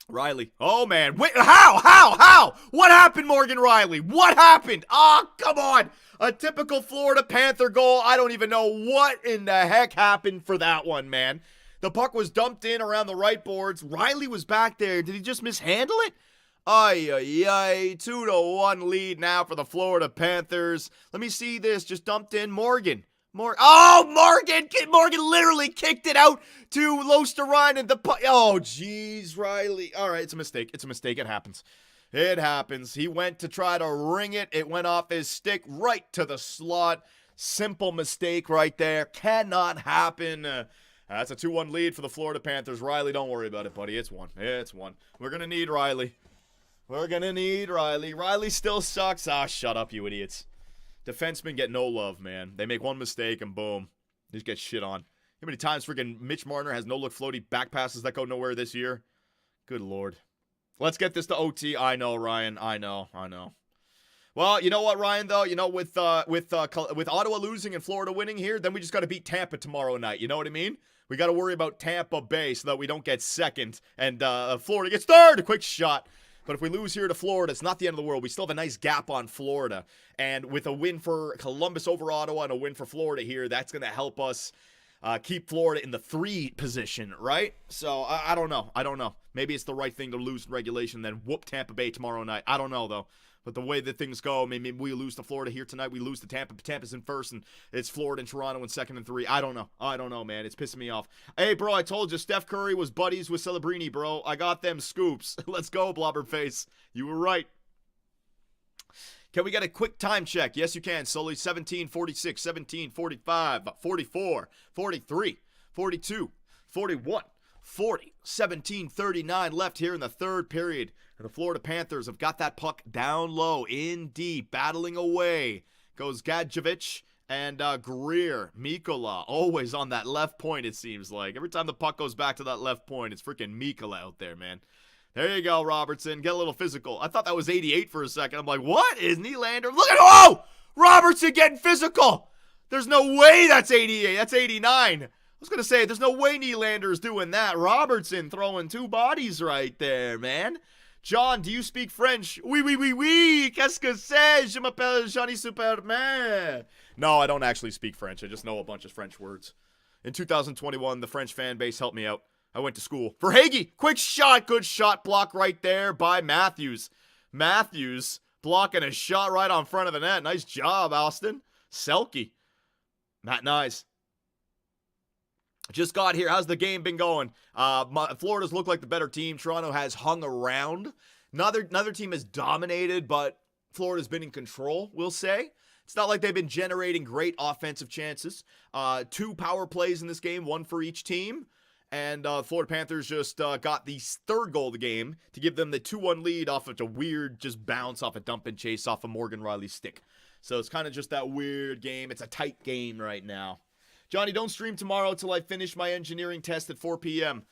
Riley. Oh, man. Wait, how? What happened, Morgan Riley? What happened? Oh, come on. A typical Florida Panther goal. I don't even know what in the heck happened for that one, man. The puck was dumped in around the right boards. Riley was back there. Did he just mishandle it? Ay, 2-1 lead now for the Florida Panthers. Let me see this. Just dumped in Morgan. Morgan literally kicked it out to Losterine and the puck. Oh, jeez, Riley. All right, it's a mistake. It happens. It happens. He went to try to ring it. It went off his stick right to the slot. Simple mistake right there. Cannot happen. That's a 2-1 lead for the Florida Panthers. Riley, don't worry about it, buddy. It's one. We're going to need Riley. Riley still sucks. Ah, shut up, you idiots. Defensemen get no love, man. They make one mistake and boom. They just get shit on. How many times freaking Mitch Marner has no-look floaty back passes that go nowhere this year? Good Lord. Let's get this to OT. I know, Ryan. I know. Well, you know what, Ryan, though? You know, with Ottawa losing and Florida winning here, then we just got to beat Tampa tomorrow night. You know what I mean? We got to worry about Tampa Bay so that we don't get second and Florida gets third. A quick shot. But if we lose here to Florida, it's not the end of the world. We still have a nice gap on Florida. And with a win for Columbus over Ottawa and a win for Florida here, that's going to help us keep Florida in the 3 position, right? So, I don't know. Maybe it's the right thing to lose in regulation, then whoop Tampa Bay tomorrow night. I don't know, though. But the way that things go, maybe we lose to Florida here tonight. We lose to Tampa. Tampa's in first, and it's Florida and Toronto in 2nd and 3. I don't know, man. It's pissing me off. Hey, bro, I told you Steph Curry was buddies with Celebrini, bro. I got them scoops. Let's go, Blobberface. You were right. Can we get a quick time check? Yes, you can. Sully, 17:46, 17:45, 44, 43, 42, 41, 40, 17:39 left here in the 3rd period. And the Florida Panthers have got that puck down low, in deep, battling away. Goes Gadjevich and Greer. Mikola, always on that left point, it seems like. Every time the puck goes back to that left point, it's freaking Mikola out there, man. There you go, Robertson. Get a little physical. I thought that was 88 for a second. I'm like, what is Nylander? Look at, oh! Robertson getting physical. There's no way that's 88. That's 89. I was going to say, there's no way Nylander's doing that. Robertson throwing 2 bodies right there, man. John, do you speak French? Oui. Qu'est-ce que c'est? Je m'appelle Johnny Superbman. No, I don't actually speak French. I just know a bunch of French words. In 2021, the French fan base helped me out. I went to school. Verhaeghe, quick shot. Good shot block right there by Matthews. Matthews blocking a shot right on front of the net. Nice job, Austin. Selke. Matt Nyes. Just got here. How's the game been going? Florida's looked like the better team. Toronto has hung around. Another team has dominated, but Florida's been in control, we'll say. It's not like they've been generating great offensive chances. 2 power plays in this game, 1 for each team. And Florida Panthers just got the 3rd goal of the game to give them the 2-1 lead off of a weird just bounce off a dump and chase off of Morgan Riley's stick. So it's kind of just that weird game. It's a tight game right now. Johnny, don't stream tomorrow until I finish my engineering test at 4 p.m.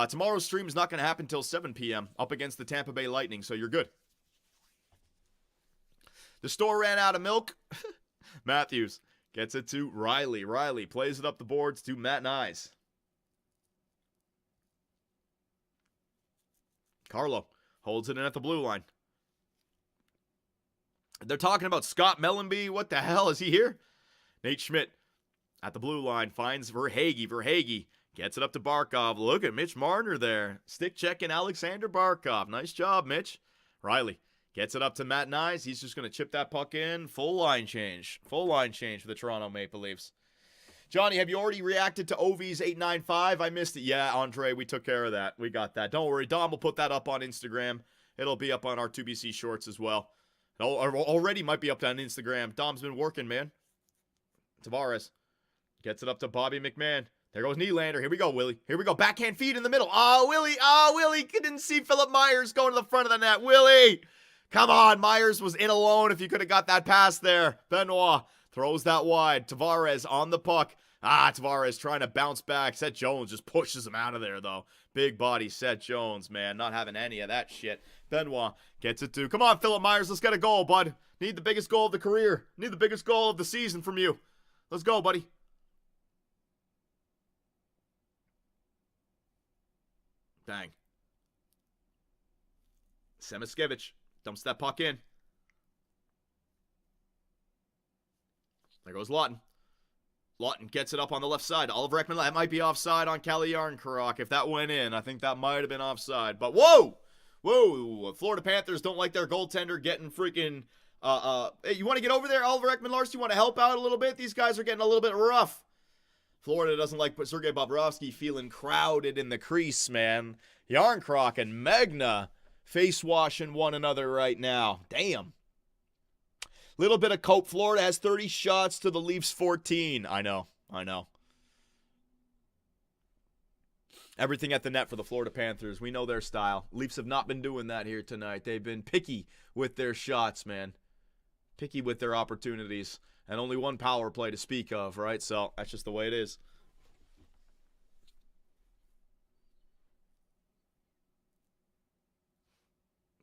Tomorrow's stream is not going to happen until 7 p.m. up against the Tampa Bay Lightning, so you're good. The store ran out of milk. Matthews gets it to Riley. Riley plays it up the boards to Matt Nyes. Carlo holds it in at the blue line. They're talking about Scott Mellenby. What the hell? Is he here? Nate Schmidt at the blue line finds Verhaeghe. Verhaeghe gets it up to Barkov. Look at Mitch Marner there. Stick checking Alexander Barkov. Nice job, Mitch. Riley gets it up to Matt Nyes. He's just going to chip that puck in. Full line change. Full line change for the Toronto Maple Leafs. Johnny, have you already reacted to OV's 895? I missed it. Yeah, Andre, we took care of that. We got that. Don't worry. Dom will put that up on Instagram. It'll be up on our 2BC shorts as well. Already might be up on Instagram. Dom's been working, man. Tavares gets it up to Bobby McMahon. There goes Nylander. Here we go, Willie. Here we go. Backhand feed in the middle. Oh, Willie. Oh, Willie. Didn't see Philip Myers going to the front of the net. Willie. Come on, Myers was in alone if you could have got that pass there. Benoit throws that wide. Tavares on the puck. Tavares trying to bounce back. Seth Jones just pushes him out of there, though. Big body Seth Jones, man. Not having any of that shit. Benoit gets it to. Come on, Philip Myers. Let's get a goal, bud. Need the biggest goal of the career. Need the biggest goal of the season from you. Let's go, buddy. Bang. Semiskevich dumps that puck in. There goes Lawton. Lawton gets it up on the left side. Oliver Ekman, that might be offside on Calle Jarnkrok. If that went in, I think that might have been offside. But whoa! Whoa! Florida Panthers don't like their goaltender getting freaking... Hey, you want to get over there, Oliver Ekman-Larsson? You want to help out a little bit? These guys are getting a little bit rough. Florida doesn't like Sergei Bobrovsky feeling crowded in the crease, man. Jarnkrok and Magna face-washing one another right now. Damn. Little bit of cope. Florida has 30 shots to the Leafs 14. I know. Everything at the net for the Florida Panthers. We know their style. Leafs have not been doing that here tonight. They've been picky with their shots, man. Picky with their opportunities. And only one power play to speak of, right? So that's just the way it is.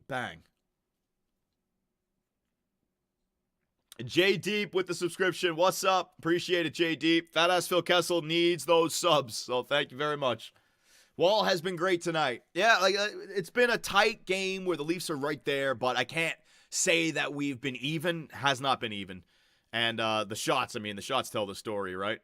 Bang. J Deep with the subscription. What's up? Appreciate it, J Deep. Fat ass Phil Kessel needs those subs, so thank you very much. Wall has been great tonight. Yeah, it's been a tight game where the Leafs are right there, but I can't say that we've been even. Has not been even. And the shots tell the story, right?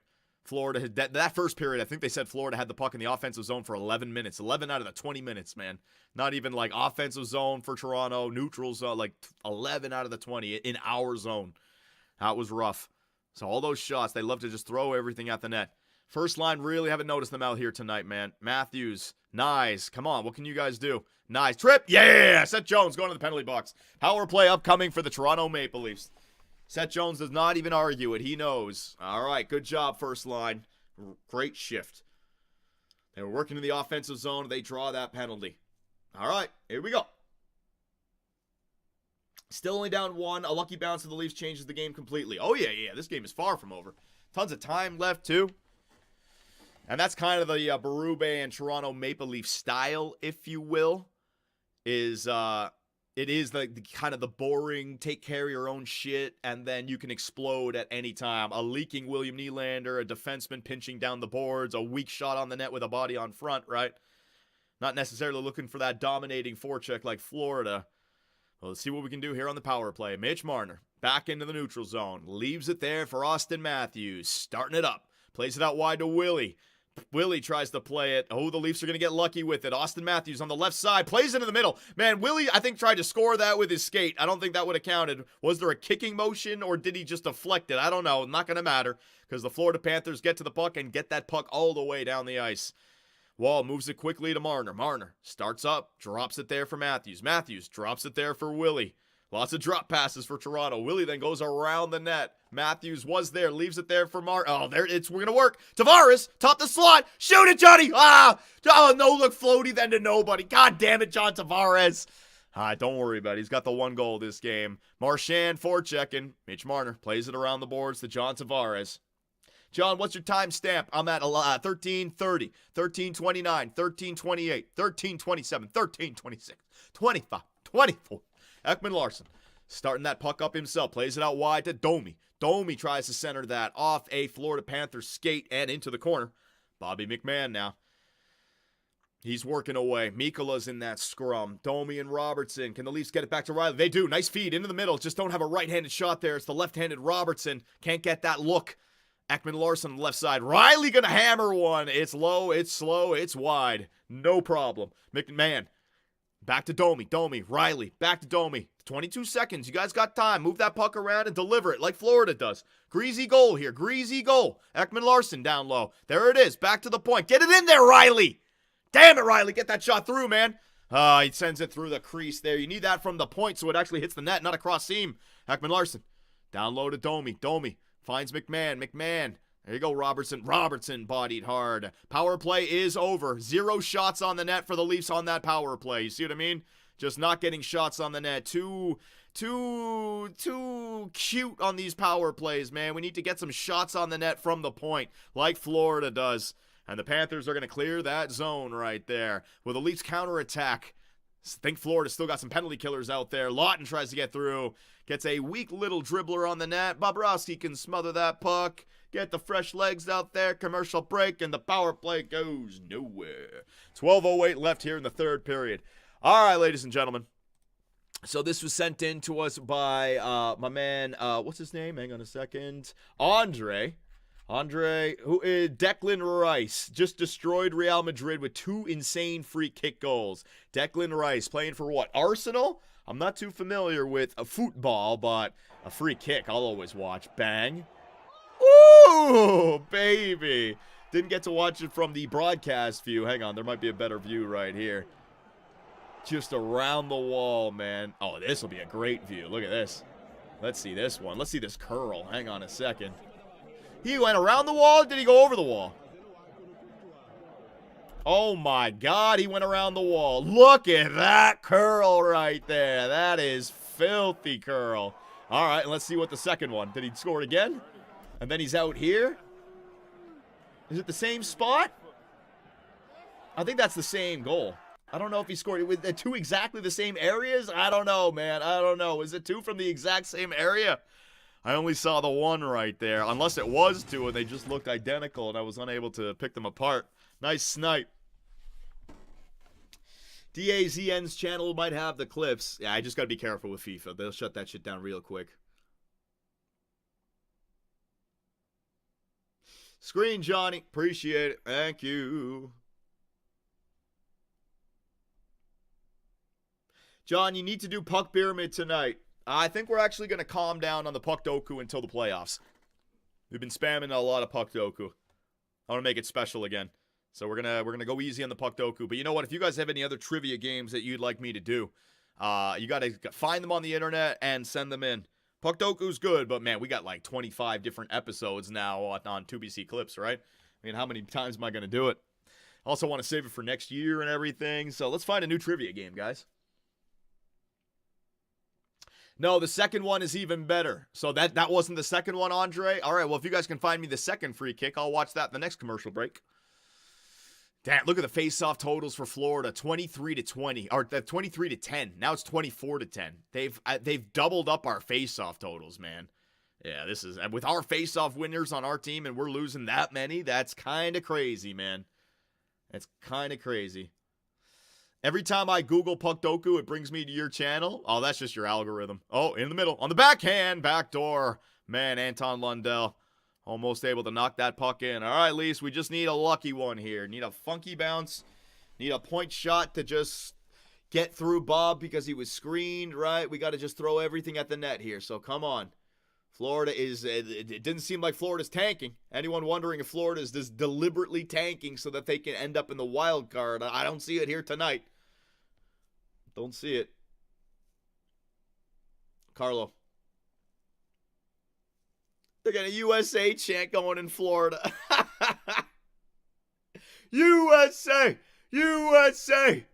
Florida had that first period. I think they said Florida had the puck in the offensive zone for 11 minutes. 11 out of the 20 minutes, man. Not even like offensive zone for Toronto, neutral zone, like 11 out of the 20 in our zone. That was rough. So all those shots, they love to just throw everything at the net. First line, really haven't noticed them out here tonight, man. Matthews, Nyes, come on, what can you guys do? Nyes, trip, yeah! Seth Jones going to the penalty box. Power play upcoming for the Toronto Maple Leafs. Seth Jones does not even argue it. He knows. All right, good job, first line. Great shift. They were working in the offensive zone. They draw that penalty. All right, here we go. Still only down one. A lucky bounce of the Leafs changes the game completely. Oh, yeah. This game is far from over. Tons of time left, too. And that's kind of the Berube and Toronto Maple Leaf style, if you will. It is the kind of the boring, take care of your own shit, and then you can explode at any time. A leaking William Nylander, a defenseman pinching down the boards, a weak shot on the net with a body on front, right? Not necessarily looking for that dominating forecheck like Florida. Well, let's see what we can do here on the power play. Mitch Marner back into the neutral zone. Leaves it there for Austin Matthews. Starting it up. Plays it out wide to Willie. Willie tries to play it. Oh, the Leafs are going to get lucky with it. Austin Matthews on the left side. Plays it in the middle. Man, Willie, I think, tried to score that with his skate. I don't think that would have counted. Was there a kicking motion or did he just deflect it? I don't know. Not going to matter because the Florida Panthers get to the puck and get that puck all the way down the ice. Wall moves it quickly to Marner. Marner starts up, drops it there for Matthews. Matthews drops it there for Willie. Lots of drop passes for Toronto. Willie then goes around the net. Matthews was there, leaves it there for Oh, there we're gonna work. Tavares, top the slot. Shoot it, Johnny. Oh, no look floaty then to nobody. God damn it, John Tavares. Don't worry about it. He's got the one goal this game. Marchand forechecking. Mitch Marner plays it around the boards to John Tavares. John, what's your timestamp? I'm at 13:30, 13:29, 13:28, 13:27, 13:26, 25, 24. Ekman-Larsson starting that puck up himself. Plays it out wide to Domi. Domi tries to center that off a Florida Panthers skate and into the corner. Bobby McMahon now. He's working away. Mikola's in that scrum. Domi and Robertson. Can the Leafs get it back to Riley? They do. Nice feed into the middle. Just don't have a right-handed shot there. It's the left-handed Robertson. Can't get that look. Ekman-Larsson on the left side. Riley gonna hammer one. It's low, it's slow, it's wide. No problem. McMahon. Back to Domi. Domi. Riley. Back to Domi. 22 seconds. You guys got time. Move that puck around and deliver it like Florida does. Greasy goal here. Greasy goal. Ekman-Larsson down low. There it is. Back to the point. Get it in there, Riley. Damn it, Riley. Get that shot through, man. He sends it through the crease there. You need that from the point so it actually hits the net, not across seam. Ekman-Larsson. Down low to Domi. Domi. Finds McMahon. McMahon. There you go, Robertson. Robertson bodied hard. Power play is over. 0 shots on the net for the Leafs on that power play. You see what I mean? Just not getting shots on the net. Too cute on these power plays, man. We need to get some shots on the net from the point, like Florida does. And the Panthers are going to clear that zone right there. With the Leafs counterattack. I think Florida's still got some penalty killers out there. Lawton tries to get through. Gets a weak little dribbler on the net. Bobrovsky can smother that puck. Get the fresh legs out there. Commercial break, and the power play goes nowhere. 12:08 left here in the third period. All right, ladies and gentlemen. So this was sent in to us by my man, what's his name? Hang on a second. Andre, who is Declan Rice, just destroyed Real Madrid with 2 insane free kick goals. Declan Rice playing for what? Arsenal? I'm not too familiar with football, but a free kick I'll always watch. Bang. Ooh, baby. Didn't get to watch it from the broadcast view. Hang on, there might be a better view right here. Just around the wall, man. Oh, this will be a great view. Look at this. Let's see this one. Let's see this curl. Hang on a second. He went around the wall, or did he go over the wall? Oh my God, he went around the wall. Look at that curl right there. That is filthy curl. All right, let's see what the second one. Did he score it again? And then he's out here? Is it the same spot? I think that's the same goal. I don't know if he scored it with the 2 exactly the same areas. I don't know, man. I don't know. Is it 2 from the exact same area? I only saw the 1 right there. Unless it was 2 and they just looked identical and I was unable to pick them apart. Nice snipe. DAZN's channel might have the clips. Yeah, I just got to be careful with FIFA. They'll shut that shit down real quick. Screen, Johnny. Appreciate it. Thank you. John, you need to do Puck Pyramid tonight. I think we're actually going to calm down on the Puck Doku until the playoffs. We've been spamming a lot of Puck Doku. I want to make it special again. So we're gonna go easy on the Puck Doku. But you know what? If you guys have any other trivia games that you'd like me to do, you got to find them on the internet and send them in. Puck Doku's good, but man, we got like 25 different episodes now on 2BC Clips, right? I mean, how many times am I going to do it? Also want to save it for next year and everything. So let's find a new trivia game, guys. No, the second one is even better. So that wasn't the second one, Andre? All right, well, if you guys can find me the second free kick, I'll watch that in the next commercial break. Damn, look at the face-off totals for Florida. 23-20, or 23-10. Now it's 24-10. They've doubled up our face-off totals, man. Yeah, this is, with our face-off winners on our team and we're losing that many, that's kind of crazy, man. That's kind of crazy. Every time I Google Puck Doku, it brings me to your channel. Oh, that's just your algorithm. Oh, in the middle. On the backhand. Backdoor. Man, Anton Lundell. Almost able to knock that puck in. All right, Leafs, we just need a lucky one here. Need a funky bounce. Need a point shot to just get through Bob because he was screened, right? We got to just throw everything at the net here. So come on. Florida is, it didn't seem like Florida's tanking. Anyone wondering if Florida is just deliberately tanking so that they can end up in the wild card? I don't see it here tonight. Don't see it. Carlo. They got a USA chant going in Florida. USA! USA!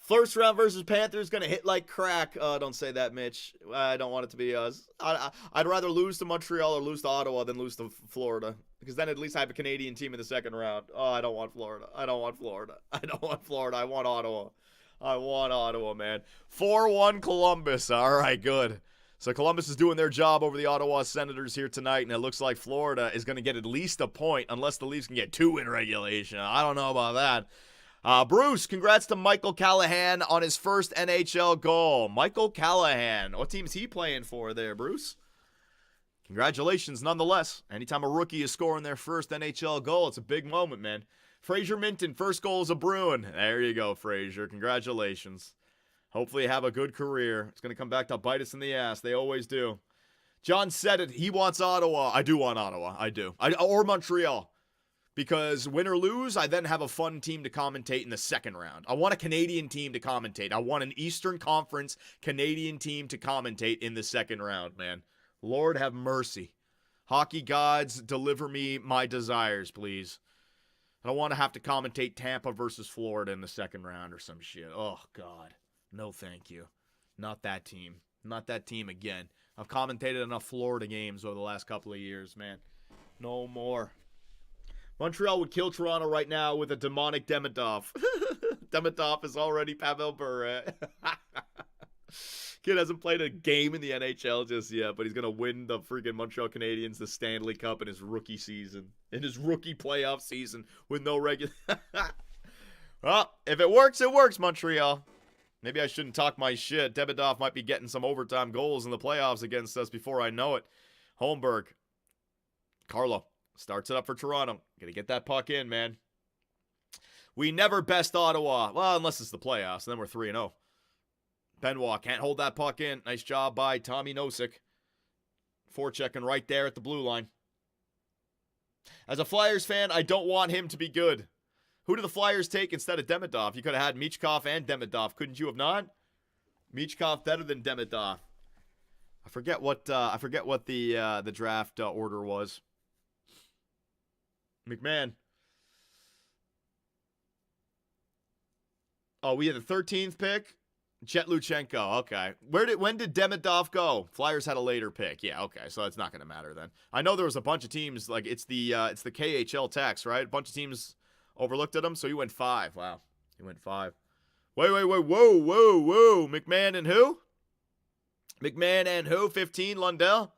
First round versus Panthers going to hit like crack. Don't say that, Mitch. I don't want it to be us. I'd rather lose to Montreal or lose to Ottawa than lose to Florida. Because then at least I have a Canadian team in the second round. Oh, I don't want Florida. I don't want Florida. I don't want Florida. I want Ottawa. I want Ottawa, man. 4-1 Columbus. All right, good. So Columbus is doing their job over the Ottawa Senators here tonight, and it looks like Florida is going to get at least a point unless the Leafs can get 2 in regulation. I don't know about that. Bruce, congrats to Michael Callahan on his first NHL goal. Michael Callahan. What team is he playing for there, Bruce? Congratulations nonetheless. Anytime a rookie is scoring their first NHL goal, it's a big moment, man. Fraser Minton, first goal as a Bruin. There you go, Fraser. Congratulations. Hopefully have a good career. It's going to come back to bite us in the ass. They always do. John said it. He wants Ottawa. I do want Ottawa. I do. Or Montreal. Because win or lose, I then have a fun team to commentate in the second round. I want a Canadian team to commentate. I want an Eastern Conference Canadian team to commentate in the second round, man. Lord have mercy. Hockey gods, deliver me my desires, please. I don't want to have to commentate Tampa versus Florida in the second round or some shit. Oh, God. No, thank you. Not that team. Not that team again. I've commentated enough Florida games over the last couple of years, man. No more. Montreal would kill Toronto right now with a demonic Demidov. Demidov is already Pavel Bure. Kid hasn't played a game in the NHL just yet, but he's going to win the freaking Montreal Canadiens the Stanley Cup in his rookie season. In his rookie playoff season with no regular... Well, if it works, Montreal. Maybe I shouldn't talk my shit. Demidov might be getting some overtime goals in the playoffs against us before I know it. Holmberg. Carlo starts it up for Toronto. Gonna get that puck in, man. We never best Ottawa. Well, unless it's the playoffs, and then we're 3-0. Benoit can't hold that puck in. Nice job by Tommy Nosek. Forechecking right there at the blue line. As a Flyers fan, I don't want him to be good. Who did the Flyers take instead of Demidov? You could have had Michkov and Demidov, couldn't you have not? Michkov better than Demidov. I forget what the draft order was. McMahon. Oh, we had the 13th pick. Jet Luchenko. Okay. When did Demidov go? Flyers had a later pick. Yeah, okay. So it's not going to matter then. I know there was a bunch of teams, like it's the KHL tax, right? A bunch of teams overlooked at him, so he went 5. Wow. He went 5. Wait. Whoa. McMahon and who? McMahon and who? 15, Lundell?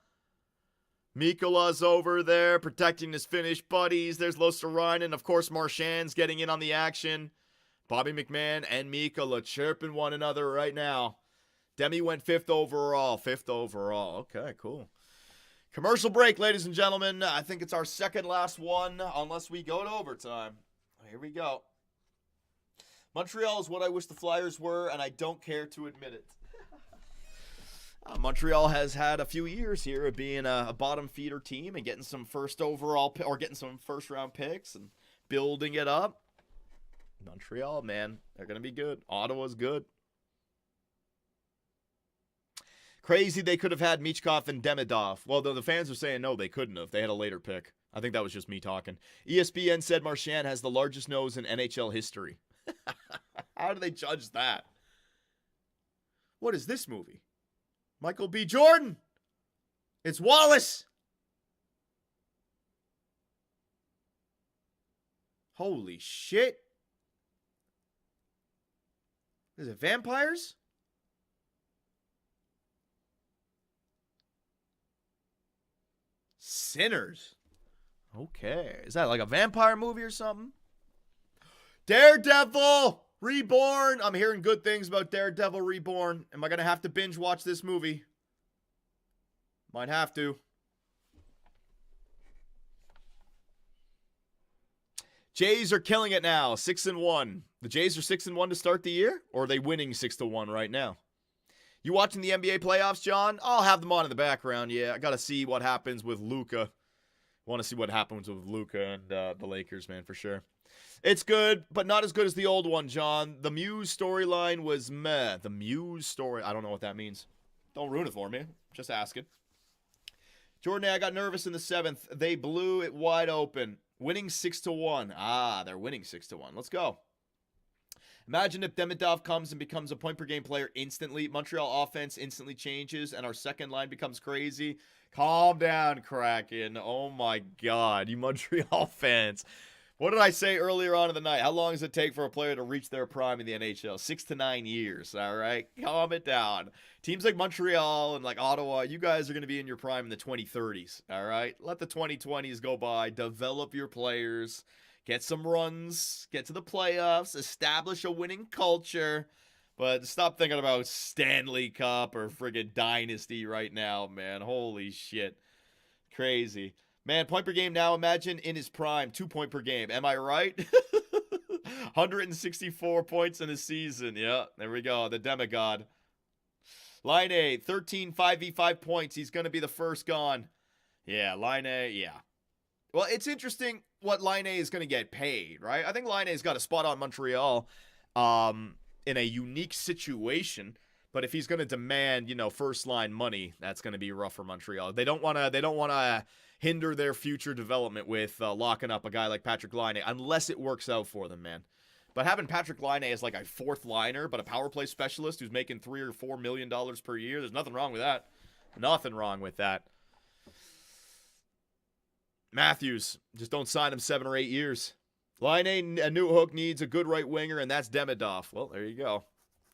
Mikola's over there protecting his Finnish buddies. There's Losarainen. Of course, Marchand's getting in on the action. Bobby McMahon and Mikola chirping one another right now. Demi went 5th overall. 5th overall. Okay, cool. Commercial break, ladies and gentlemen. I think it's our second last one, unless we go to overtime. Here we go. Montreal is what I wish the Flyers were, and I don't care to admit it. Montreal has had a few years here of being a bottom feeder team and getting some first round picks and building it up. Montreal, man, they're going to be good. Ottawa's good. Crazy they could have had Michkov and Demidov. Well, the fans are saying no, they couldn't have. They had a later pick. I think that was just me talking. ESPN said Marchand has the largest nose in NHL history. How do they judge that? What is this movie? Michael B. Jordan. It's Wallace. Holy shit. Is it vampires? Sinners. Okay. Is that like a vampire movie or something? Daredevil Reborn. I'm hearing good things about Daredevil Reborn. Am I going to have to binge watch this movie? Might have to. Jays are killing it now. 6-1. The Jays are 6-1 to start the year? Or are they winning 6-1 right now? You watching the NBA playoffs, John? I'll have them on in the background. Yeah, I got to see what happens with Luka. Want to see what happens with Luka and the Lakers, man, for sure. It's good, but not as good as the old one, John. The Muse storyline was meh. The Muse story, I don't know what that means. Don't ruin it for me. Just asking. Jordan, I got nervous in the 7th. They blew it wide open. Winning 6-1. They're winning 6-1. Let's go. Imagine if Demidov comes and becomes a point-per-game player instantly. Montreal offense instantly changes, and our second line becomes crazy. Calm down, Kraken. Oh, my God. You Montreal fans. What did I say earlier on in the night? How long does it take for a player to reach their prime in the NHL? 6 to 9 years, all right? Calm it down. Teams like Montreal and like Ottawa, you guys are going to be in your prime in the 2030s, all right? Let the 2020s go by. Develop your players. Get some runs. Get to the playoffs. Establish a winning culture. But stop thinking about Stanley Cup or friggin' Dynasty right now, man. Holy shit. Crazy. Man, point per game now, imagine in his prime, 2 point per game. Am I right? 164 points in a season. Yeah, there we go. The demigod. Line A, 13 5v5 points. He's going to be the first gone. Yeah, Line A, yeah. Well, it's interesting what Line A is going to get paid, right? I think Line A's got a spot on Montreal in a unique situation. But if he's going to demand, first line money, that's going to be rough for Montreal. They don't want to hinder their future development with locking up a guy like Patrick Laine unless it works out for them, man. But having Patrick Laine as like a fourth liner, but a power play specialist who's making $3 or $4 million per year, there's nothing wrong with that. Nothing wrong with that. Matthews, just don't sign him 7 or 8 years. Laine, a new hook, needs a good right winger, and that's Demidov. Well, there you go.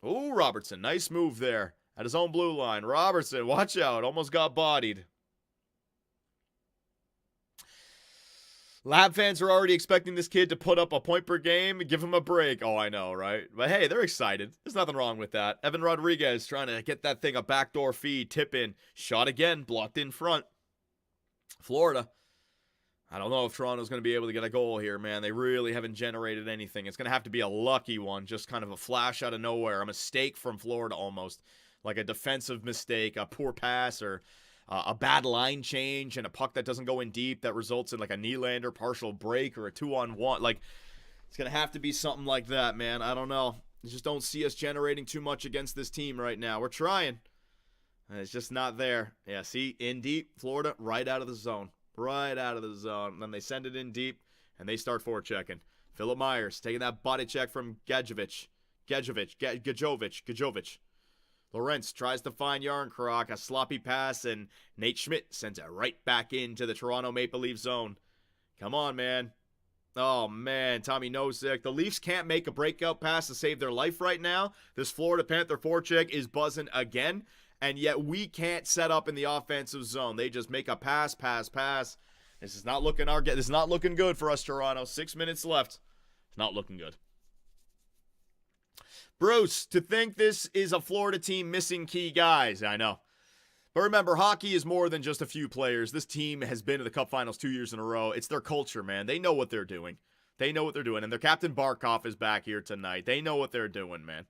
Ooh, Robertson, nice move there at his own blue line. Robertson, watch out, almost got bodied. Lab fans are already expecting this kid to put up a point per game. Give him a break. Oh, I know, right? But hey, they're excited. There's nothing wrong with that. Evan Rodriguez trying to get that thing a backdoor feed. Tip in. Shot again. Blocked in front. Florida. I don't know if Toronto's going to be able to get a goal here, man. They really haven't generated anything. It's going to have to be a lucky one. Just kind of a flash out of nowhere. A mistake from Florida almost. Like a defensive mistake. A poor pass or... a bad line change and a puck that doesn't go in deep that results in like a Nylander partial break or a 2-on-1. Like, it's going to have to be something like that, man. I don't know. I just don't see us generating too much against this team right now. We're trying. And it's just not there. Yeah, see, in deep, Florida, right out of the zone. Right out of the zone. And then they send it in deep, and they start forechecking. Philip Myers taking that body check from Gajovic. Lorentz tries to find Yarncroc, a sloppy pass, and Nate Schmidt sends it right back into the Toronto Maple Leaf zone. Come on, man. Oh, man, Tommy Nosek. The Leafs can't make a breakout pass to save their life right now. This Florida Panther forecheck is buzzing again, and yet we can't set up in the offensive zone. They just make a pass. This is not looking good for us, Toronto. 6 minutes left. It's not looking good. Bruce, to think this is a Florida team missing key guys, I know. But remember, hockey is more than just a few players. This team has been to the Cup Finals 2 years in a row. It's their culture, man. They know what they're doing. And their captain Barkov is back here tonight. They know what they're doing, man.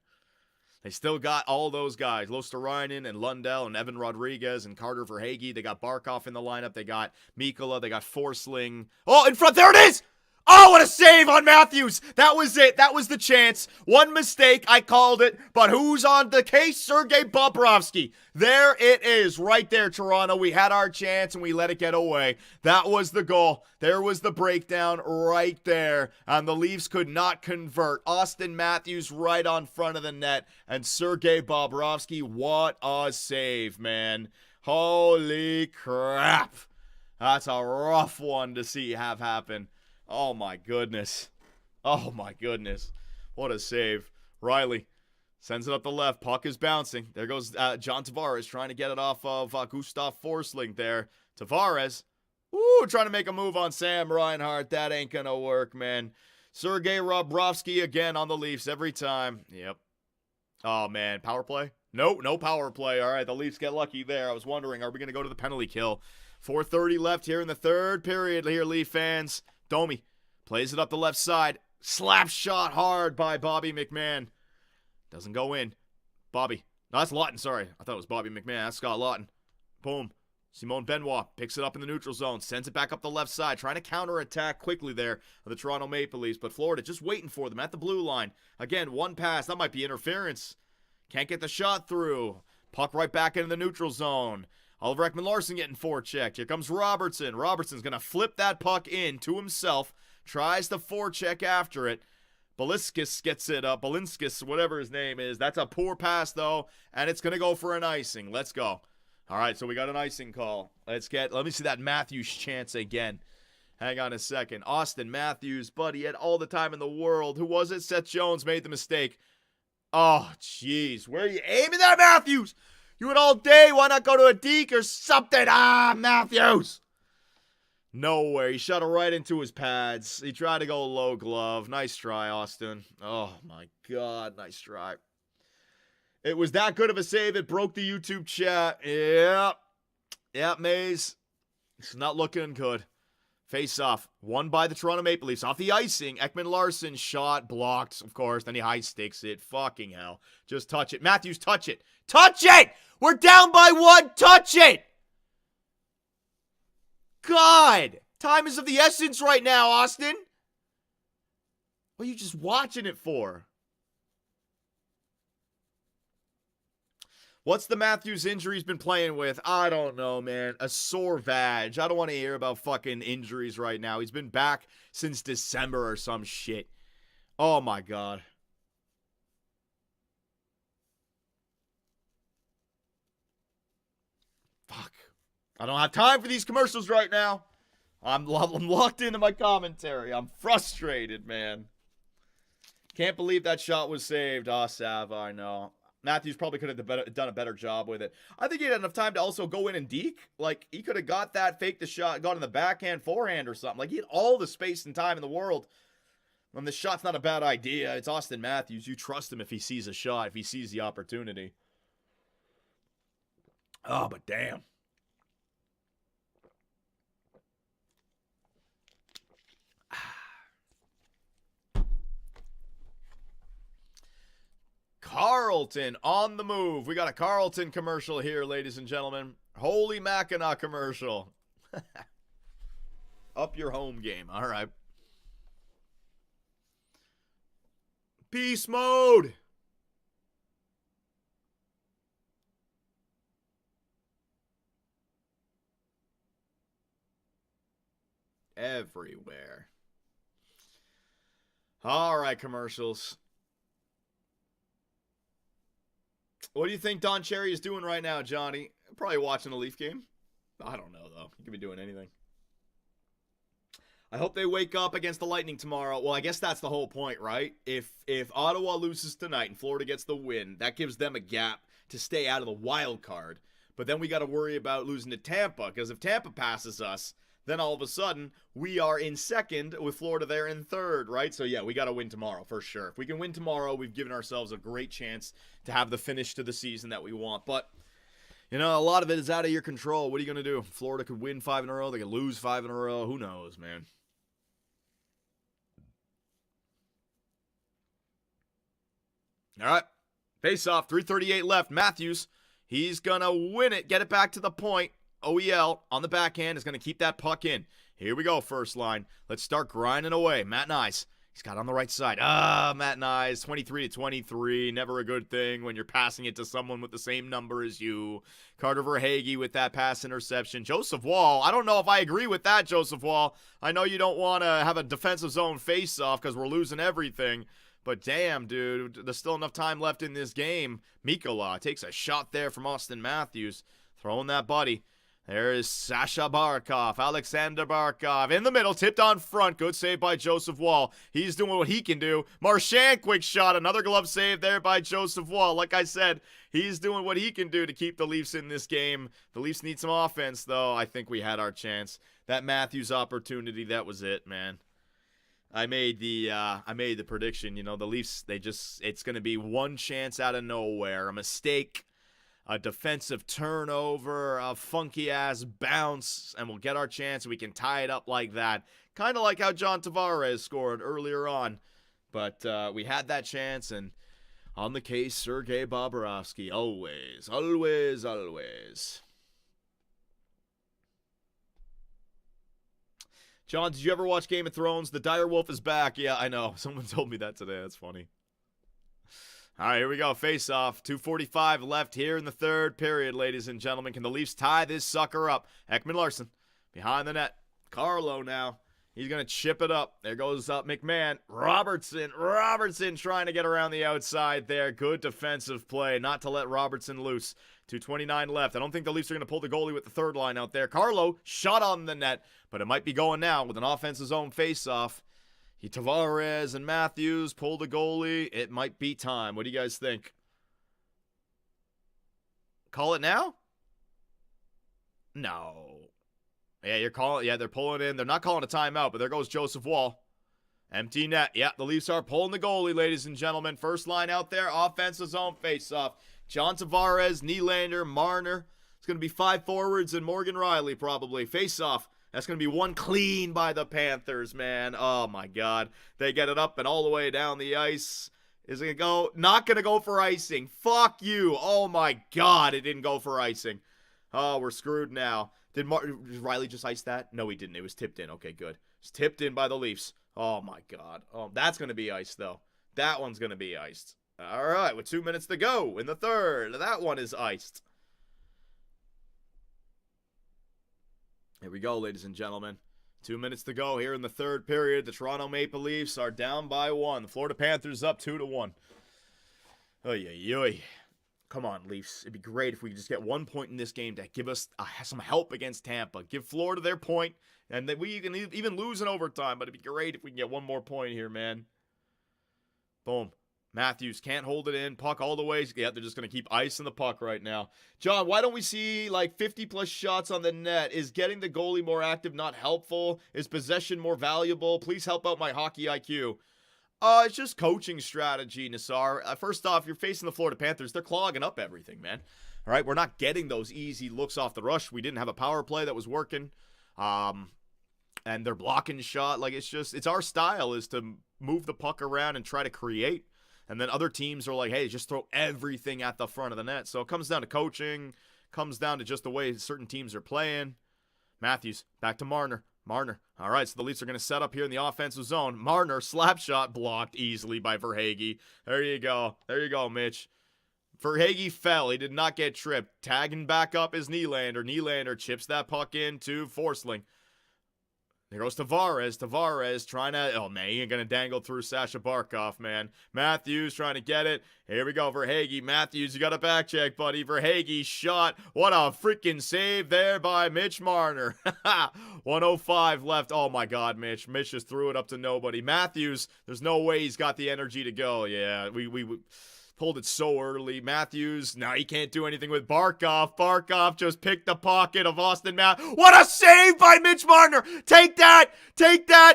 They still got all those guys. Losterainen and Lundell and Evan Rodriguez and Carter Verhaeghe. They got Barkov in the lineup. They got Mikkola. They got Forsling. Oh, in front. There it is! Oh, what a save on Matthews. That was it. That was the chance. One mistake. I called it. But who's on the case? Sergei Bobrovsky. There it is. Right there, Toronto. We had our chance and we let it get away. That was the goal. There was the breakdown right there. And the Leafs could not convert. Austin Matthews right on front of the net. And Sergei Bobrovsky, what a save, man. Holy crap. That's a rough one to see have happen. Oh, my goodness. Oh, my goodness. What a save. Riley sends it up the left. Puck is bouncing. There goes John Tavares trying to get it off of Gustav Forsling there. Tavares. Ooh, trying to make a move on Sam Reinhart. That ain't going to work, man. Sergei Bobrovsky again on the Leafs every time. Yep. Oh, man. Power play? Nope, no power play. All right, the Leafs get lucky there. I was wondering, are we going to go to the penalty kill? 4:30 left here in the third period here, Leaf fans. Domi plays it up the left side. Slap shot hard by Bobby McMahon. Doesn't go in. Bobby. No, that's Lawton, sorry. I thought it was Bobby McMahon. That's Scott Lawton. Boom. Simone Benoit picks it up in the neutral zone. Sends it back up the left side. Trying to counterattack quickly there of the Toronto Maple Leafs. But Florida just waiting for them at the blue line. Again, one pass. That might be interference. Can't get the shot through. Puck right back into the neutral zone. Oliver Ekman-Larsson getting forechecked. Here comes Robertson. Robertson's going to flip that puck in to himself. Tries to forecheck after it. Balinskis gets it up. Balinskis, whatever his name is. That's a poor pass, though. And it's going to go for an icing. Let's go. All right, so we got an icing call. Let me see that Matthews chance again. Hang on a second. Austin Matthews, buddy, had all the time in the world. Who was it? Seth Jones made the mistake. Oh, jeez. Where are you aiming that, Matthews? You went all day. Why not go to a deke or something? Ah, Matthews. Nowhere. He shot it right into his pads. He tried to go low glove. Nice try, Austin. Oh, my God. Nice try. It was that good of a save. It broke the YouTube chat. Yep, Maze. It's not looking good. Face off. Won by the Toronto Maple Leafs. Off the icing. Ekman-Larsson shot. Blocked, of course. Then he high sticks it. Fucking hell. Just touch it. Matthews, touch it. Touch it! We're down by one. Touch it! God! Time is of the essence right now, Austin. What are you just watching it for? What's the Matthews injury he's been playing with? I don't know, man. A sore vag. I don't want to hear about fucking injuries right now. He's been back since December or some shit. Oh, my God. Fuck. I don't have time for these commercials right now. I'm locked into my commentary. I'm frustrated, man. Can't believe that shot was saved. Ah, Sava, I know. Matthews probably could have done a better job with it. I think he had enough time to also go in and deke. Like, he could have got that, faked the shot, got in the backhand, forehand or something. Like, he had all the space and time in the world. And the shot's not a bad idea. It's Austin Matthews. You trust him if he sees a shot, if he sees the opportunity. Oh, but damn. Carlton on the move. We got a Carlton commercial here, ladies and gentlemen. Holy Mackinac commercial. Up your home game. All right. Peace mode. Everywhere. All right, commercials. What do you think Don Cherry is doing right now, Johnny? Probably watching a Leaf game. I don't know, though. He could be doing anything. I hope they wake up against the Lightning tomorrow. Well, I guess that's the whole point, right? If Ottawa loses tonight and Florida gets the win, that gives them a gap to stay out of the wild card. But then we got to worry about losing to Tampa, because if Tampa passes us, then all of a sudden we are in second with Florida there in third, right? So yeah, we got to win tomorrow for sure. If we can win tomorrow, we've given ourselves a great chance to have the finish to the season that we want. But you know, a lot of it is out of your control. What are you going to do? Florida could win 5 in a row. They could lose 5 in a row. Who knows, man? All right. Face off. 3:38 left. Matthews, he's going to win it. Get it back to the point. OEL on the backhand is going to keep that puck in. Here we go, first line. Let's start grinding away. Matt Nyes. He's got on the right side. Matt Nyes, 23-23. Never a good thing when you're passing it to someone with the same number as you. Carter Verhaeghe with that pass interception. Joseph Woll. I don't know if I agree with that, Joseph Woll. I know you don't want to have a defensive zone face-off because we're losing everything. But damn, dude, there's still enough time left in this game. Mikola takes a shot there from Austin Matthews. Throwing that buddy. There is Sasha Barkov, Alexander Barkov in the middle, tipped on front. Good save by Joseph Woll. He's doing what he can do. Marchand, quick shot. Another glove save there by Joseph Woll. Like I said, he's doing what he can do to keep the Leafs in this game. The Leafs need some offense, though. I think we had our chance. That Matthews opportunity, that was it, man. I made the prediction. You know, the Leafs, it's going to be one chance out of nowhere. A mistake. A defensive turnover, a funky-ass bounce, and we'll get our chance. We can tie it up like that. Kind of like how John Tavares scored earlier on. But we had that chance, and on the case, Sergei Bobrovsky. Always, always, always. John, did you ever watch Game of Thrones? The Dire Wolf is back. Yeah, I know. Someone told me that today. That's funny. All right, here we go. Face off. 2:45 left here in the third period, ladies and gentlemen. Can the Leafs tie this sucker up? Ekman Larson behind the net. Carlo now. He's going to chip it up. There goes up McMahon. Robertson trying to get around the outside there. Good defensive play. Not to let Robertson loose. 2:29 left. I don't think the Leafs are going to pull the goalie with the third line out there. Carlo shot on the net, but it might be going now with an offensive zone face-off. Tavares and Matthews pull the goalie. It might be time. What do you guys think? Call it now? No. Yeah, you're calling. Yeah, they're pulling in. They're not calling a timeout, but there goes Joseph Woll. Empty net. Yeah, the Leafs are pulling the goalie, ladies and gentlemen. First line out there, offensive zone face-off. John Tavares, Nylander, Marner. It's going to be 5 forwards and Morgan Riley probably. Face-off. That's going to be one clean by the Panthers, man. Oh, my God. They get it up and all the way down the ice. Is it going to go? Not going to go for icing. Fuck you. Oh, my God. It didn't go for icing. Oh, we're screwed now. Did Riley just ice that? No, he didn't. It was tipped in. Okay, good. It's tipped in by the Leafs. Oh, my God. Oh, that's going to be iced, though. That one's going to be iced. All right, with 2 minutes to go in the third. That one is iced. Here we go, ladies and gentlemen. 2 minutes to go here in the third period. The Toronto Maple Leafs are down by 1. The Florida Panthers up 2-1. Oy. Come on, Leafs. It'd be great if we could just get 1 point in this game to give us some help against Tampa. Give Florida their point, and then we can even lose in overtime, but it'd be great if we can get 1 more point here, man. Boom. Matthews can't hold it in. Puck all the way. Yeah, they're just going to keep icing the puck right now. John, why don't we see like 50-plus shots on the net? Is getting the goalie more active not helpful? Is possession more valuable? Please help out my hockey IQ. It's just coaching strategy, Nassar. First off, you're facing the Florida Panthers. They're clogging up everything, man. All right, we're not getting those easy looks off the rush. We didn't have a power play that was working. And they're blocking shot. Like, it's our style is to move the puck around and try to create. And then other teams are like, hey, just throw everything at the front of the net. So it comes down to coaching, comes down to just the way certain teams are playing. Matthews, back to Marner. All right, so the Leafs are going to set up here in the offensive zone. Marner, slap shot, blocked easily by Verhaeghe. There you go, Mitch. Verhaeghe fell. He did not get tripped. Tagging back up is Nylander. Nylander chips that puck in to Forsling. There goes Tavares trying to, oh man, he ain't going to dangle through Sasha Barkov, man. Matthews trying to get it. Here we go, Verhaeghe. Matthews, you got a back check, buddy. Verhaeghe shot. What a freaking save there by Mitch Marner. 1:05 left. Oh my God, Mitch. Mitch just threw it up to nobody. Matthews, there's no way he's got the energy to go. Yeah, we pulled it so early. Matthews, now he can't do anything with Barkov. Barkov just picked the pocket of Austin Matthews. What a save by Mitch Marner. Take that.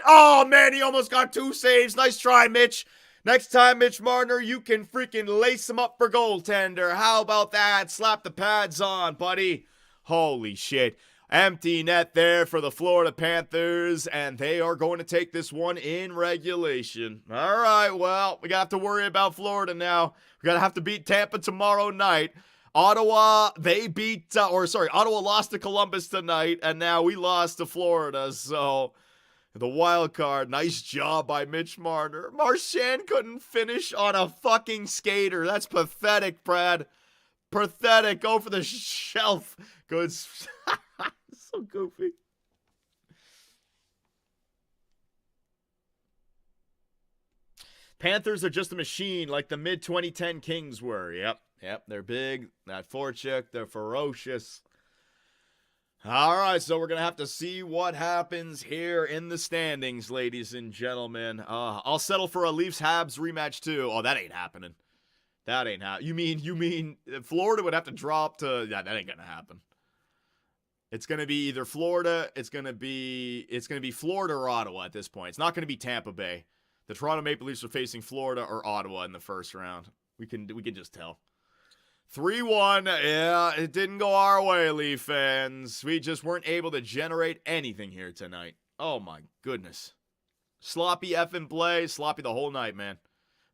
Oh, man, he almost got 2 saves. Nice try, Mitch. Next time, Mitch Marner, you can freaking lace him up for goaltender. How about that? Slap the pads on, buddy. Holy shit. Empty net there for the Florida Panthers, and they are going to take this one in regulation. All right, well, we got to worry about Florida now. We got to have to beat Tampa tomorrow night. Ottawa, Ottawa lost to Columbus tonight, and now we lost to Florida, so the wild card. Nice job by Mitch Marner. Marchand couldn't finish on a fucking skater. That's pathetic, Brad. Pathetic. Go for the shelf. Good. So goofy. Panthers are just a machine like the mid-2010 Kings were. Yep, they're big, that forecheck, they're ferocious. All right, so we're going to have to see what happens here in the standings, ladies and gentlemen. I'll settle for a Leafs-Habs rematch, too. Oh, that ain't happening. That ain't happening. You mean Florida would have to drop to... Yeah, that ain't going to happen. It's going to be either Florida, it's going to be Florida or Ottawa at this point. It's not going to be Tampa Bay. The Toronto Maple Leafs are facing Florida or Ottawa in the first round. We can just tell. 3-1. Yeah, it didn't go our way, Leaf fans. We just weren't able to generate anything here tonight. Oh my goodness. Sloppy effing play, sloppy the whole night, man.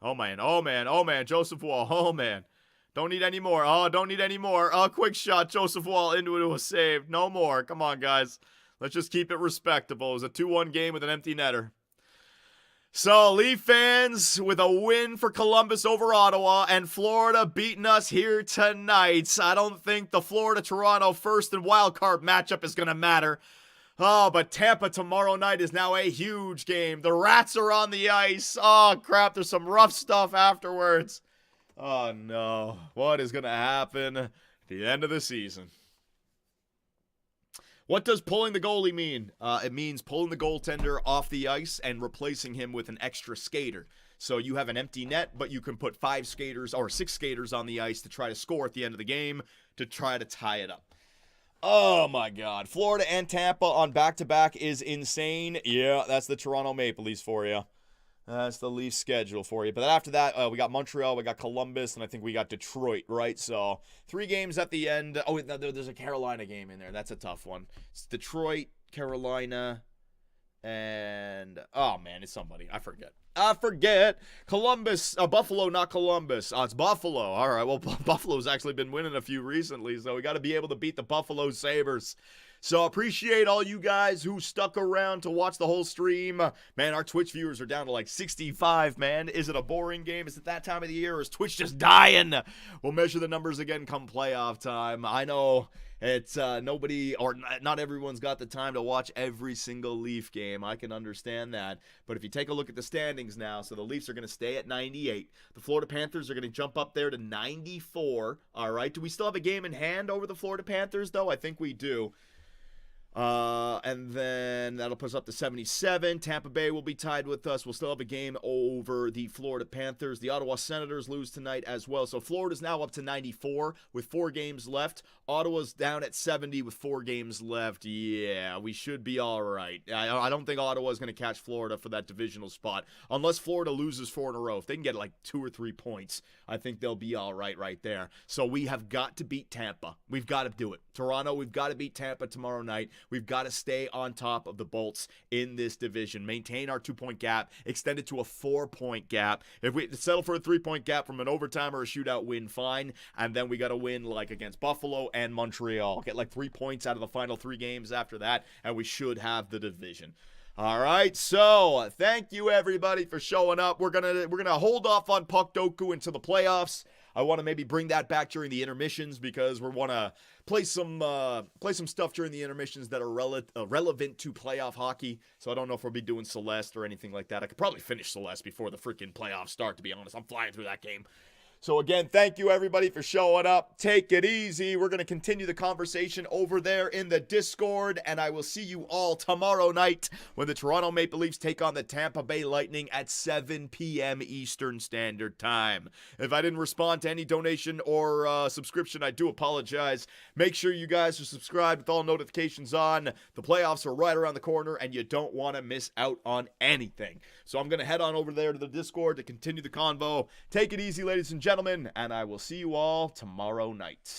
Oh man, Joseph Wall. Oh man. Don't need any more. Quick shot, Joseph Wall into a save. No more. Come on, guys. Let's just keep it respectable. It was a 2-1 game with an empty netter. So, Leaf fans, with a win for Columbus over Ottawa and Florida beating us here tonight, I don't think the Florida-Toronto first and wild card matchup is going to matter. Oh, but Tampa tomorrow night is now a huge game. The Rats are on the ice. Oh, crap, there's some rough stuff afterwards. Oh, no. What is going to happen at the end of the season? What does pulling the goalie mean? It means pulling the goaltender off the ice and replacing him with an extra skater. So you have an empty net, but you can put 5 skaters or 6 skaters on the ice to try to score at the end of the game to try to tie it up. Oh, my God. Florida and Tampa on back-to-back is insane. Yeah, that's the Toronto Maple Leafs for you. That's the Leafs schedule for you. But after that, we got Montreal, we got Columbus, and I think we got Detroit, right? So 3 games at the end. Oh, there's a Carolina game in there. That's a tough one. It's Detroit, Carolina, and... Oh, man, it's somebody. I forget. Columbus. Buffalo, not Columbus. It's Buffalo. All right, well, Buffalo's actually been winning a few recently, so we got to be able to beat the Buffalo Sabres. So appreciate all you guys who stuck around to watch the whole stream. Man, our Twitch viewers are down to like 65, man. Is it a boring game? Is it that time of the year, or is Twitch just dying? We'll measure the numbers again come playoff time. I know it's nobody, or not everyone's got the time to watch every single Leaf game. I can understand that. But if you take a look at the standings now, so the Leafs are going to stay at 98. The Florida Panthers are going to jump up there to 94. All right. Do we still have a game in hand over the Florida Panthers, though? I think we do. And then that'll put us up to 77. Tampa Bay will be tied with us. We'll still have a game over the Florida Panthers. The Ottawa Senators lose tonight as well. So Florida's now up to 94 with 4 games left. Ottawa's down at 70 with 4 games left. Yeah, we should be all right. I don't think Ottawa's going to catch Florida for that divisional spot. Unless Florida loses 4 in a row. If they can get like 2 or 3 points, I think they'll be all right there. So we have got to beat Tampa. We've got to do it. Toronto, we've got to beat Tampa tomorrow night. We've got to stay on top of the Bolts in this division. Maintain our 2-point gap. Extend it to a 4-point gap. If we settle for a 3-point gap from an overtime or a shootout win, fine. And then we got to win like against Buffalo and Montreal. Get like 3 points out of the final 3 games after that, and we should have the division. All right, so thank you everybody for showing up. We're gonna hold off on Puck Doku until the playoffs. I want to maybe bring that back during the intermissions because we want to play some stuff during the intermissions that are relevant to playoff hockey. So I don't know if we'll be doing Celeste or anything like that. I could probably finish Celeste before the freaking playoffs start, to be honest. I'm flying through that game. So again, thank you everybody for showing up. Take it easy. We're going to continue the conversation over there in the Discord, and I will see you all tomorrow night when the Toronto Maple Leafs take on the Tampa Bay Lightning at 7 p.m. Eastern Standard Time. If I didn't respond to any donation or subscription, I do apologize. Make sure you guys are subscribed with all notifications on. The playoffs are right around the corner, and you don't want to miss out on anything. So I'm going to head on over there to the Discord to continue the convo. Take it easy, ladies and gentlemen, and I will see you all tomorrow night.